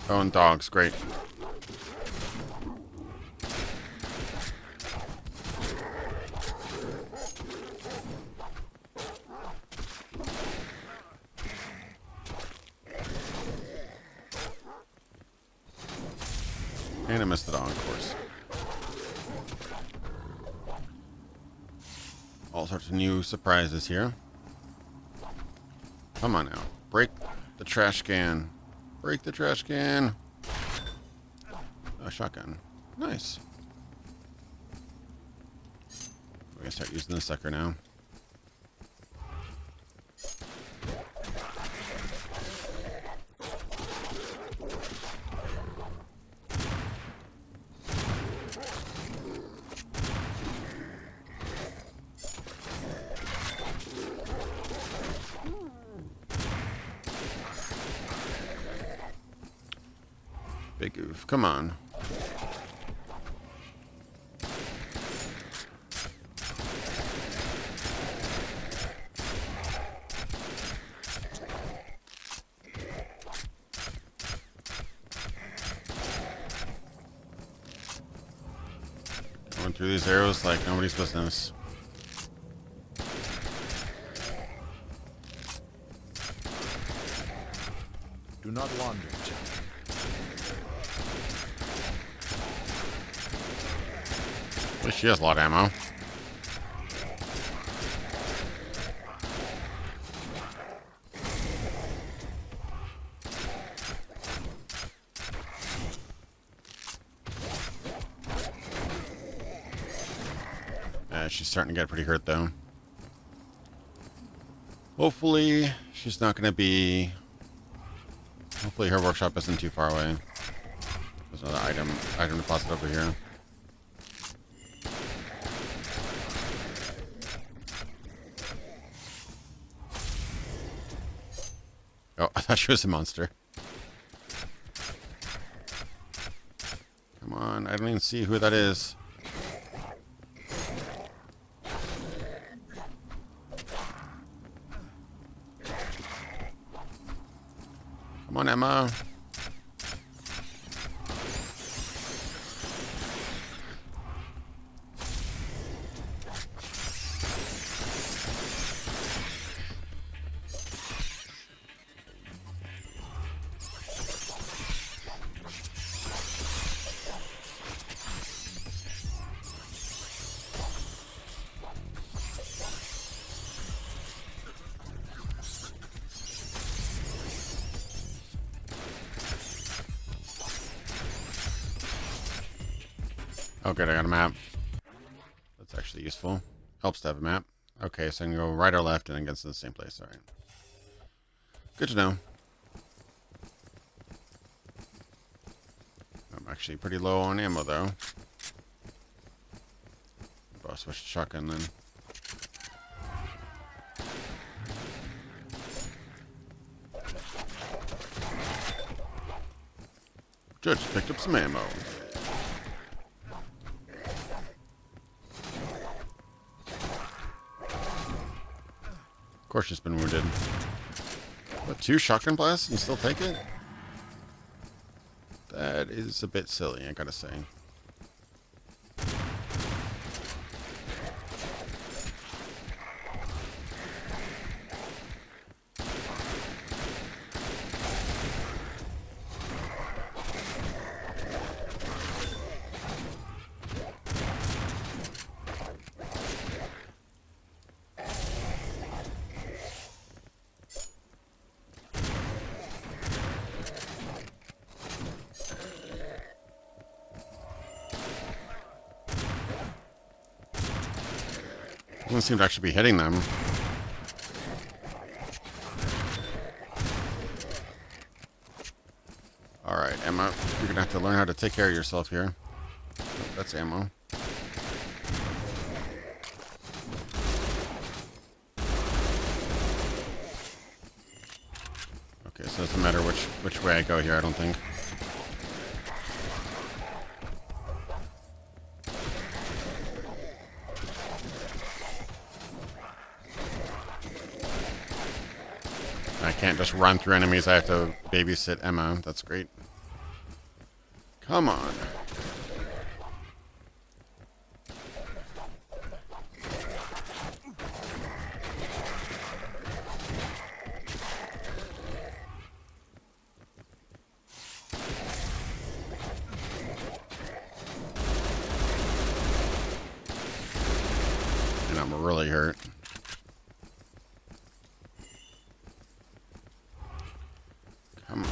Speaker 1: Oh, and dogs. Great. And I missed the dog, of course. All sorts of new surprises here. Come on now. Break the trash can. Break the trash can. A shotgun. Nice. We're gonna start using this sucker now. Big oof. Come on. Going through these arrows like nobody's business.
Speaker 7: Do not wander, child.
Speaker 1: At least she has a lot of ammo. She's starting to get pretty hurt though. Hopefully she's not going to be... Hopefully her workshop isn't too far away. There's another item deposit over here. Oh, I thought she was a monster. Come on, I don't even see who that is. Come on, Emma. Oh, good. I got a map. That's actually useful. Helps to have a map. Okay, so I can go right or left and it gets to the same place. All right. Good to know. I'm actually pretty low on ammo, though. I'll switch to shotgun then. Judge picked up some ammo. Of course she's been wounded. What, 2 shotgun blasts and you still take it? That is a bit silly, I gotta say. Doesn't seem to actually be hitting them. Alright, Emma, you're gonna have to learn how to take care of yourself here. Oh, that's ammo. Okay, so it doesn't matter which way I go here, I don't think. I can't just run through enemies. I have to babysit Emma. That's great. Come on. And I'm really hurt. Come on.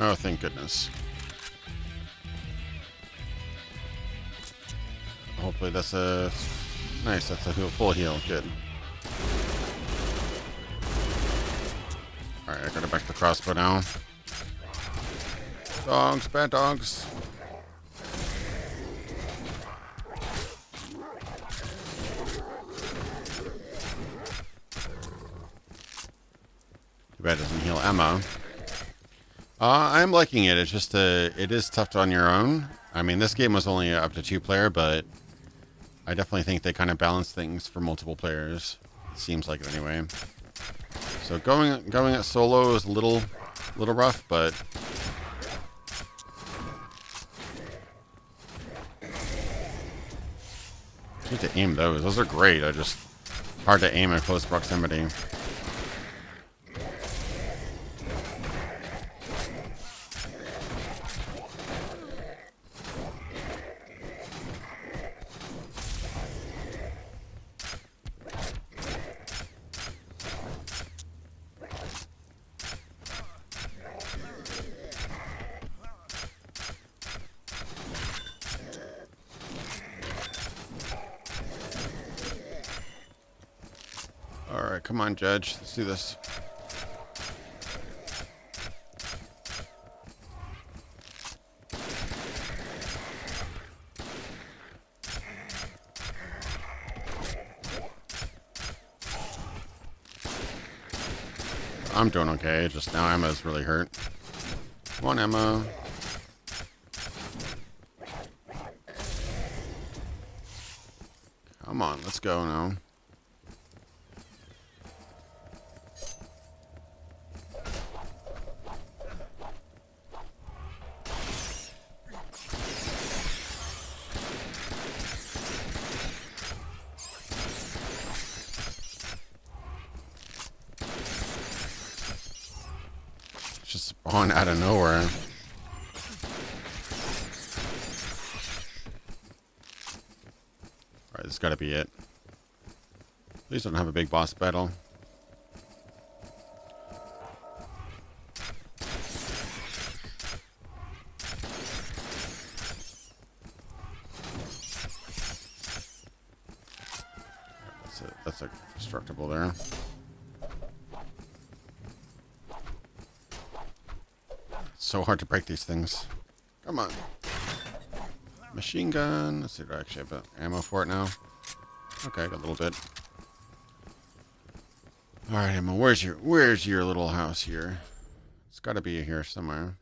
Speaker 1: Oh, thank goodness. Hopefully that's a... Nice, that's a full heal. Good. Alright, I gotta back the crossbow now. Dogs, bad dogs. Too bad it doesn't heal Emma. I'm liking it. It's just it is tough on your own. I mean, this game was only up to 2-player, but I definitely think they kind of balance things for multiple players. It seems like it anyway. So going at solo is a little rough, but I need to aim those. Those are great. I just hard to aim at close proximity. Alright, come on, Judge. Let's do this. I'm doing okay, just now Emma's really hurt. Come on, Emma. Come on, let's go now. just spawn out of nowhere. Alright, this gotta be it. Please don't have a big boss battle. That's a destructible there. It's so hard to break these things. Come on. Machine gun. Let's see, do I actually have ammo for it now? Okay, I got a little bit. Alright, Emma, where's your little house here? It's gotta be here somewhere.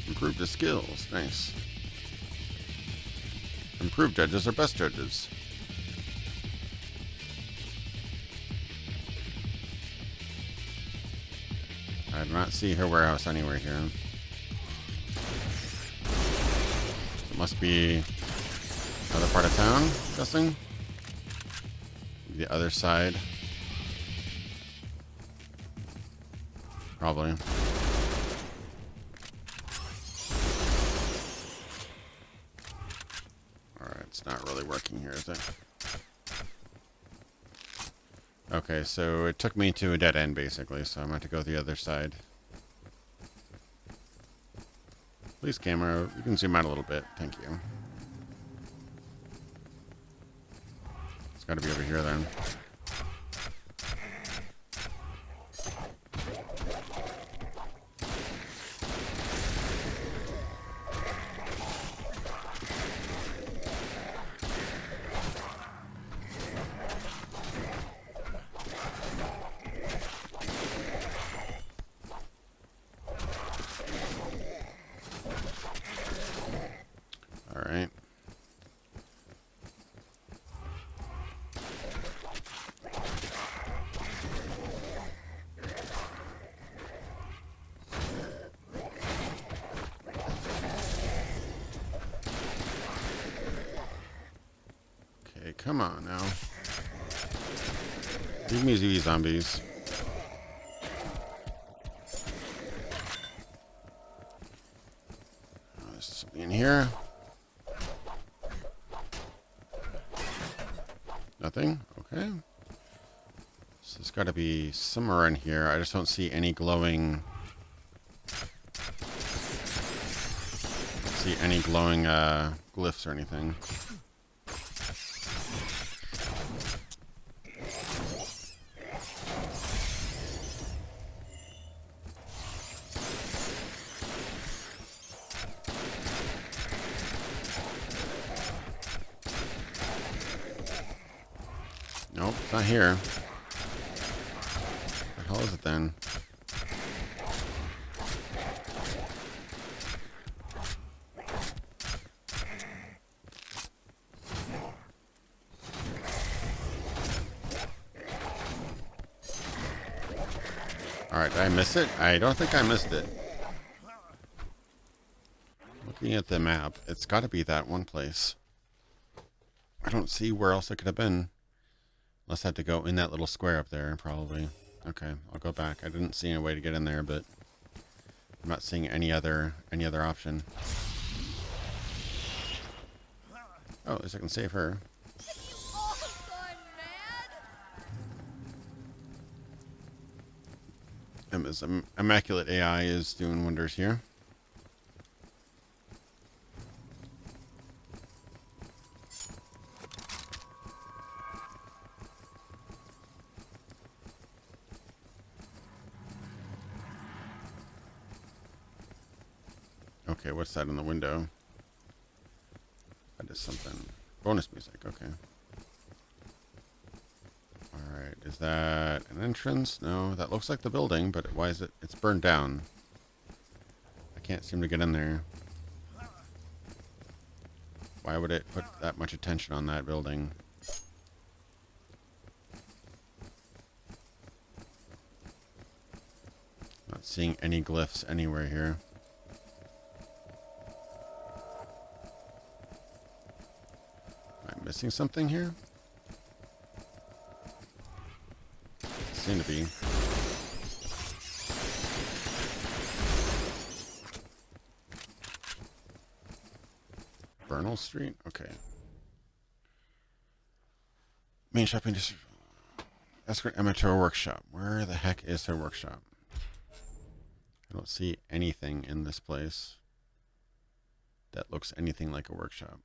Speaker 1: Improve the skills. Nice. Improved judges are best judges. I do not see her warehouse anywhere here. It must be another part of town, I'm guessing. The other side. Probably. Alright, it's not really working here, is it? Okay, so it took me to a dead end, basically, so I'm going to have to go the other side. Please, camera, you can zoom out a little bit. Thank you. It's got to be over here, then. Alright. Okay, come on now. Leave me these zombies. Oh, there's something in here. Nothing? Okay. So there's got to be somewhere in here. I just don't see any glowing... glyphs or anything. Nope, it's not here. What the hell is it then? Alright, did I miss it? I don't think I missed it. Looking at the map, it's got to be that one place. I don't see where else it could have been. Unless I had to go in that little square up there, probably. Okay, I'll go back. I didn't see any way to get in there, but I'm not seeing any other option. Oh, at least I can save her.
Speaker 8: All gone mad?
Speaker 1: Emma's immaculate AI is doing wonders here. Okay, what's that in the window? That is something. Bonus music, okay. Alright, is that an entrance? No, that looks like the building, but why is it? It's burned down. I can't seem to get in there. Why would it put that much attention on that building? Not seeing any glyphs anywhere here. missing something here? Seem to be. Bernal Street? Okay. Main shopping district. Escort Emma to her workshop. Where the heck is her workshop? I don't see anything in this place that looks anything like a workshop.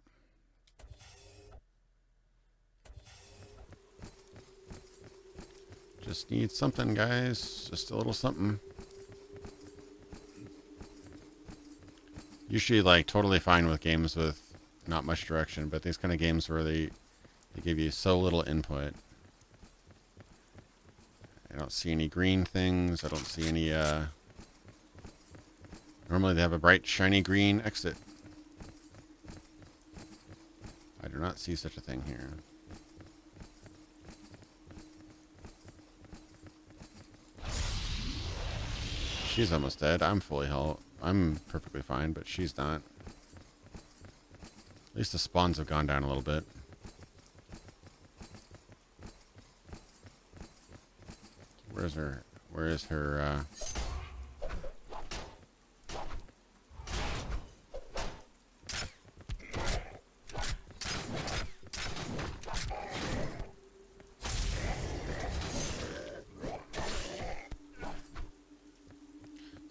Speaker 1: Just need something, guys. Just a little something. Usually, like, totally fine with games with not much direction, but these kind of games where they give you so little input. I don't see any green things. I don't see any, normally they have a bright, shiny green exit. I do not see such a thing here. She's almost dead. I'm fully health. I'm perfectly fine, but she's not. At least the spawns have gone down a little bit. Where is her,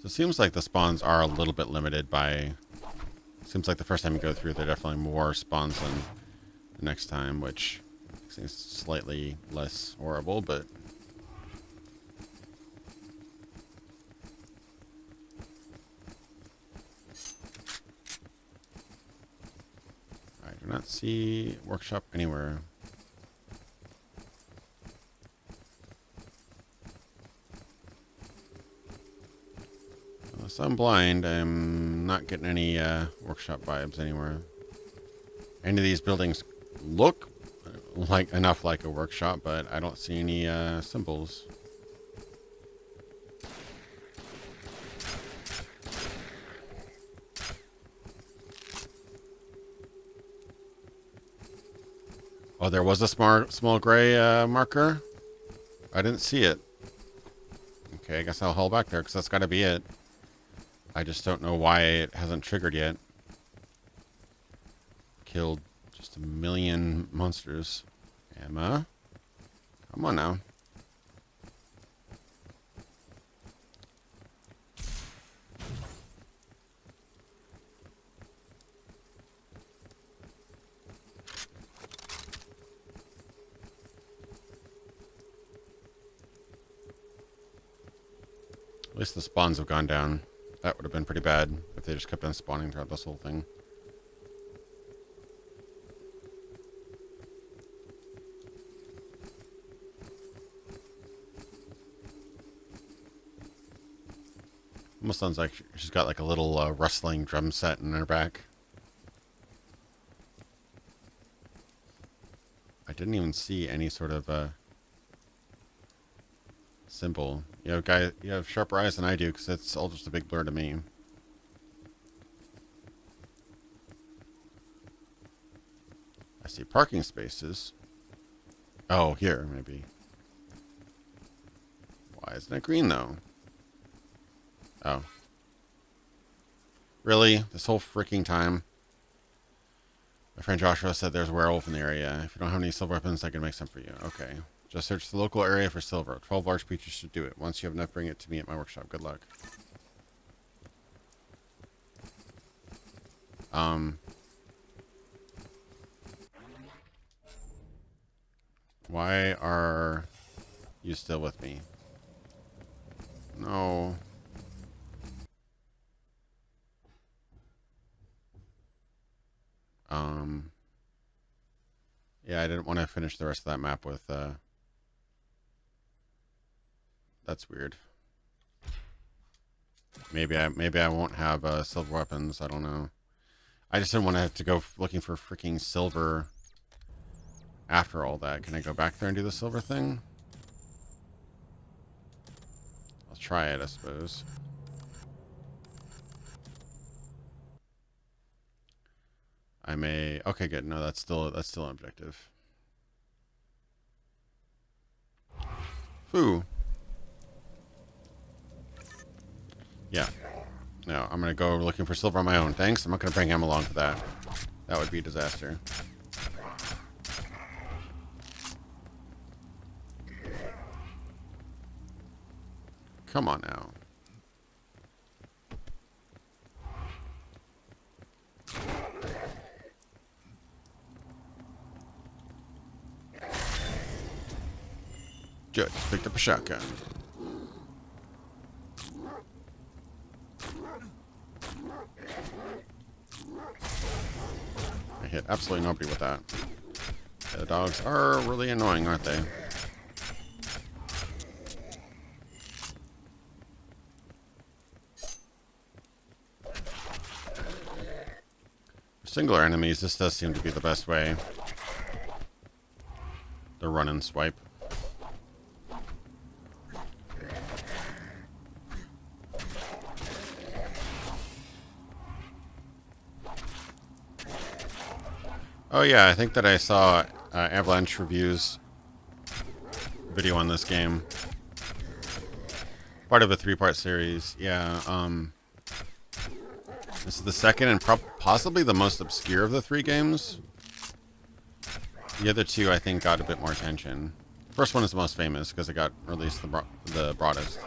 Speaker 1: So it seems like the spawns are a little bit limited by... Seems like the first time you go through, there are definitely more spawns than the next time, which seems slightly less horrible, but... I do not see workshop anywhere. Unless I'm blind, I'm not getting any workshop vibes anywhere. Any of these buildings look like enough like a workshop, but I don't see any symbols. Oh, there was a small gray marker. I didn't see it. Okay, I guess I'll haul back there because that's got to be it. I just don't know why it hasn't triggered yet. Killed just a million monsters. Emma? Come on now. At least the spawns have gone down. That would have been pretty bad if they just kept on spawning throughout this whole thing. Almost sounds like she's got like a little rustling drum set in her back. I didn't even see any sort of symbol. You have sharper eyes than I do because it's all just a big blur to me. I see parking spaces. Oh, here, maybe. Why isn't it green, though? Oh. Really? This whole freaking time? My friend Joshua said there's a werewolf in the area. If you don't have any silver weapons, I can make some for you. Okay. Just search the local area for silver. 12 large pieces should do it. Once you have enough, bring it to me at my workshop. Good luck. Why are you still with me? No. Yeah, I didn't want to finish the rest of that map with, that's weird. Maybe I won't have silver weapons. I don't know. I just didn't want to have to go looking for freaking silver after all that. Can I go back there and do the silver thing? I'll try it, I suppose. I may. Okay, good. No, that's still an objective. Foo. Yeah. No, I'm gonna go looking for silver on my own. Thanks. I'm not gonna bring him along for that. That would be a disaster. Come on now. Good. Picked up a shotgun. I hit absolutely nobody with that. Yeah, the dogs are really annoying, aren't they? For singular enemies, this does seem to be the best way. The run and swipe. Oh yeah, I think that I saw Avalanche Review's video on this game. Part of a 3-part series. Yeah, this is the second and possibly the most obscure of the 3 games. The other 2, I think, got a bit more attention. First one is the most famous because it got released the broadest.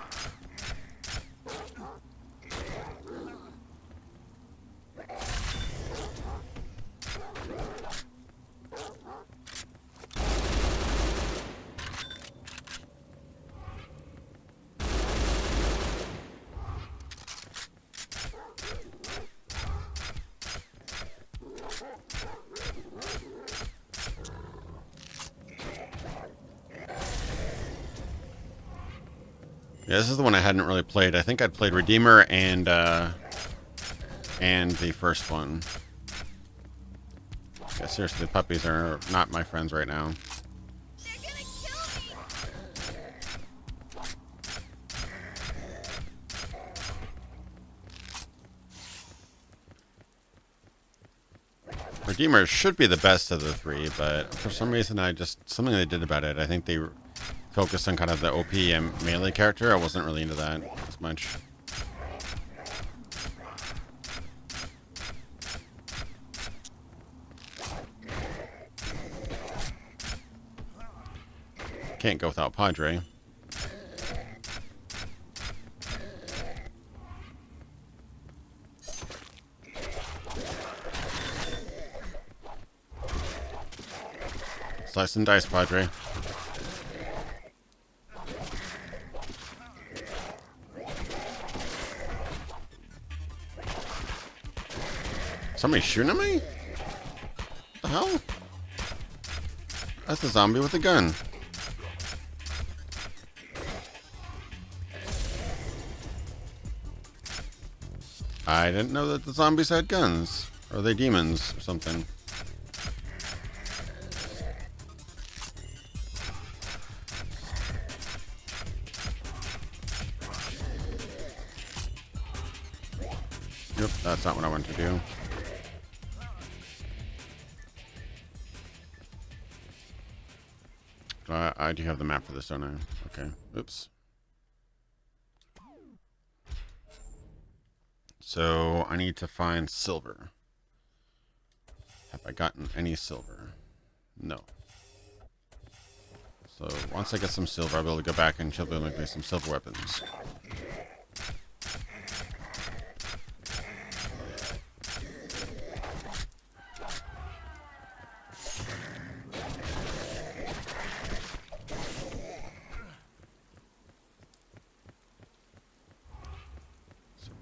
Speaker 1: Yeah, this is the one I hadn't really played. I think I'd played Redeemer and the first one. Yeah, seriously, the puppies are not my friends right now.
Speaker 8: They're gonna kill me!
Speaker 1: Redeemer should be the best of the 3, but for some reason something they did about it. I think they focused on kind of the OP and melee character. I wasn't really into that as much. Can't go without Padre. Slice and dice, Padre. Somebody shooting at me? What the hell? That's a zombie with a gun. I didn't know that the zombies had guns. Or are they demons or something? Yep, that's not what I wanted to do. I do have the map for this, don't I? Okay. Oops. So I need to find silver. Have I gotten any silver? No. So once I get some silver, I'll be able to go back and she'll be able to make me some silver weapons.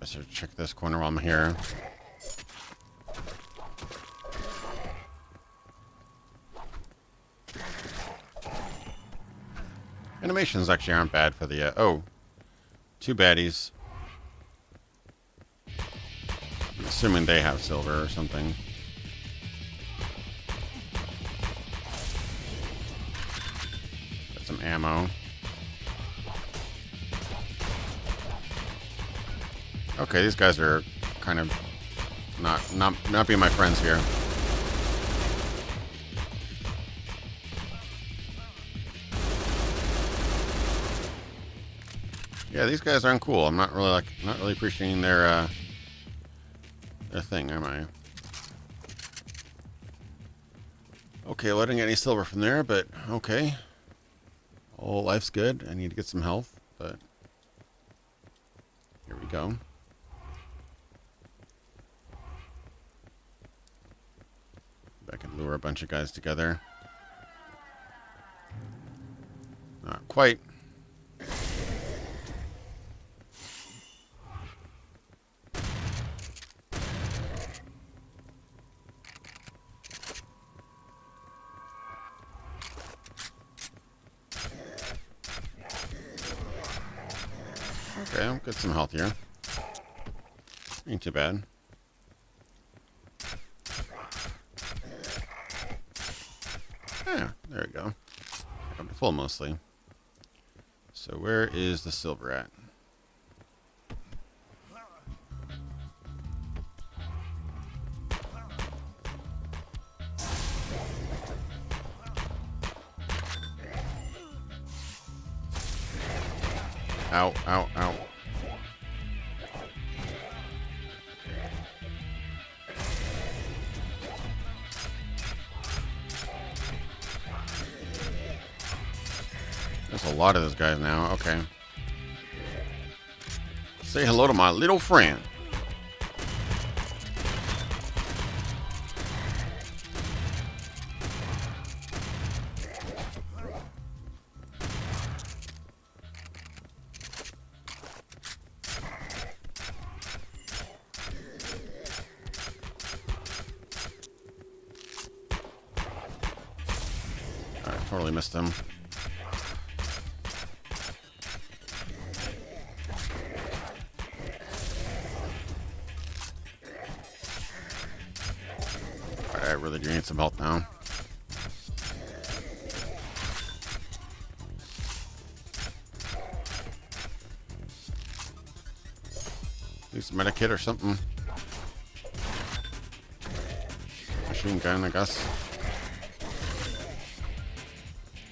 Speaker 1: I should check this corner while I'm here. Animations actually aren't bad for the, oh. 2 baddies. I'm assuming they have silver or something. Got some ammo. Okay, these guys are kind of not being my friends here. Yeah, these guys aren't cool. I'm not really appreciating their thing, am I? Okay, well, I didn't get any silver from there, but okay. Oh, life's good. I need to get some health, but here we go. I can lure a bunch of guys together. Not quite. Okay, I'll get some health here. Ain't too bad. Yeah, there we go. Up to full mostly. So where is the silver at? Ow, ow, ow. There's a lot of those guys now. Okay. Say hello to my little friend. Alright, totally missed him. I really do need some help now. Use a medikit or something. Machine gun, I guess.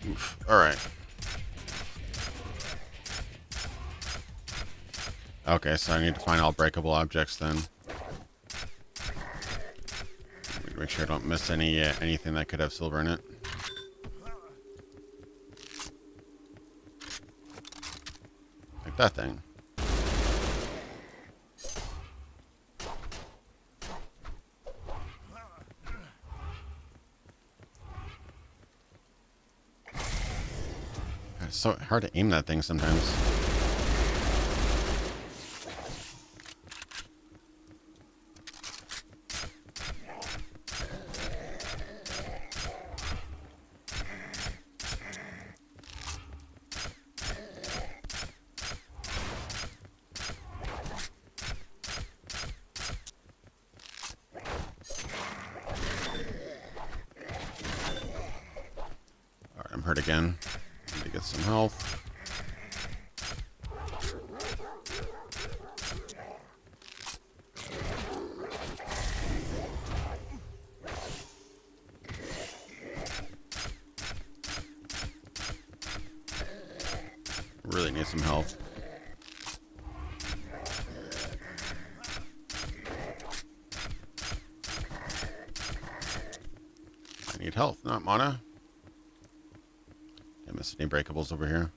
Speaker 1: Oof. Alright. Okay, so I need to find all breakable objects then. Make sure I don't miss anything that could have silver in it. Like that thing. It's so hard to aim that thing sometimes. I'm hurt again. Need to get some health. Really need some health. I need health, not mana. Did I miss any breakables over here?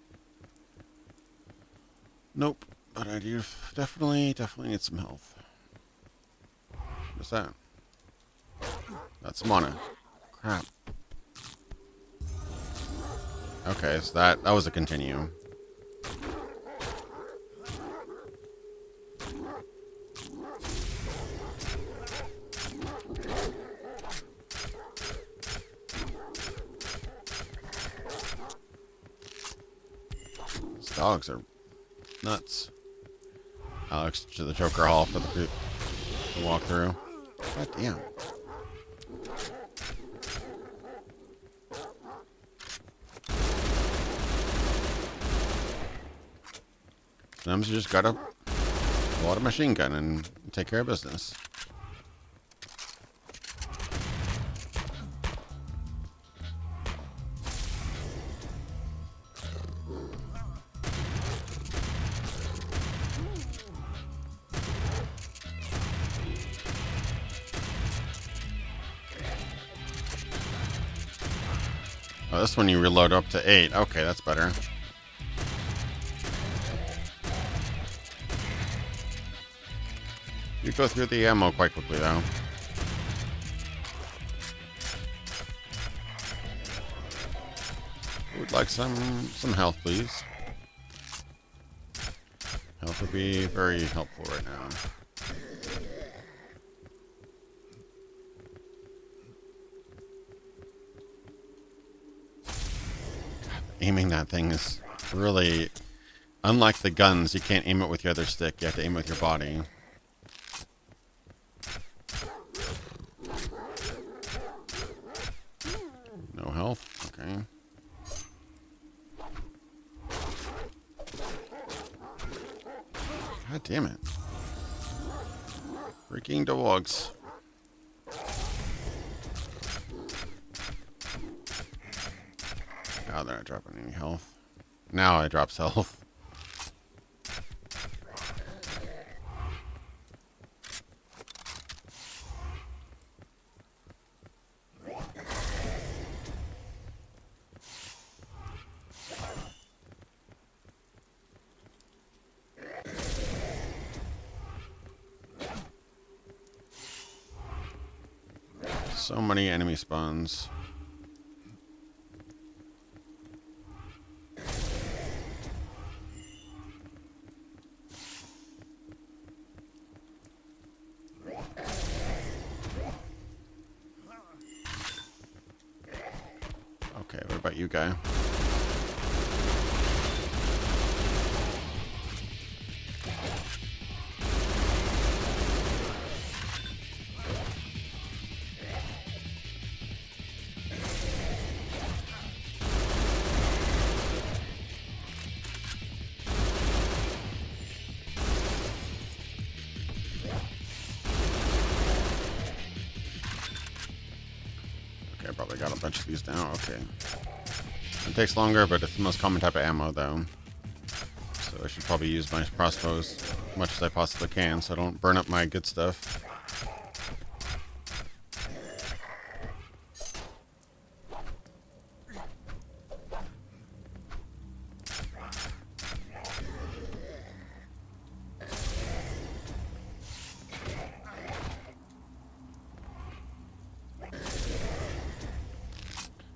Speaker 1: Nope, but I do definitely need some health. What's that? That's mana. Crap. Okay, so that was a continue. These dogs are nuts. Alex to the Joker Hall for the walk through. God damn. Sometimes you just gotta pull out a machine gun and take care of business. Oh, this one you reload up to 8. Okay, that's better. You go through the ammo quite quickly, though. Would like some health, please. Health would be very helpful right now. Aiming that thing is really... Unlike the guns, you can't aim it with your other stick. You have to aim it with your body. No health? Okay. God damn it. Freaking dogs. Oh, they're not dropping any health. Now I drops health. So many enemy spawns. Okay, what about you, guy? Okay, I probably got a bunch of these now. Okay. It takes longer, but it's the most common type of ammo, though. So I should probably use my crossbows as much as I possibly can so I don't burn up my good stuff.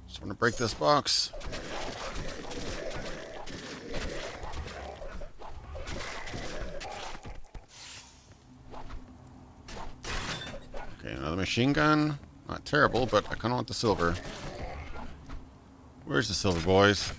Speaker 1: Just want to break this box. Okay, another machine gun. Not terrible, but I kind of want the silver. Where's the silver, boys?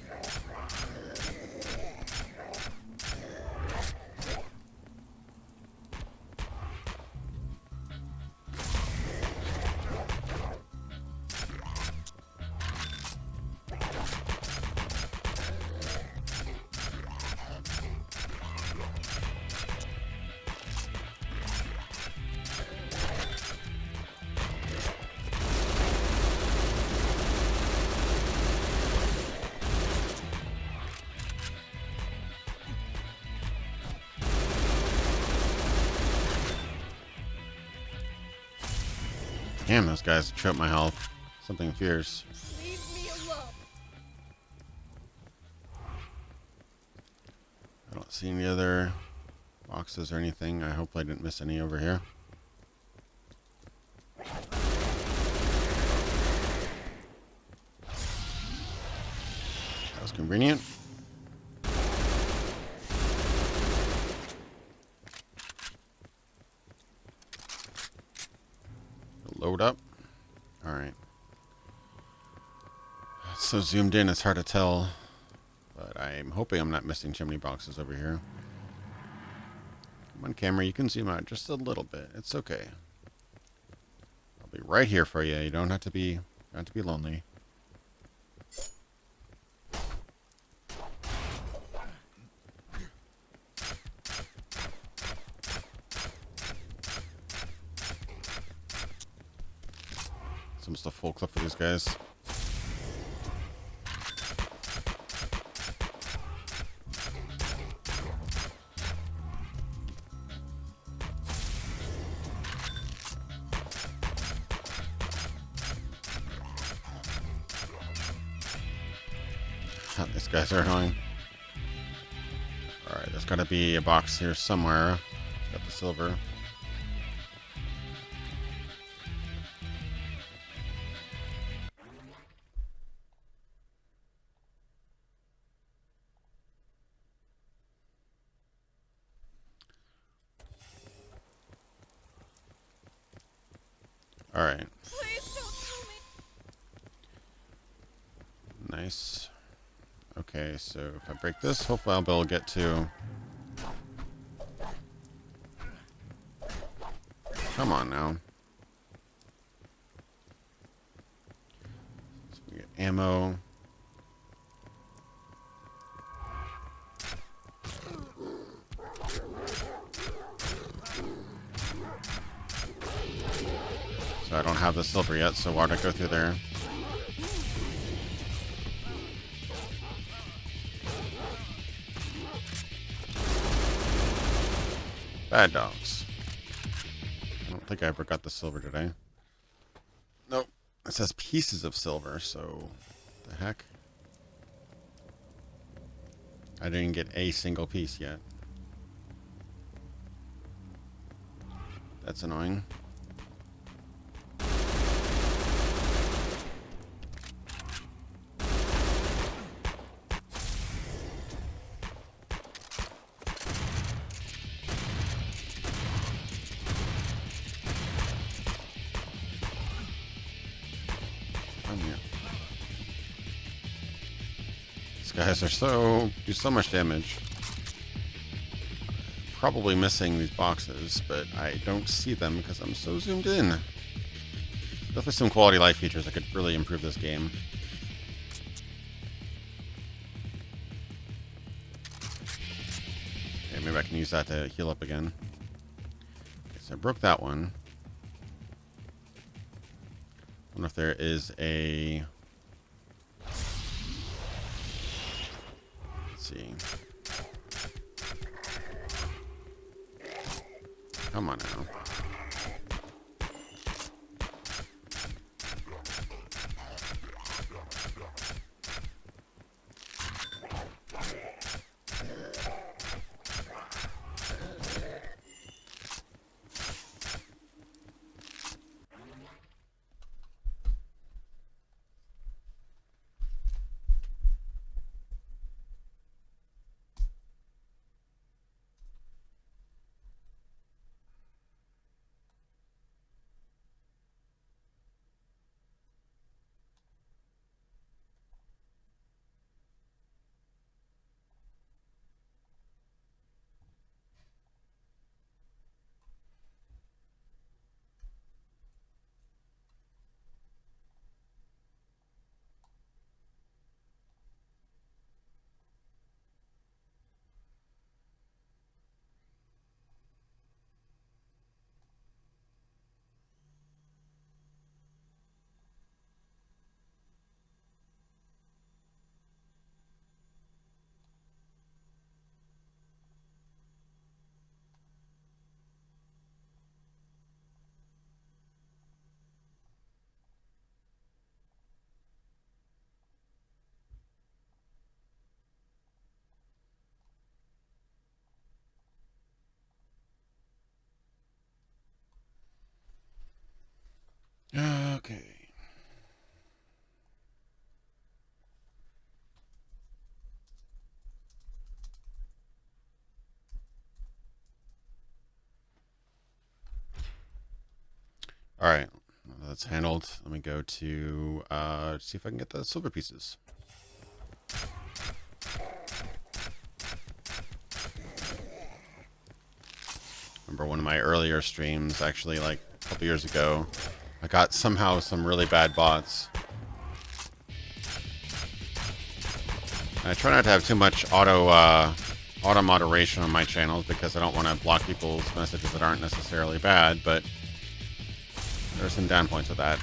Speaker 1: Damn, those guys choke my health. Something fierce.
Speaker 8: Leave me alone.
Speaker 1: I don't see any other boxes or anything. I hope I didn't miss any over here. That was convenient. Load up. Alright. It's so zoomed in, it's hard to tell. But I'm hoping I'm not missing chimney boxes over here. Come on, camera, you can zoom out just a little bit. It's okay. I'll be right here for you. You don't have to be lonely. It's almost a full clip for these guys. These guys are annoying. Alright, there's gotta be a box here somewhere. Got the silver. Alright.
Speaker 8: Please don't kill me.
Speaker 1: Nice. Okay, so if I break this, hopefully I'll be able to get to... Come on now. So we get ammo. So I don't have the silver yet, so why'd I go through there? Bad dogs. I don't think I ever got the silver, did I? Nope. It says pieces of silver, so... The heck? I didn't get a single piece yet. That's annoying. These guys do so much damage. Probably missing these boxes, but I don't see them because I'm so zoomed in. Definitely some quality life features that could really improve this game. Okay, maybe I can use that to heal up again. Okay, so I broke that one. I wonder if there is a... Let's see. Come on now. Okay. All right, that's handled. Let me go to see if I can get the silver pieces. Remember one of my earlier streams, actually like a couple years ago, I got somehow some really bad bots. I try not to have too much auto moderation on my channels because I don't want to block people's messages that aren't necessarily bad, but there are some down points with that.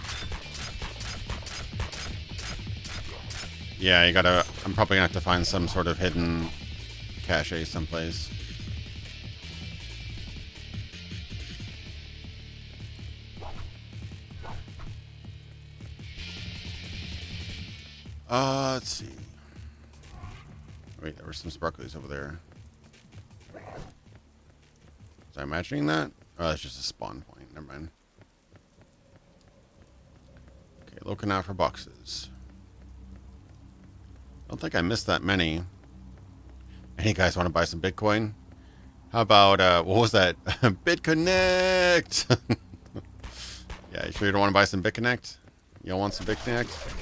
Speaker 1: Yeah, I'm probably gonna have to find some sort of hidden cache someplace. Let's see. Wait, there were some sparklies over there. Was I imagining that? Oh, that's just a spawn point. Never mind. Okay, looking out for boxes. I don't think I missed that many. Any guys want to buy some Bitcoin? How about, what was that? BitConnect! Yeah, you sure you don't want to buy some BitConnect? You don't want some BitConnect?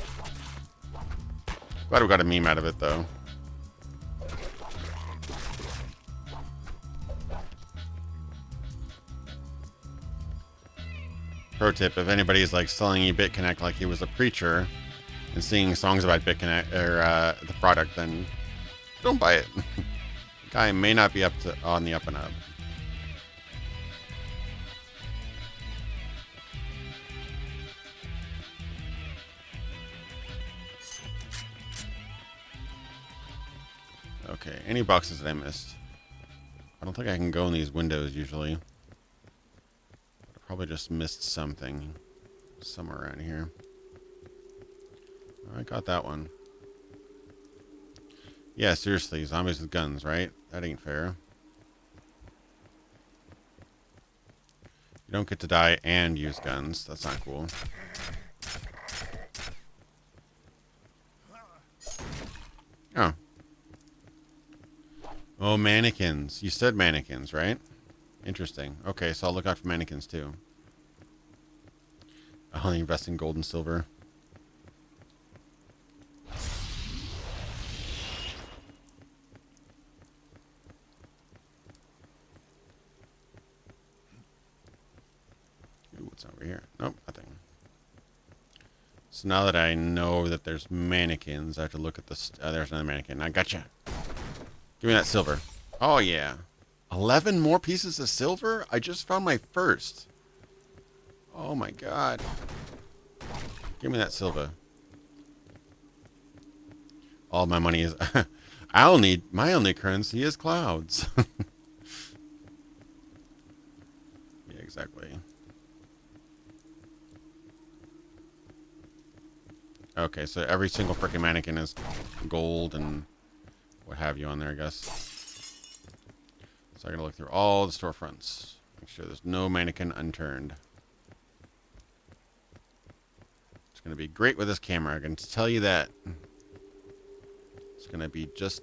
Speaker 1: Glad we got a meme out of it, though. Pro tip, if anybody's like selling you BitConnect like he was a preacher and singing songs about BitConnect or the product, then don't buy it. The guy may not be on the up and up. Okay, any boxes that I missed? I don't think I can go in these windows usually. I probably just missed something somewhere around here. I got that one. Yeah, seriously, zombies with guns, right? That ain't fair. You don't get to die and use guns. That's not cool. Oh. Oh, mannequins. You said mannequins, right? Interesting. Okay, so I'll look out for mannequins too. I'll only invest in gold and silver. Ooh, what's over here? Nope, nothing. So now that I know that there's mannequins, I have to look at the... there's another mannequin. I gotcha. Give me that silver. Oh, yeah. 11 more pieces of silver? I just found my first. Oh, my God. Give me that silver. All my money is... I'll need... My only currency is clouds. Yeah, exactly. Okay, so every single freaking mannequin is gold and what have you on there, I guess. So I gotta look through all the storefronts. Make sure there's no mannequin unturned. It's gonna be great with this camera, I can tell you that. It's gonna be just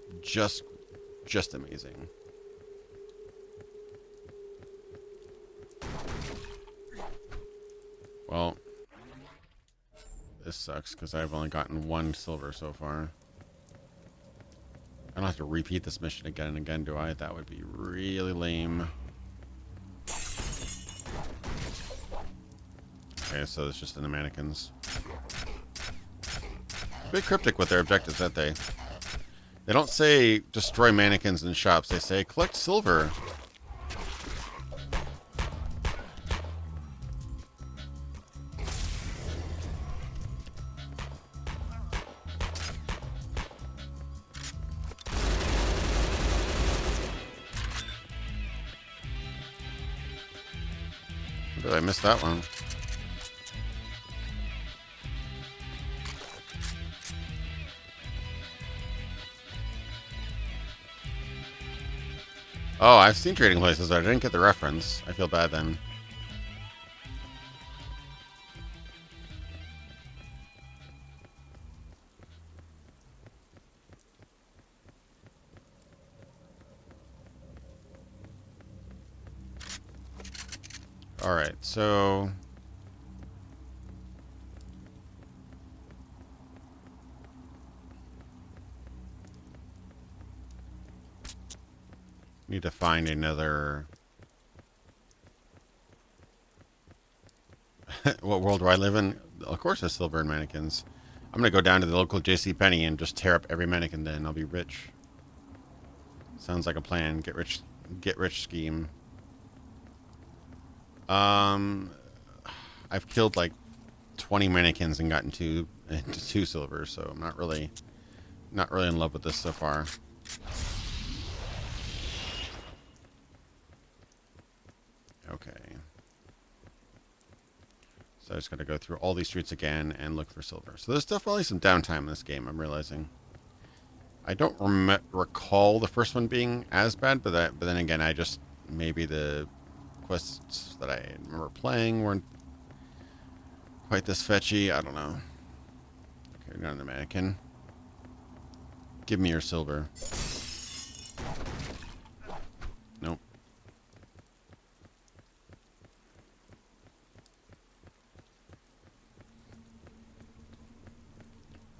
Speaker 1: amazing. Well, this sucks because I've only gotten 1 silver so far. I don't have to repeat this mission again and again, do I? That would be really lame. Okay, so it's just in the mannequins. A bit cryptic with their objectives, aren't they? They don't say destroy mannequins in shops. They say collect silver. Did I miss that one? Oh, I've seen trading places, but I didn't get the reference. I feel bad then. Alright, so... need to find another... What world do I live in? Of course there's silver and mannequins. I'm gonna go down to the local JCPenney and just tear up every mannequin then. I'll be rich. Sounds like a plan. Get rich scheme. I've killed like 20 mannequins and gotten two silver, so I'm not really in love with this so far. Okay. So I just gotta go through all these streets again and look for silver. So there's definitely some downtime in this game, I'm realizing. I don't recall the first one being as bad, but then again, I just maybe the quests that I remember playing weren't quite this fetchy. I don't know. Okay, down the mannequin. Give me your silver. Nope.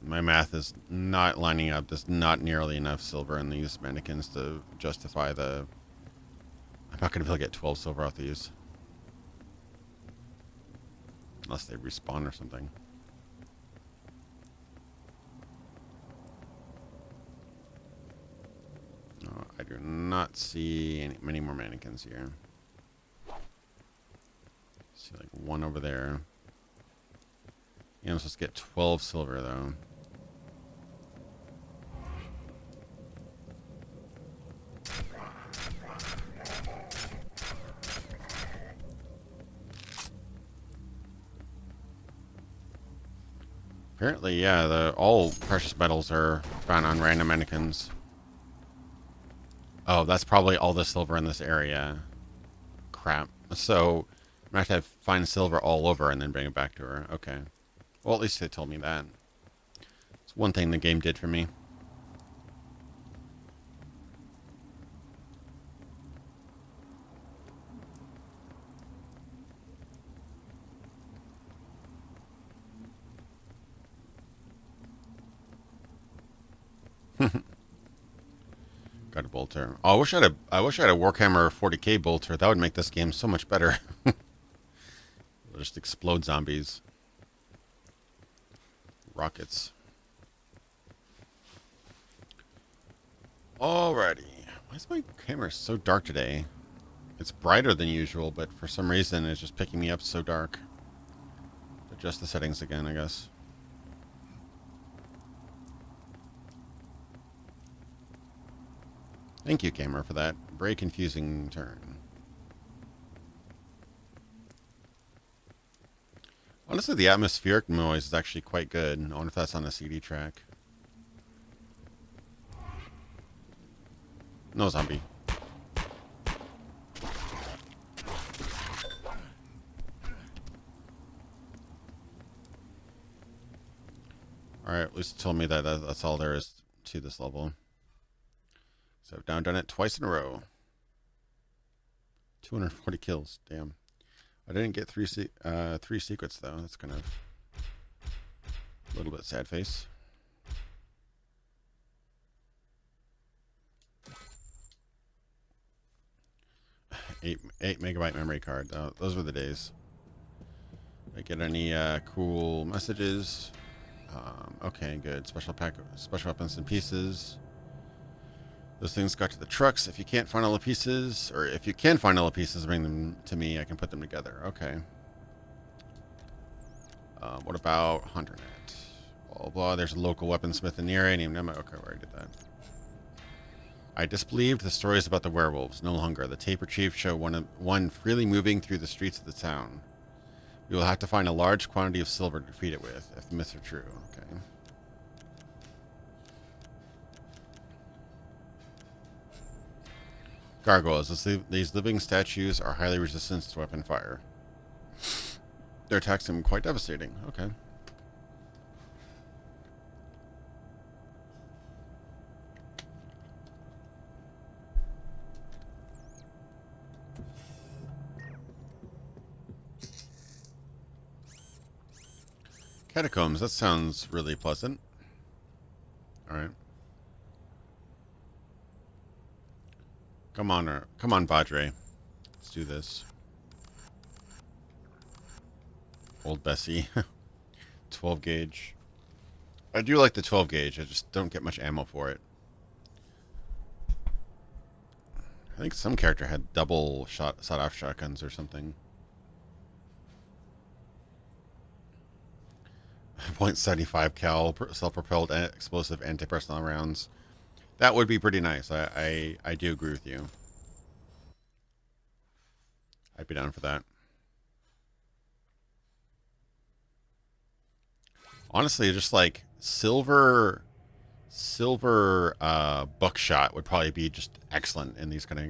Speaker 1: My math is not lining up. There's not nearly enough silver in these mannequins to justify the... I'm not going to be able to get 12 silver off these. Unless they respawn or something. No, I do not see many more mannequins here. See like one over there. Yeah, I'm supposed to get 12 silver though. Apparently, yeah, all precious metals are found on random mannequins. Oh, that's probably all the silver in this area. Crap. So, I'm going to have to find silver all over and then bring it back to her. Okay. Well, at least they told me that. It's one thing the game did for me. Got a bolter. Oh, I wish I had a Warhammer 40k bolter. That would make this game so much better. It'll just explode zombies. Rockets. Alrighty. Why is my camera so dark today? It's brighter than usual, but for some reason it's just picking me up so dark. Adjust the settings again, I guess. Thank you, camera, for that very confusing turn. Honestly, the atmospheric noise is actually quite good. I wonder if that's on a CD track. No zombie. Alright, at least it told me that that's all there is to this level. So I've now done it twice in a row. 240 kills. Damn. I didn't get three secrets, though. That's kind of a little bit sad face. Eight megabyte memory card. Those were the days. Did I get any cool messages? Okay, good. Special weapons and pieces. Those things got to the trucks. If you can't find all the pieces, or if you can find all the pieces, bring them to me. I can put them together. Okay. What about Huntin? Blah, blah. There's a local weaponsmith in the area named Emma. Okay, we already did that. I disbelieved the stories about the werewolves. No longer. The tape retrieved show one freely moving through the streets of the town. We will have to find a large quantity of silver to defeat it with, if the myths are true. Okay. Gargoyles. These living statues are highly resistant to weapon fire. Their attacks can be quite devastating. Okay. Catacombs. That sounds really pleasant. All right. Come on, Padre. Let's do this. Old Bessie. 12 gauge. I do like the 12 gauge. I just don't get much ammo for it. I think some character had double sawed-off shotguns or something. .75 cal self-propelled explosive anti-personnel rounds. That would be pretty nice. I do agree with you. I'd be down for that. Honestly, just like silver Silver buckshot would probably be just excellent in these kind of...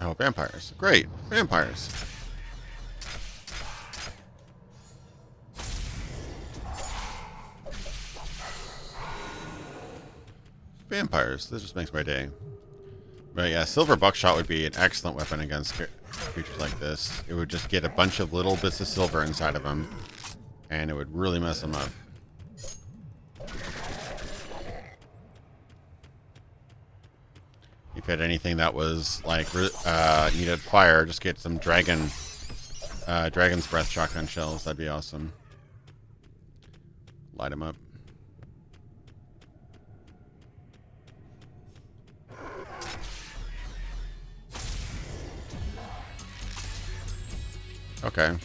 Speaker 1: Oh, vampires. Great. Vampires. Vampires. This just makes my day. But yeah, silver buckshot would be an excellent weapon against creatures like this. It would just get a bunch of little bits of silver inside of them, and it would really mess them up. If you had anything that was like needed fire, just get some dragon's breath shotgun shells. That'd be awesome. Light them up. Okay.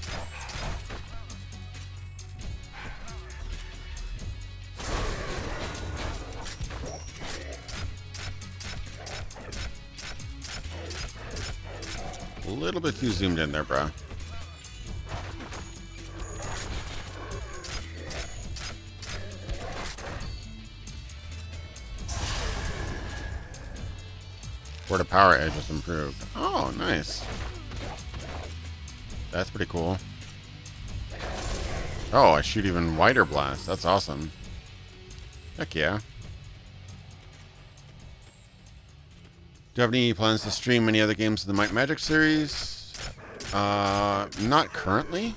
Speaker 1: A little bit too zoomed in there, bro. Where the power edge is improved. Oh, nice. That's pretty cool. Oh, I shoot even wider blasts. That's awesome. Heck yeah. Do you have any plans to stream any other games in the Might and Magic series? Not currently.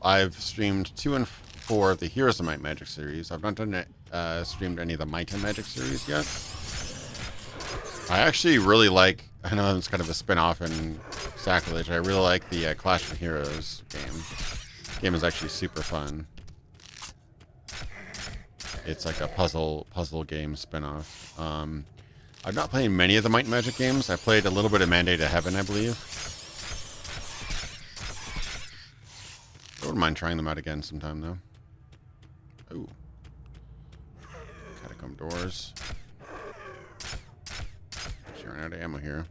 Speaker 1: I've streamed 2 and 4 of the Heroes of Might and Magic series. I've not done streamed any of the Might and Magic series yet. I actually really like, I know it's kind of a spin-off and sacrilege, I really like the Clash of Heroes game. The game is actually super fun. It's like a puzzle game spin-off. I've not played many of the Might and Magic games. I played a little bit of Mandate of Heaven, I believe. I wouldn't mind trying them out again sometime, though. Ooh. Catacomb doors. Actually, ran out of ammo here.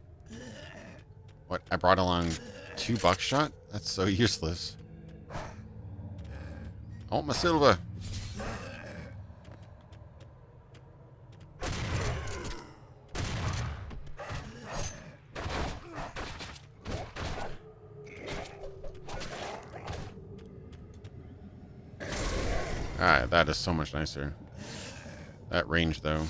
Speaker 1: What? I brought along 2 buckshot? That's so useless. I want my silver. Alright, that is so much nicer. That range, though.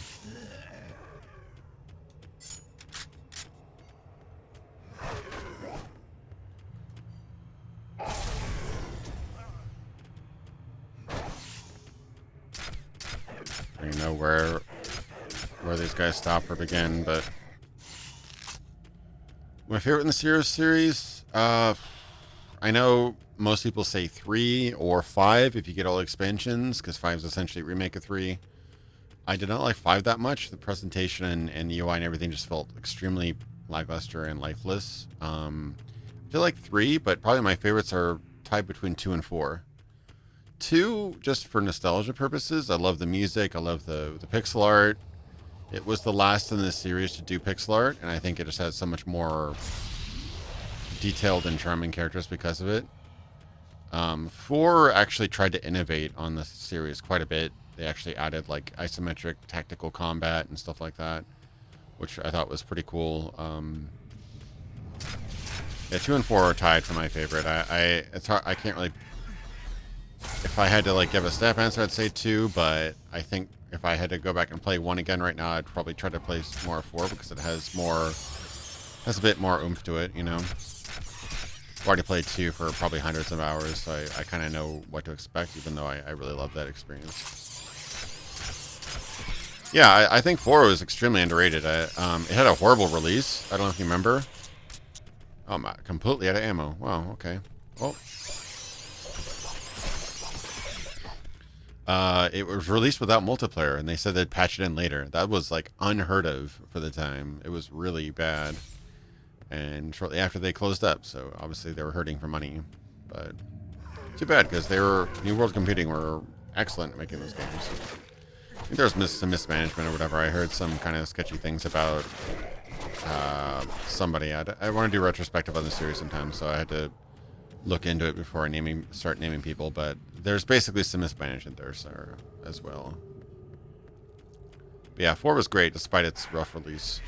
Speaker 1: I don't know where these guys stop or begin, but my favorite in the series, I know most people say 3 or 5 if you get all expansions, because 5 is essentially a remake of 3. I did not like 5 that much. The presentation and the UI and everything just felt extremely lackluster and lifeless. I feel like 3, but probably my favorites are tied between 2 and 4. 2, just for nostalgia purposes. I love the music. I love the pixel art. It was the last in the series to do pixel art, and I think it just has so much more detailed and charming characters because of it. 4 actually tried to innovate on the series quite a bit. They actually added like isometric tactical combat and stuff like that, which I thought was pretty cool. Yeah, 2 and 4 are tied for my favorite. It's hard. I can't really. If I had to like give a snap answer, I'd say 2. But I think if I had to go back and play 1 again right now, I'd probably try to play more 4 because it has a bit more oomph to it, you know. I've already played 2 for probably hundreds of hours, so I kind of know what to expect, even though I really love that experience. Yeah, I think 4 was extremely underrated. It had a horrible release. I don't know if you remember. Oh, I'm completely out of ammo. Wow, okay. Well, it was released without multiplayer, and they said they'd patch it in later. That was like unheard of for the time. It was really bad. And shortly after they closed up, so obviously they were hurting for money. But too bad, because New World Computing were excellent at making those games. I think there was some mismanagement or whatever. I heard some kind of sketchy things about somebody. I want to do retrospective on the series sometime, so I had to look into it before I start naming people, but there's basically some mismanagement there, so, as well. But yeah, 4 was great despite its rough release.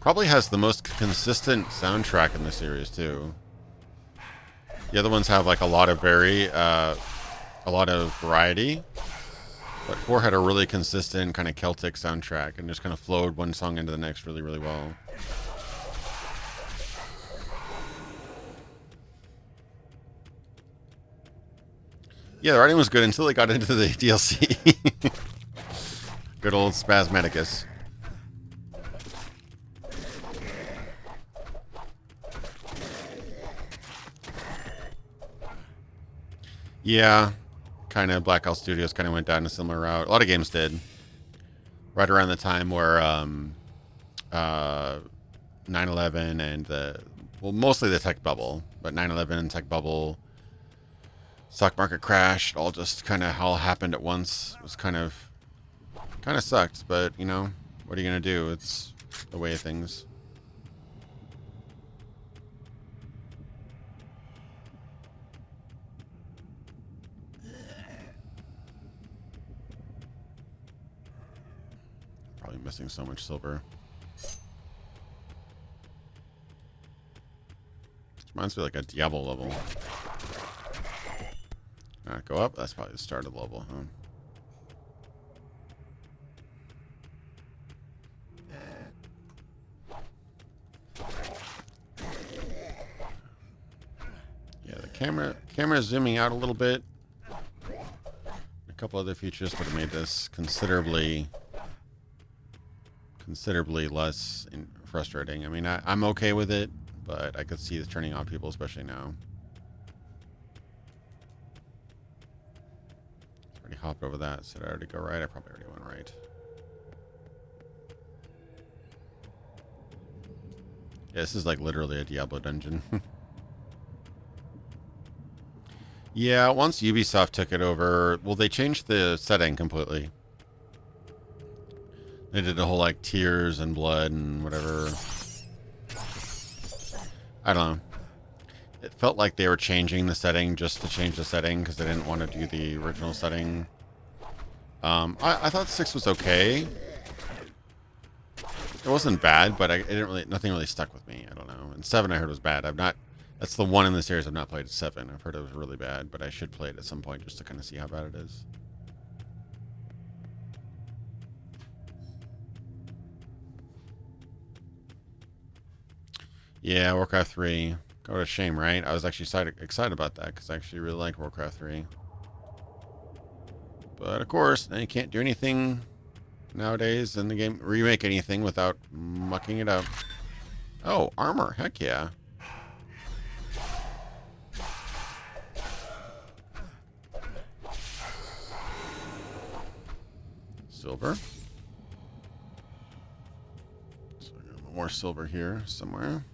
Speaker 1: Probably has the most consistent soundtrack in the series too. The other ones have like a lot of variety, but 4 had a really consistent kind of Celtic soundtrack and just kind of flowed one song into the next really, really well. Yeah, the writing was good until they got into the DLC. Good old Spasmodicus. Yeah, kind of Black Owl Studios kind of went down a similar route. A lot of games did. Right around the time where 9/11 and mostly the tech bubble, but 9/11 and tech bubble, stock market crash, all just kind of all happened at once. It was kind of sucked, but you know, what are you gonna do? It's the way of things. Probably missing so much silver. Reminds me of like a Diablo level. Go up. That's probably the start of the level, huh? Yeah, the camera is zooming out a little bit. A couple other features would have made this considerably less frustrating. I mean, I'm okay with it, but I could see it turning on people, especially now. Already hopped over that. So did I already go right? I probably already went right. Yeah, this is like literally a Diablo dungeon. Yeah, once Ubisoft took it over, well, they changed the setting completely. They did a whole like tears and blood and whatever. I don't know. It felt like they were changing the setting just to change the setting because they didn't want to do the original setting. I thought 6 was okay. It wasn't bad, but nothing really stuck with me. I don't know. And 7 I heard was bad. That's the one in the series I've not played. 7. I've heard it was really bad, but I should play it at some point just to kind of see how bad it is. Yeah, Warcraft 3. What a shame, right? I was actually excited about that because I actually really liked Warcraft 3. But of course, now you can't do anything nowadays in the game, remake anything without mucking it up. Oh, armor. Heck yeah. Silver. So I got more silver here somewhere.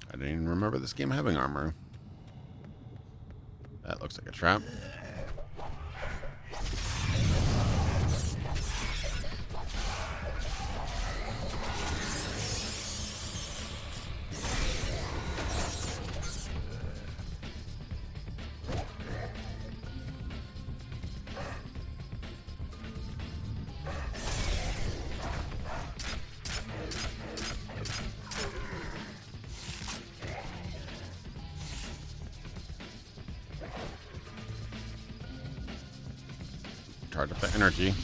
Speaker 1: I didn't even remember this game having armor. That looks like a trap. Charge up the energy.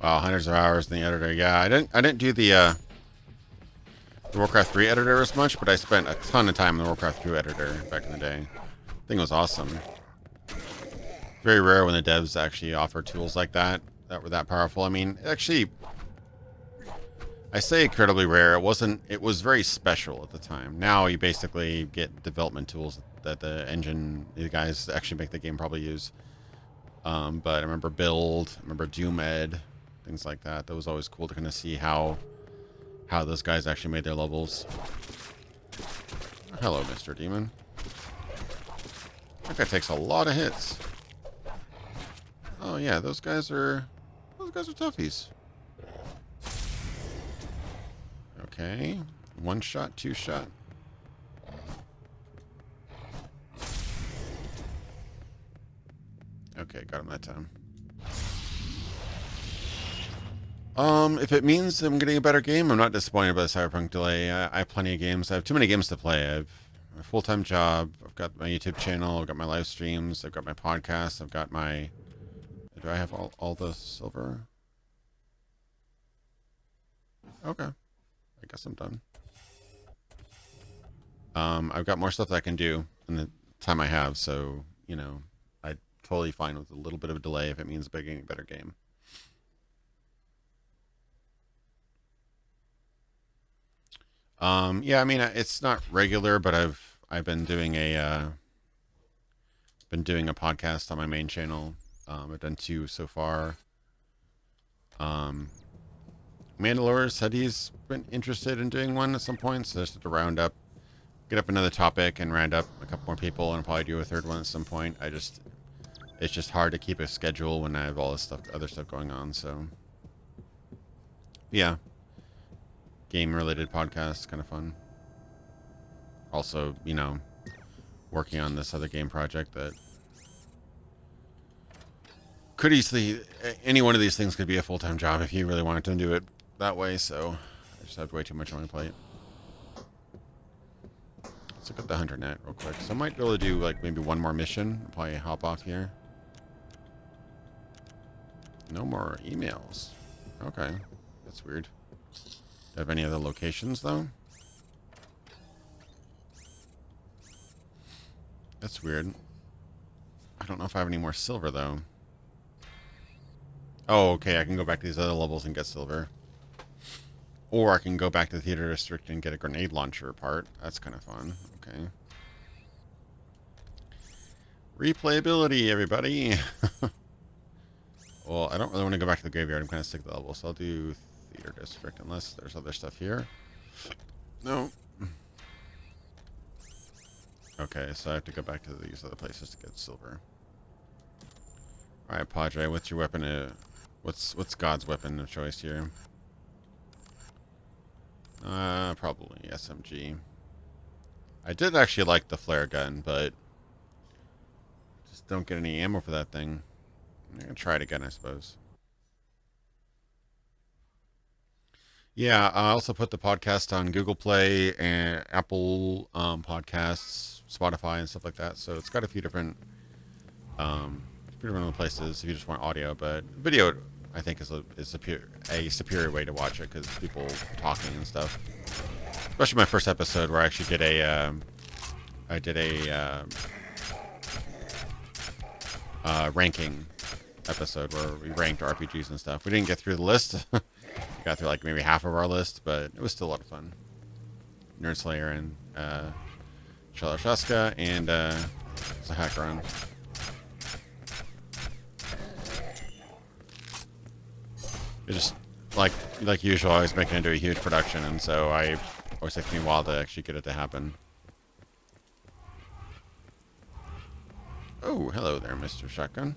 Speaker 1: Wow, hundreds of hours in the editor. Yeah, I didn't do the Warcraft 3 editor as much, but I spent a ton of time in the Warcraft 2 editor back in the day. The thing was awesome. Very rare when the devs actually offer tools like that were that powerful. I mean, actually, I say incredibly rare. It was very special at the time. Now you basically get development tools that the guys that actually make the game probably use. But I remember Build, I remember Doom Ed, things like that. That was always cool to kind of see how those guys actually made their levels. Hello, Mr. Demon. That guy takes a lot of hits. Oh yeah, those guys are toughies. Okay. One shot, two shot. Okay, got him that time. If it means I'm getting a better game, I'm not disappointed by the Cyberpunk delay. I have plenty of games. I have too many games to play. I have a full-time job. I've got my YouTube channel. I've got my live streams. I've got my podcast. I've got my... Do I have all the silver? Okay. I guess I'm done. I've got more stuff that I can do in the time I have, so, you know, I'm totally fine with a little bit of a delay if it means getting a better game. Yeah, I mean, it's not regular, but I've been doing a podcast on my main channel. I've done 2 so far. Mandalore said he's been interested in doing one at some point, so just to round up, get up another topic and round up a couple more people, and probably do a 3rd one at some point. It's just hard to keep a schedule when I have all this stuff, other stuff going on. So, yeah. Game-related podcast, kind of fun. Also, you know, working on this other game project that could easily... Any one of these things could be a full-time job if you really wanted to do it that way, so I just have way too much on my plate. Let's look at the Hunter net real quick. So I might be able to do, like, maybe one more mission. I'll probably hop off here. No more emails. Okay. That's weird. Do I have any other locations, though? That's weird. I don't know if I have any more silver, though. Oh, okay, I can go back to these other levels and get silver. Or I can go back to the theater district and get a grenade launcher part. That's kind of fun. Okay. Replayability, everybody! Well, I don't really want to go back to the graveyard. I'm kind of sick of the level, so I'll do theater district unless there's other stuff here. No. Okay, so I have to go back to these other places to get silver. Alright, Padre, what's your weapon? What's God's weapon of choice here? Probably SMG. I did actually like the flare gun, but just don't get any ammo for that thing. I'm gonna try it again, I suppose. Yeah, I also put the podcast on Google Play and Apple Podcasts, Spotify, and stuff like that. So it's got a few different places if you just want audio. But video, I think, is a superior way to watch it because people talking and stuff. Especially my first episode where I actually did a ranking episode where we ranked RPGs and stuff. We didn't get through the list. We got through like maybe half of our list, but it was still a lot of fun. Nerd Slayer and Shalashaska and Zahakaran. It just like usual, I was making it into a huge production, and so I always takes me a while to actually get it to happen. Oh, hello there, Mr. Shotgun.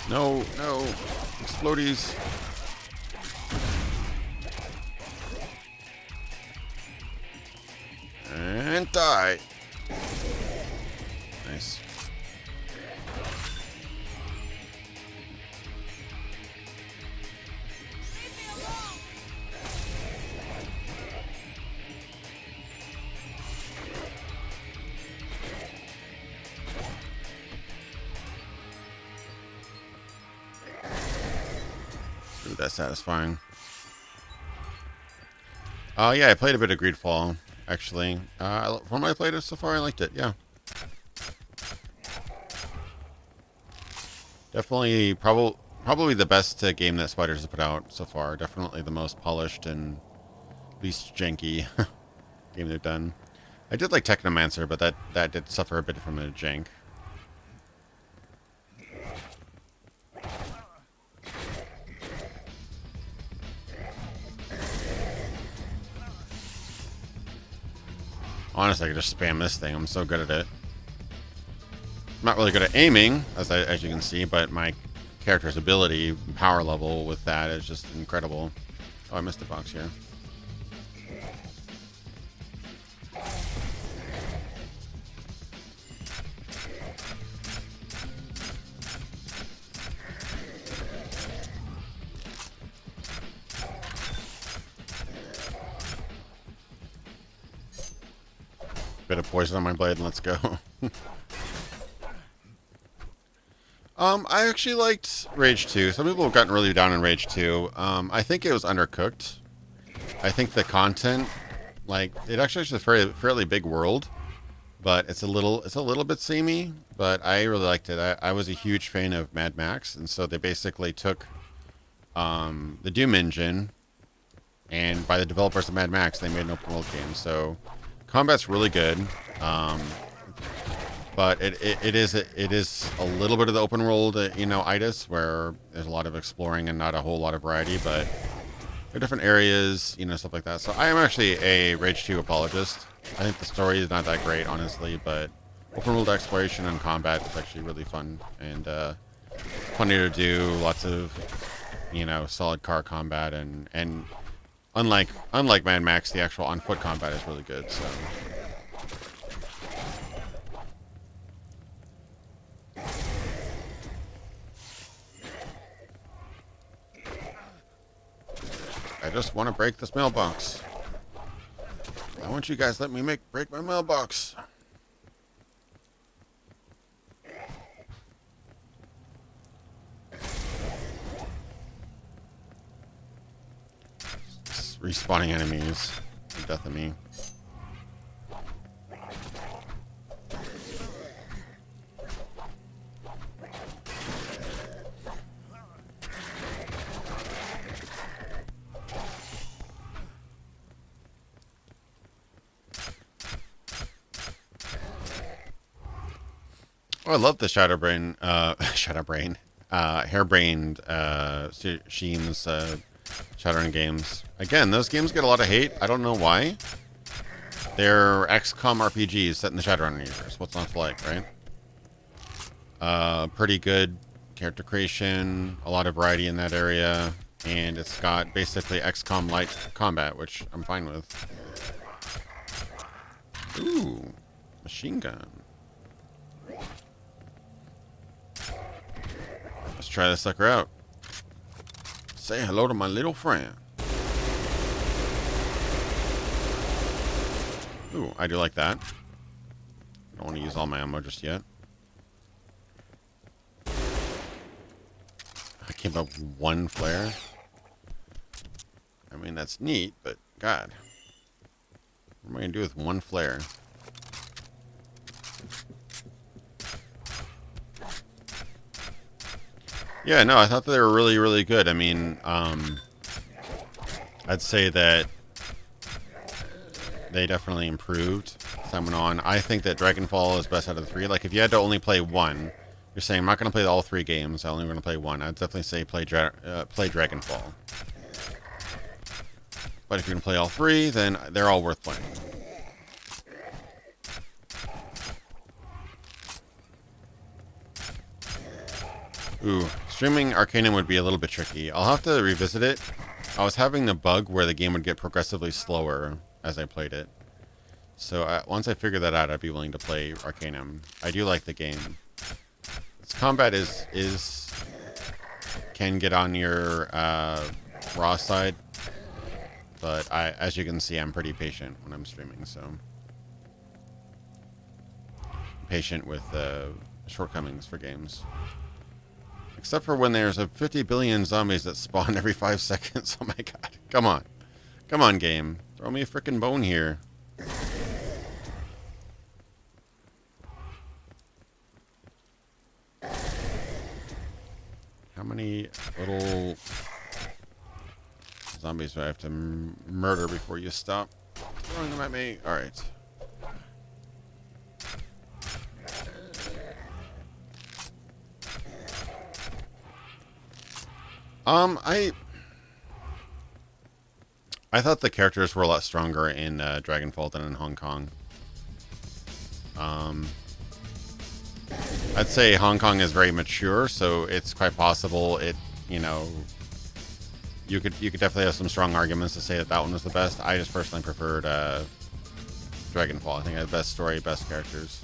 Speaker 1: No, no, explodies. And die. Nice. Ooh, that's satisfying. Yeah, I played a bit of Greedfall, actually. From what I played it so far, I liked it, yeah. Definitely, probably the best game that Spiders has put out so far. Definitely the most polished and least janky game they've done. I did like Technomancer, but that did suffer a bit from a jank. Honestly, I could just spam this thing. I'm so good at it. not really good at aiming, as you can see, but my character's ability, power level with that is just incredible. Oh, I missed a box here. Bit of poison on my blade and let's go. I actually liked Rage 2. Some people have gotten really down on Rage 2. I think it was undercooked. I think the content, like, it actually is a fairly big world, but it's a little bit samey. But I really liked it. I was a huge fan of Mad Max, and so they basically took the Doom engine, and by the developers of Mad Max, they made an open world game. So combat's really good. But it is a little bit of the open world, itis, where there's a lot of exploring and not a whole lot of variety, but there are different areas, stuff like that. So I am actually a Rage 2 apologist. I think the story is not that great, honestly, but open world exploration and combat is actually really fun and funny to do. Lots of, solid car combat and unlike Mad Max, the actual on foot combat is really good. So. I just want to break this mailbox. I want you guys to let me break my mailbox. Respawning enemies. The death of me. Oh, I love the harebrained Sheen's Shadowrun games. Again, those games get a lot of hate. I don't know why. They're XCOM RPGs set in the Shadowrun universe. What's not to like, right? Pretty good character creation, a lot of variety in that area, and it's got basically XCOM-like combat, which I'm fine with. Ooh, machine gun. Let's try this sucker out. Say hello to my little friend. Ooh, I do like that. Don't want to use all my ammo just yet. I came up with one flare. I mean, that's neat, but God. What am I going to do with one flare? Yeah, no, I thought they were really, really good. I mean, I'd say that they definitely improved as time went on. I think that Dragonfall is best out of the three. Like, if you had to only play one, you're saying I'm not going to play all three games. I'm only going to play one. I'd definitely say play Dragonfall. But if you're going to play all three, then they're all worth playing. Ooh, streaming Arcanum would be a little bit tricky. I'll have to revisit it. I was having the bug where the game would get progressively slower as I played it. So once I figure that out, I'd be willing to play Arcanum. I do like the game. Its combat can get on your raw side, but as you can see, I'm pretty patient when I'm streaming. So patient with shortcomings for games. Except for when there's 50 billion zombies that spawn every 5 seconds. Oh my god. Come on. Come on, game. Throw me a frickin' bone here. How many little zombies do I have to murder before you stop throwing them at me? Alright. I thought the characters were a lot stronger in Dragonfall than in Hong Kong. I'd say Hong Kong is very mature, so it's quite possible it, you could definitely have some strong arguments to say that one was the best. I just personally preferred Dragonfall. I think it had the best story, best characters.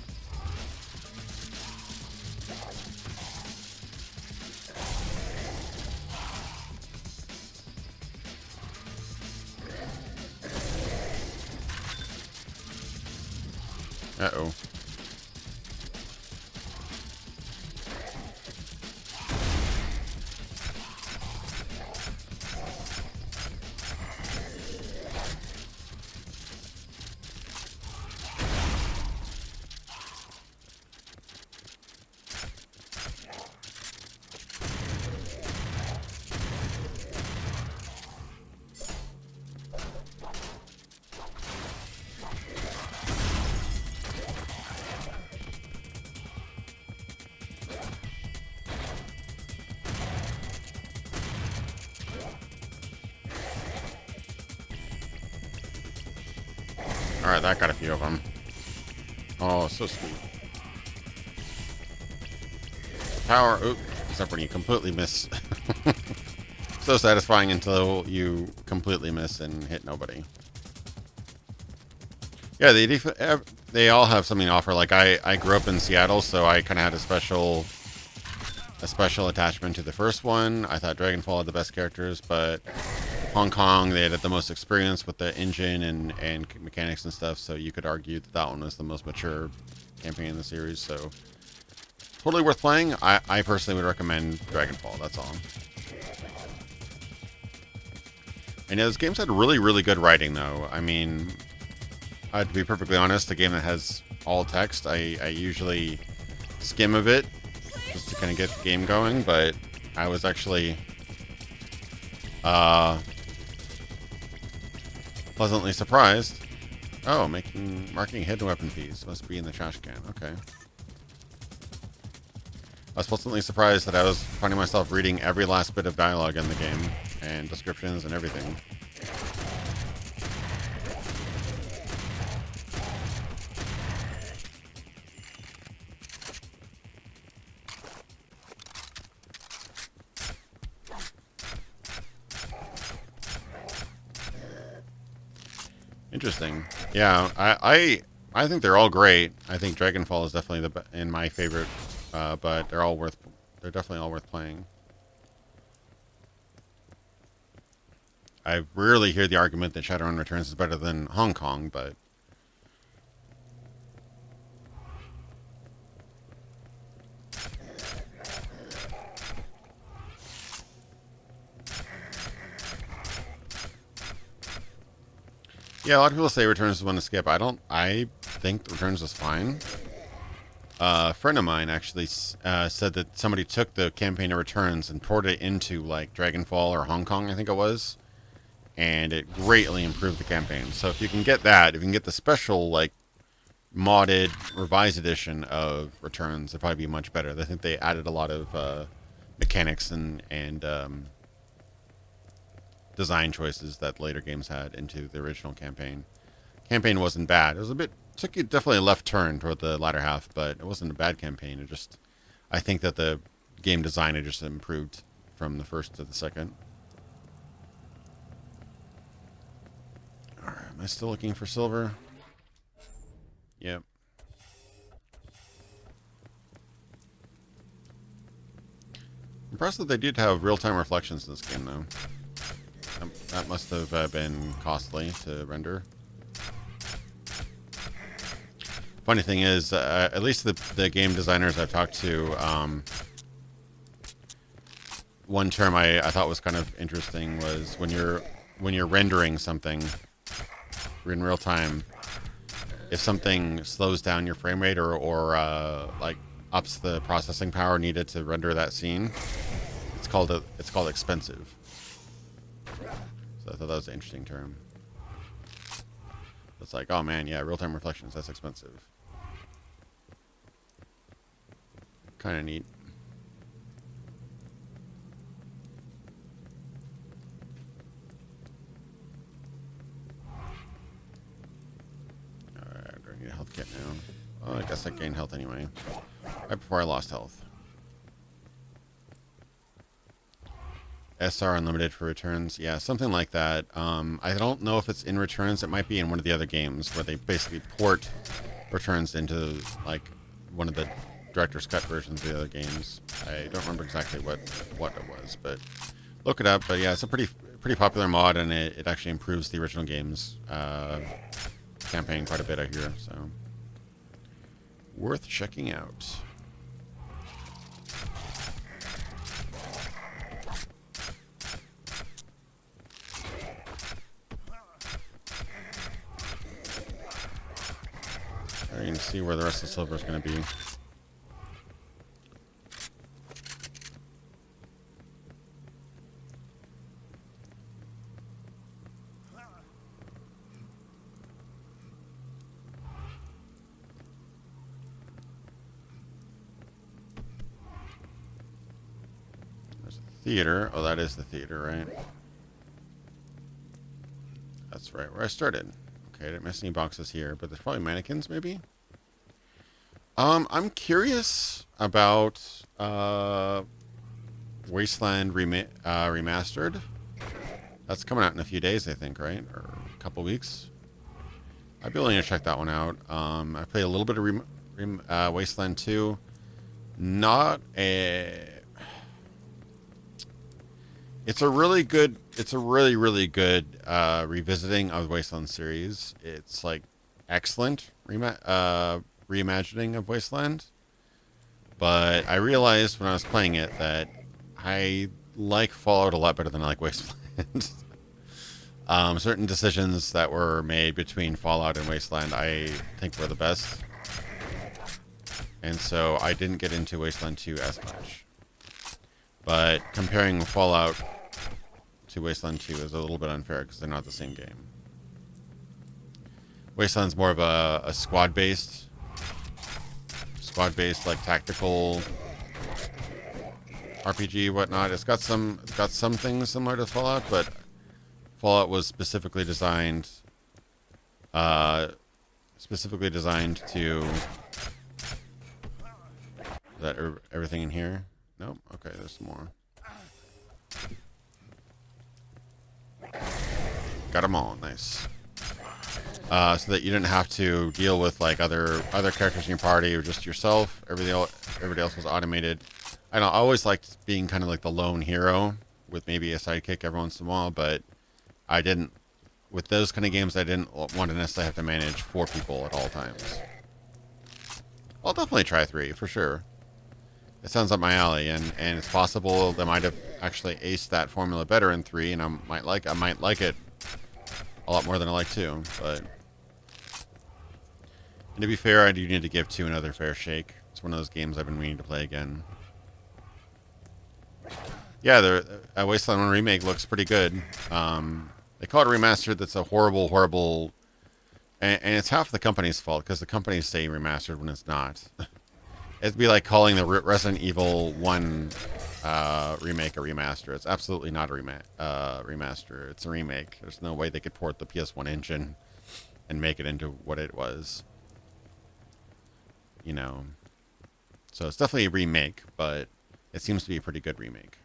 Speaker 1: Uh-oh. Alright, that got a few of them. Oh, so sweet. Power. Oop. Except when you completely miss. So satisfying until you completely miss and hit nobody. Yeah, they all have something to offer. Like, I grew up in Seattle, so I kind of had a special attachment to the first one. I thought Dragonfall had the best characters, but Hong Kong, they had the most experience with the engine and mechanics and stuff, so you could argue that one was the most mature campaign in the series, so totally worth playing. I personally would recommend Dragonfall, that's all. And yeah, this game's had really, really good writing, though. I mean, to be perfectly honest, a game that has all text, I usually skim a bit just to kind of get the game going, but I was actually pleasantly surprised. Oh, marking hidden weapon piece. Must be in the trash can. Okay. I was pleasantly surprised that I was finding myself reading every last bit of dialogue in the game, and descriptions and everything. Interesting. Yeah, I think they're all great. I think Dragonfall is definitely in my favorite, but they're definitely all worth playing. I rarely hear the argument that Shadowrun Returns is better than Hong Kong, but yeah, a lot of people say Returns is one to skip. I think Returns is fine. A friend of mine actually said that somebody took the campaign of Returns and poured it into like Dragonfall or Hong Kong, I think it was, and it greatly improved the campaign. So if you can get that, if you can get the special like modded revised edition of Returns, it'd probably be much better. I think they added a lot of mechanics and design choices that later games had into the original campaign. Campaign wasn't bad. It was took you definitely a left turn toward the latter half, but it wasn't a bad campaign. I think that the game design had just improved from the first to the second. Alright, am I still looking for silver? Yep. Impressed that they did have real-time reflections in this game, though. That must have been costly to render. Funny thing is, at least the game designers I've talked to, one term I thought was kind of interesting was when you're rendering something in real time, if something slows down your frame rate or like ups the processing power needed to render that scene, it's called expensive. So I thought that was an interesting term. It's like, oh man, yeah, real-time reflections, that's expensive. Kind of neat. Alright, do I need a health kit now? I guess I gained health anyway. Right before I lost health. SR unlimited for returns. Yeah, something like that. I don't know if it's in returns. It might be in one of the other games where they basically port returns into like one of the director's cut versions of the other games. I don't remember exactly what it was, but look it up. But yeah, it's a pretty popular mod, and it actually improves the original game's campaign quite a bit, I hear. So worth checking out. You can see where the rest of the silver is going to be. There's a theater. Oh, that is the theater, right? That's right where I started. Okay, I didn't miss any boxes here, but there's probably mannequins, maybe? I'm curious about Wasteland Remastered. That's coming out in a few days, I think, right? Or a couple weeks. I'd be willing to check that one out. I played a little bit of Wasteland 2. Not a... It's a really good, really good revisiting of the Wasteland series. It's like excellent reimagining of Wasteland. But I realized when I was playing it that I like Fallout a lot better than I like Wasteland. Certain decisions that were made between Fallout and Wasteland I think were the best. And so I didn't get into Wasteland 2 as much. But comparing Fallout to Wasteland 2 is a little bit unfair because they're not the same game. Wasteland's more of a squad-based, like tactical RPG, whatnot. It's got some things similar to Fallout, but Fallout was specifically designed to everything in here. Nope. Okay, there's some more. Got them all. Nice. So that you didn't have to deal with like other characters in your party or just yourself. Everybody else was automated. I always liked being kind of like the lone hero with maybe a sidekick every once in a while, but I didn't. With those kind of games, I didn't want to necessarily have to manage 4 people at all times. I'll definitely try 3 for sure. It sounds up my alley, and it's possible they might have actually aced that formula better in 3, and I might like it a lot more than I like 2. But and to be fair, I do need to give 2 another fair shake. It's one of those games I've been meaning to play again. Yeah, the Wasteland 1 remake looks pretty good. They call it remastered. That's a horrible, and it's half the company's fault because the companies say remastered when it's not. It'd be like calling the Resident Evil 1 remake a remaster. It's absolutely not a remaster. It's a remake. There's no way they could port the PS1 engine and make it into what it was. You know. So it's definitely a remake, but it seems to be a pretty good remake.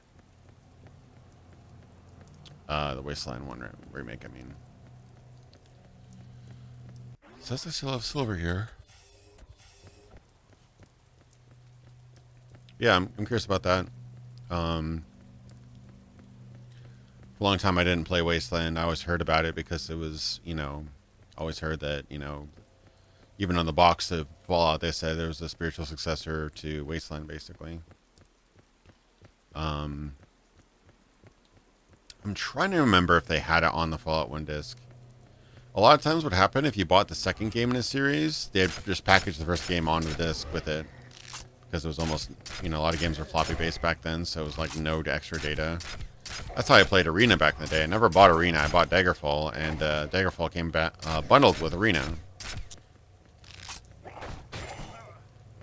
Speaker 1: The Wasteland 1 remake, I mean. Says I still have silver here. Yeah, I'm curious about that. For a long time I didn't play Wasteland. I always heard about it because it was, always heard that, even on the box of Fallout, they said there was a spiritual successor to Wasteland, basically. I'm trying to remember if they had it on the Fallout 1 disc. A lot of times what happened, if you bought the second game in a series, they'd just package the first game onto the disc with it. Because it was almost, a lot of games were floppy-based back then, so it was like no extra data. That's how I played Arena back in the day. I never bought Arena. I bought Daggerfall, and Daggerfall came bundled with Arena.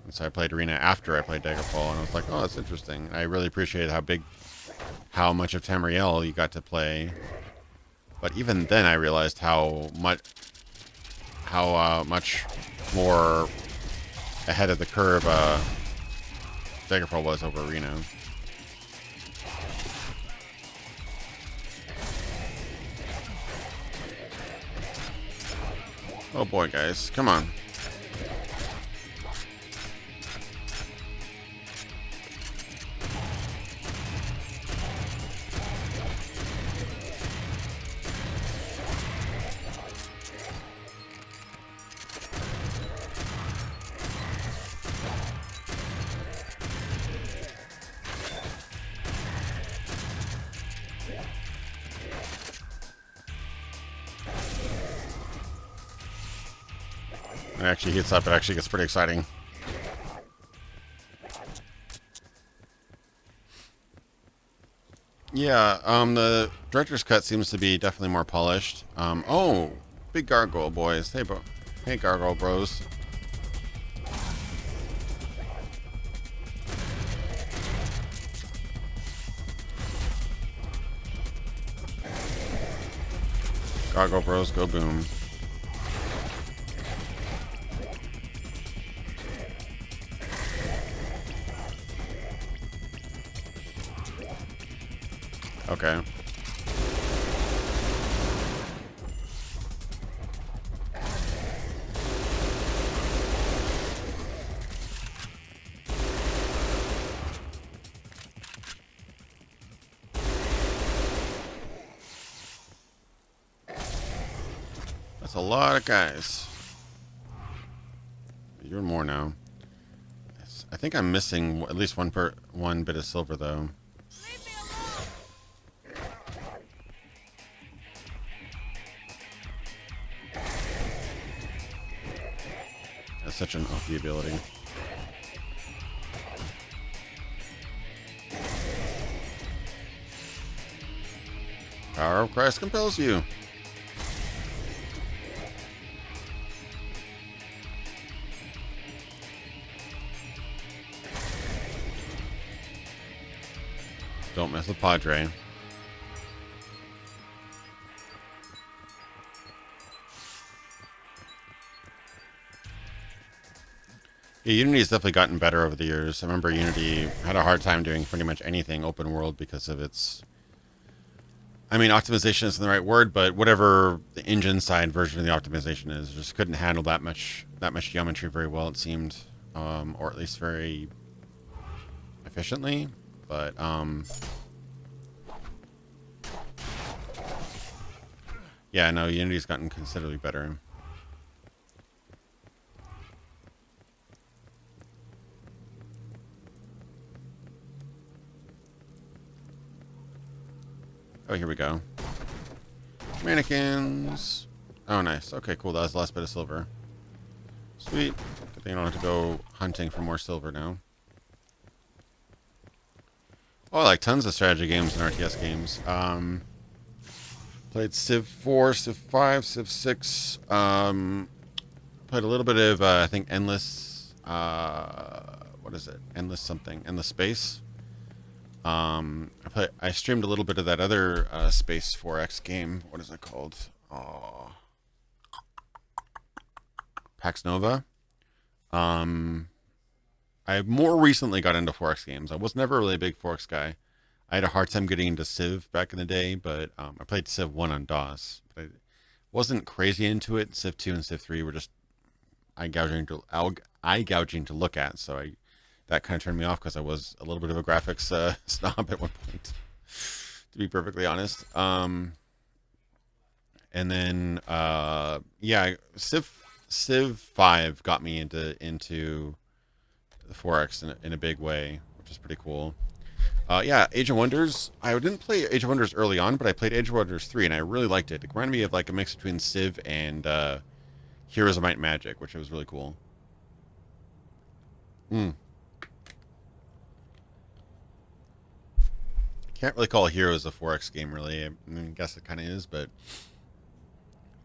Speaker 1: And so I played Arena after I played Daggerfall, and I was like, oh, that's interesting. I really appreciated how much of Tamriel you got to play. But even then I realized how much more ahead of the curve Daggerfall was over Reno. Oh boy, guys, come on. It actually heats up. It actually gets pretty exciting. Yeah, the director's cut seems to be definitely more polished. Oh, big gargoyle boys. Hey, bro. Hey, gargoyle bros. Gargoyle bros, go boom. Okay. That's a lot of guys. You're more now. I think I'm missing at least one bit of silver though. That's such an OP ability. Power of Christ compels you. Don't mess with Padre. Yeah, Unity's definitely gotten better over the years. I remember Unity had a hard time doing pretty much anything open world because of its... I mean, optimization isn't the right word, but whatever the engine side version of the optimization is, just couldn't handle that much geometry very well, it seemed. Or at least very efficiently. But, yeah, no, Unity's gotten considerably better. Oh, here we go. Mannequins. Oh, nice. Okay, cool. That was the last bit of silver. Sweet. Good thing I don't have to go hunting for more silver now. Oh, I like tons of strategy games and RTS games. Played Civ 4, Civ 5, Civ 6. Played a little bit of, I think, Endless... what is it? Endless something. Endless Space. I streamed a little bit of that other Space 4X game. What is it called? Oh, Pax Nova. I more recently got into 4X games. I was never really a big 4X guy. I had a hard time getting into Civ back in the day, but I played Civ 1 on DOS. But I wasn't crazy into it. Civ 2 and Civ 3 were just eye-gouging to look at, so that kind of turned me off because I was a little bit of a graphics snob at one point, to be perfectly honest. And then, yeah, Civ 5 got me into the 4X in a big way, which is pretty cool. Yeah, Age of Wonders. I didn't play Age of Wonders early on, but I played Age of Wonders 3, and I really liked it. It reminded me of like a mix between Civ and Heroes of Might and Magic, which was really cool. Can't really call Heroes a 4X game, really. I mean, I guess it kind of is, but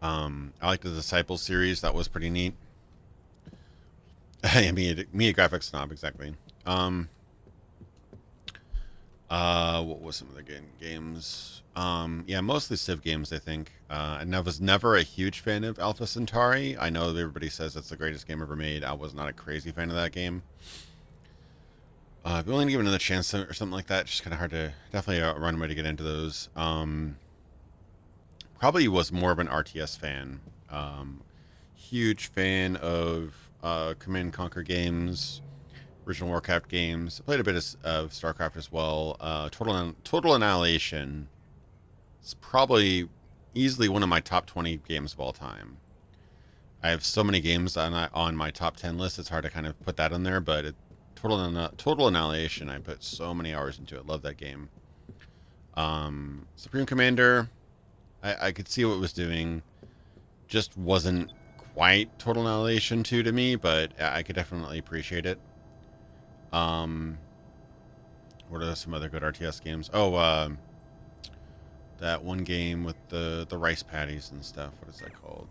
Speaker 1: I like the Disciples series. That was pretty neat. Me a graphics snob, exactly. What was some of the games? Yeah, mostly Civ games, I think. And I was never a huge fan of Alpha Centauri. I know that everybody says it's the greatest game ever made. I was not a crazy fan of that game. I've only given it a chance or something like that. Just kind of hard to, definitely a runway to get into those. Probably was more of an RTS fan. Huge fan of Command and Conquer games, original Warcraft games. I played a bit of StarCraft as well. Total Annihilation is probably easily one of my top 20 games of all time. I have so many games on my top 10 list. It's hard to kind of put that in there, but Total Annihilation, I put so many hours into it. Love that game. Supreme Commander, I could see what it was doing. Just wasn't quite Total Annihilation 2 to me, but I could definitely appreciate it. What are some other good RTS games? Oh, that one game with the rice patties and stuff. What is that called?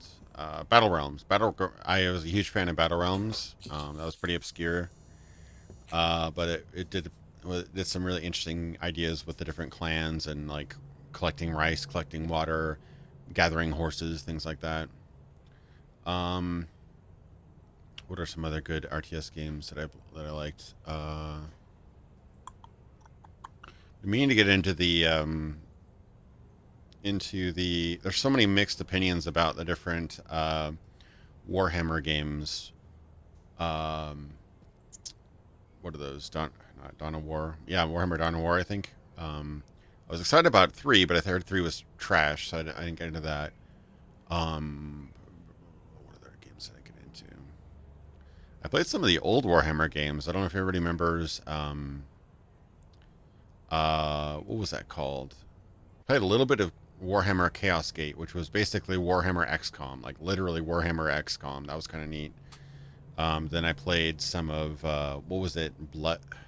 Speaker 1: Battle Realms. I was a huge fan of Battle Realms. That was pretty obscure. But it did some really interesting ideas with the different clans and like collecting rice, collecting water, gathering horses, things like that. What are some other good RTS games that I liked? I'm meaning to get into the there's so many mixed opinions about the different Warhammer games. What are those? Dawn of War. Yeah, Warhammer Dawn of War, I think. I was excited about 3, but I heard 3 was trash, so I didn't get into that. What other games did I get into? I played some of the old Warhammer games. I don't know if everybody remembers. What was that called? I played a little bit of Warhammer Chaos Gate, which was basically Warhammer XCOM, like literally Warhammer XCOM. That was kind of neat. Then I played some of what was it?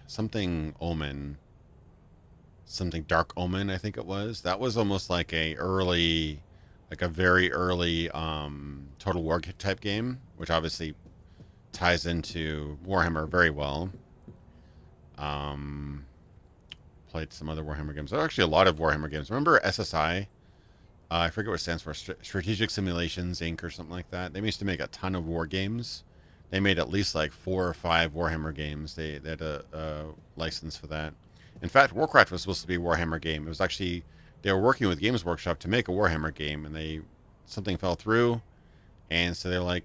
Speaker 1: Something Omen. Something Dark Omen, I think it was. That was almost like a very early Total War type game, which obviously ties into Warhammer very well. Played some other Warhammer games. There are actually a lot of Warhammer games. Remember SSI? I forget what it stands for. Strategic Simulations Inc. or something like that. They used to make a ton of war games. They made at least like 4 or 5 Warhammer games. They had a license for that. In fact, Warcraft was supposed to be a Warhammer game. It was actually, they were working with Games Workshop to make a Warhammer game, and something fell through, and so they're like,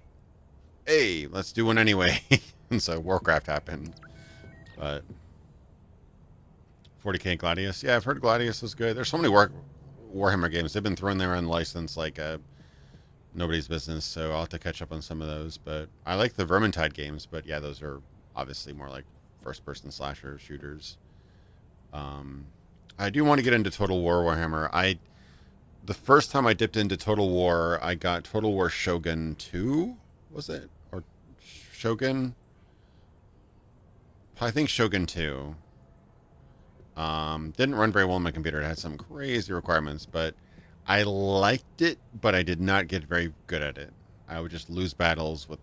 Speaker 1: hey, let's do one anyway. And so Warcraft happened. But 40K Gladius. Yeah, I've heard Gladius was good. There's so many Warhammer games. They've been throwing their own license like nobody's business, so I'll have to catch up on some of those. But I like the Vermintide games, but yeah, those are obviously more like first-person slasher shooters. I do want to get into Total War Warhammer. The first time I dipped into Total War, I got Total War Shogun 2, was it? Or Shogun? I think Shogun 2. Didn't run very well on my computer. It had some crazy requirements, but I liked it, but I did not get very good at it. I would just lose battles with,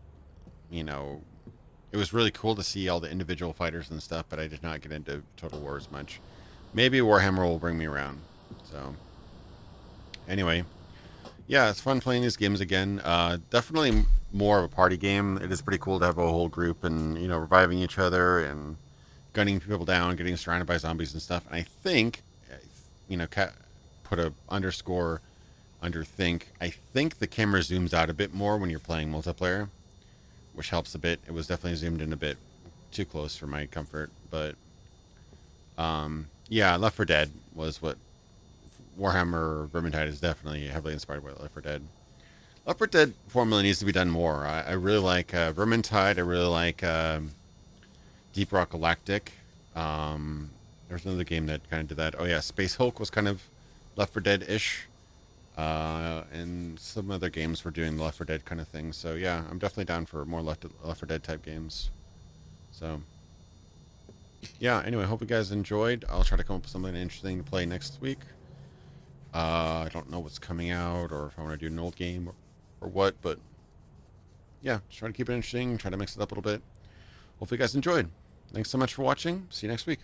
Speaker 1: it was really cool to see all the individual fighters and stuff, but I did not get into Total War as much. Maybe Warhammer will bring me around. So, anyway, yeah, it's fun playing these games again. Definitely more of a party game. It is pretty cool to have a whole group and, reviving each other and gunning people down, getting surrounded by zombies and stuff. And I think, put a underscore under think. I think the camera zooms out a bit more when you're playing multiplayer, which helps a bit. It was definitely zoomed in a bit too close for my comfort, but yeah, Left 4 Dead was what Warhammer Vermintide is definitely heavily inspired by Left 4 Dead. Left 4 Dead formula needs to be done more. I really like Vermintide. I really like Deep Rock Galactic. There's another game that kind of did that. Oh yeah, Space Hulk was kind of Left 4 Dead-ish. And some other games were doing the Left 4 Dead kind of thing. So yeah, I'm definitely down for more Left 4 Dead type games. So yeah, anyway, hope you guys enjoyed. I'll try to come up with something interesting to play next week. I don't know what's coming out or if I want to do an old game or what, but yeah, just try to keep it interesting, try to mix it up a little bit. Hopefully you guys enjoyed. Thanks so much for watching. See you next week.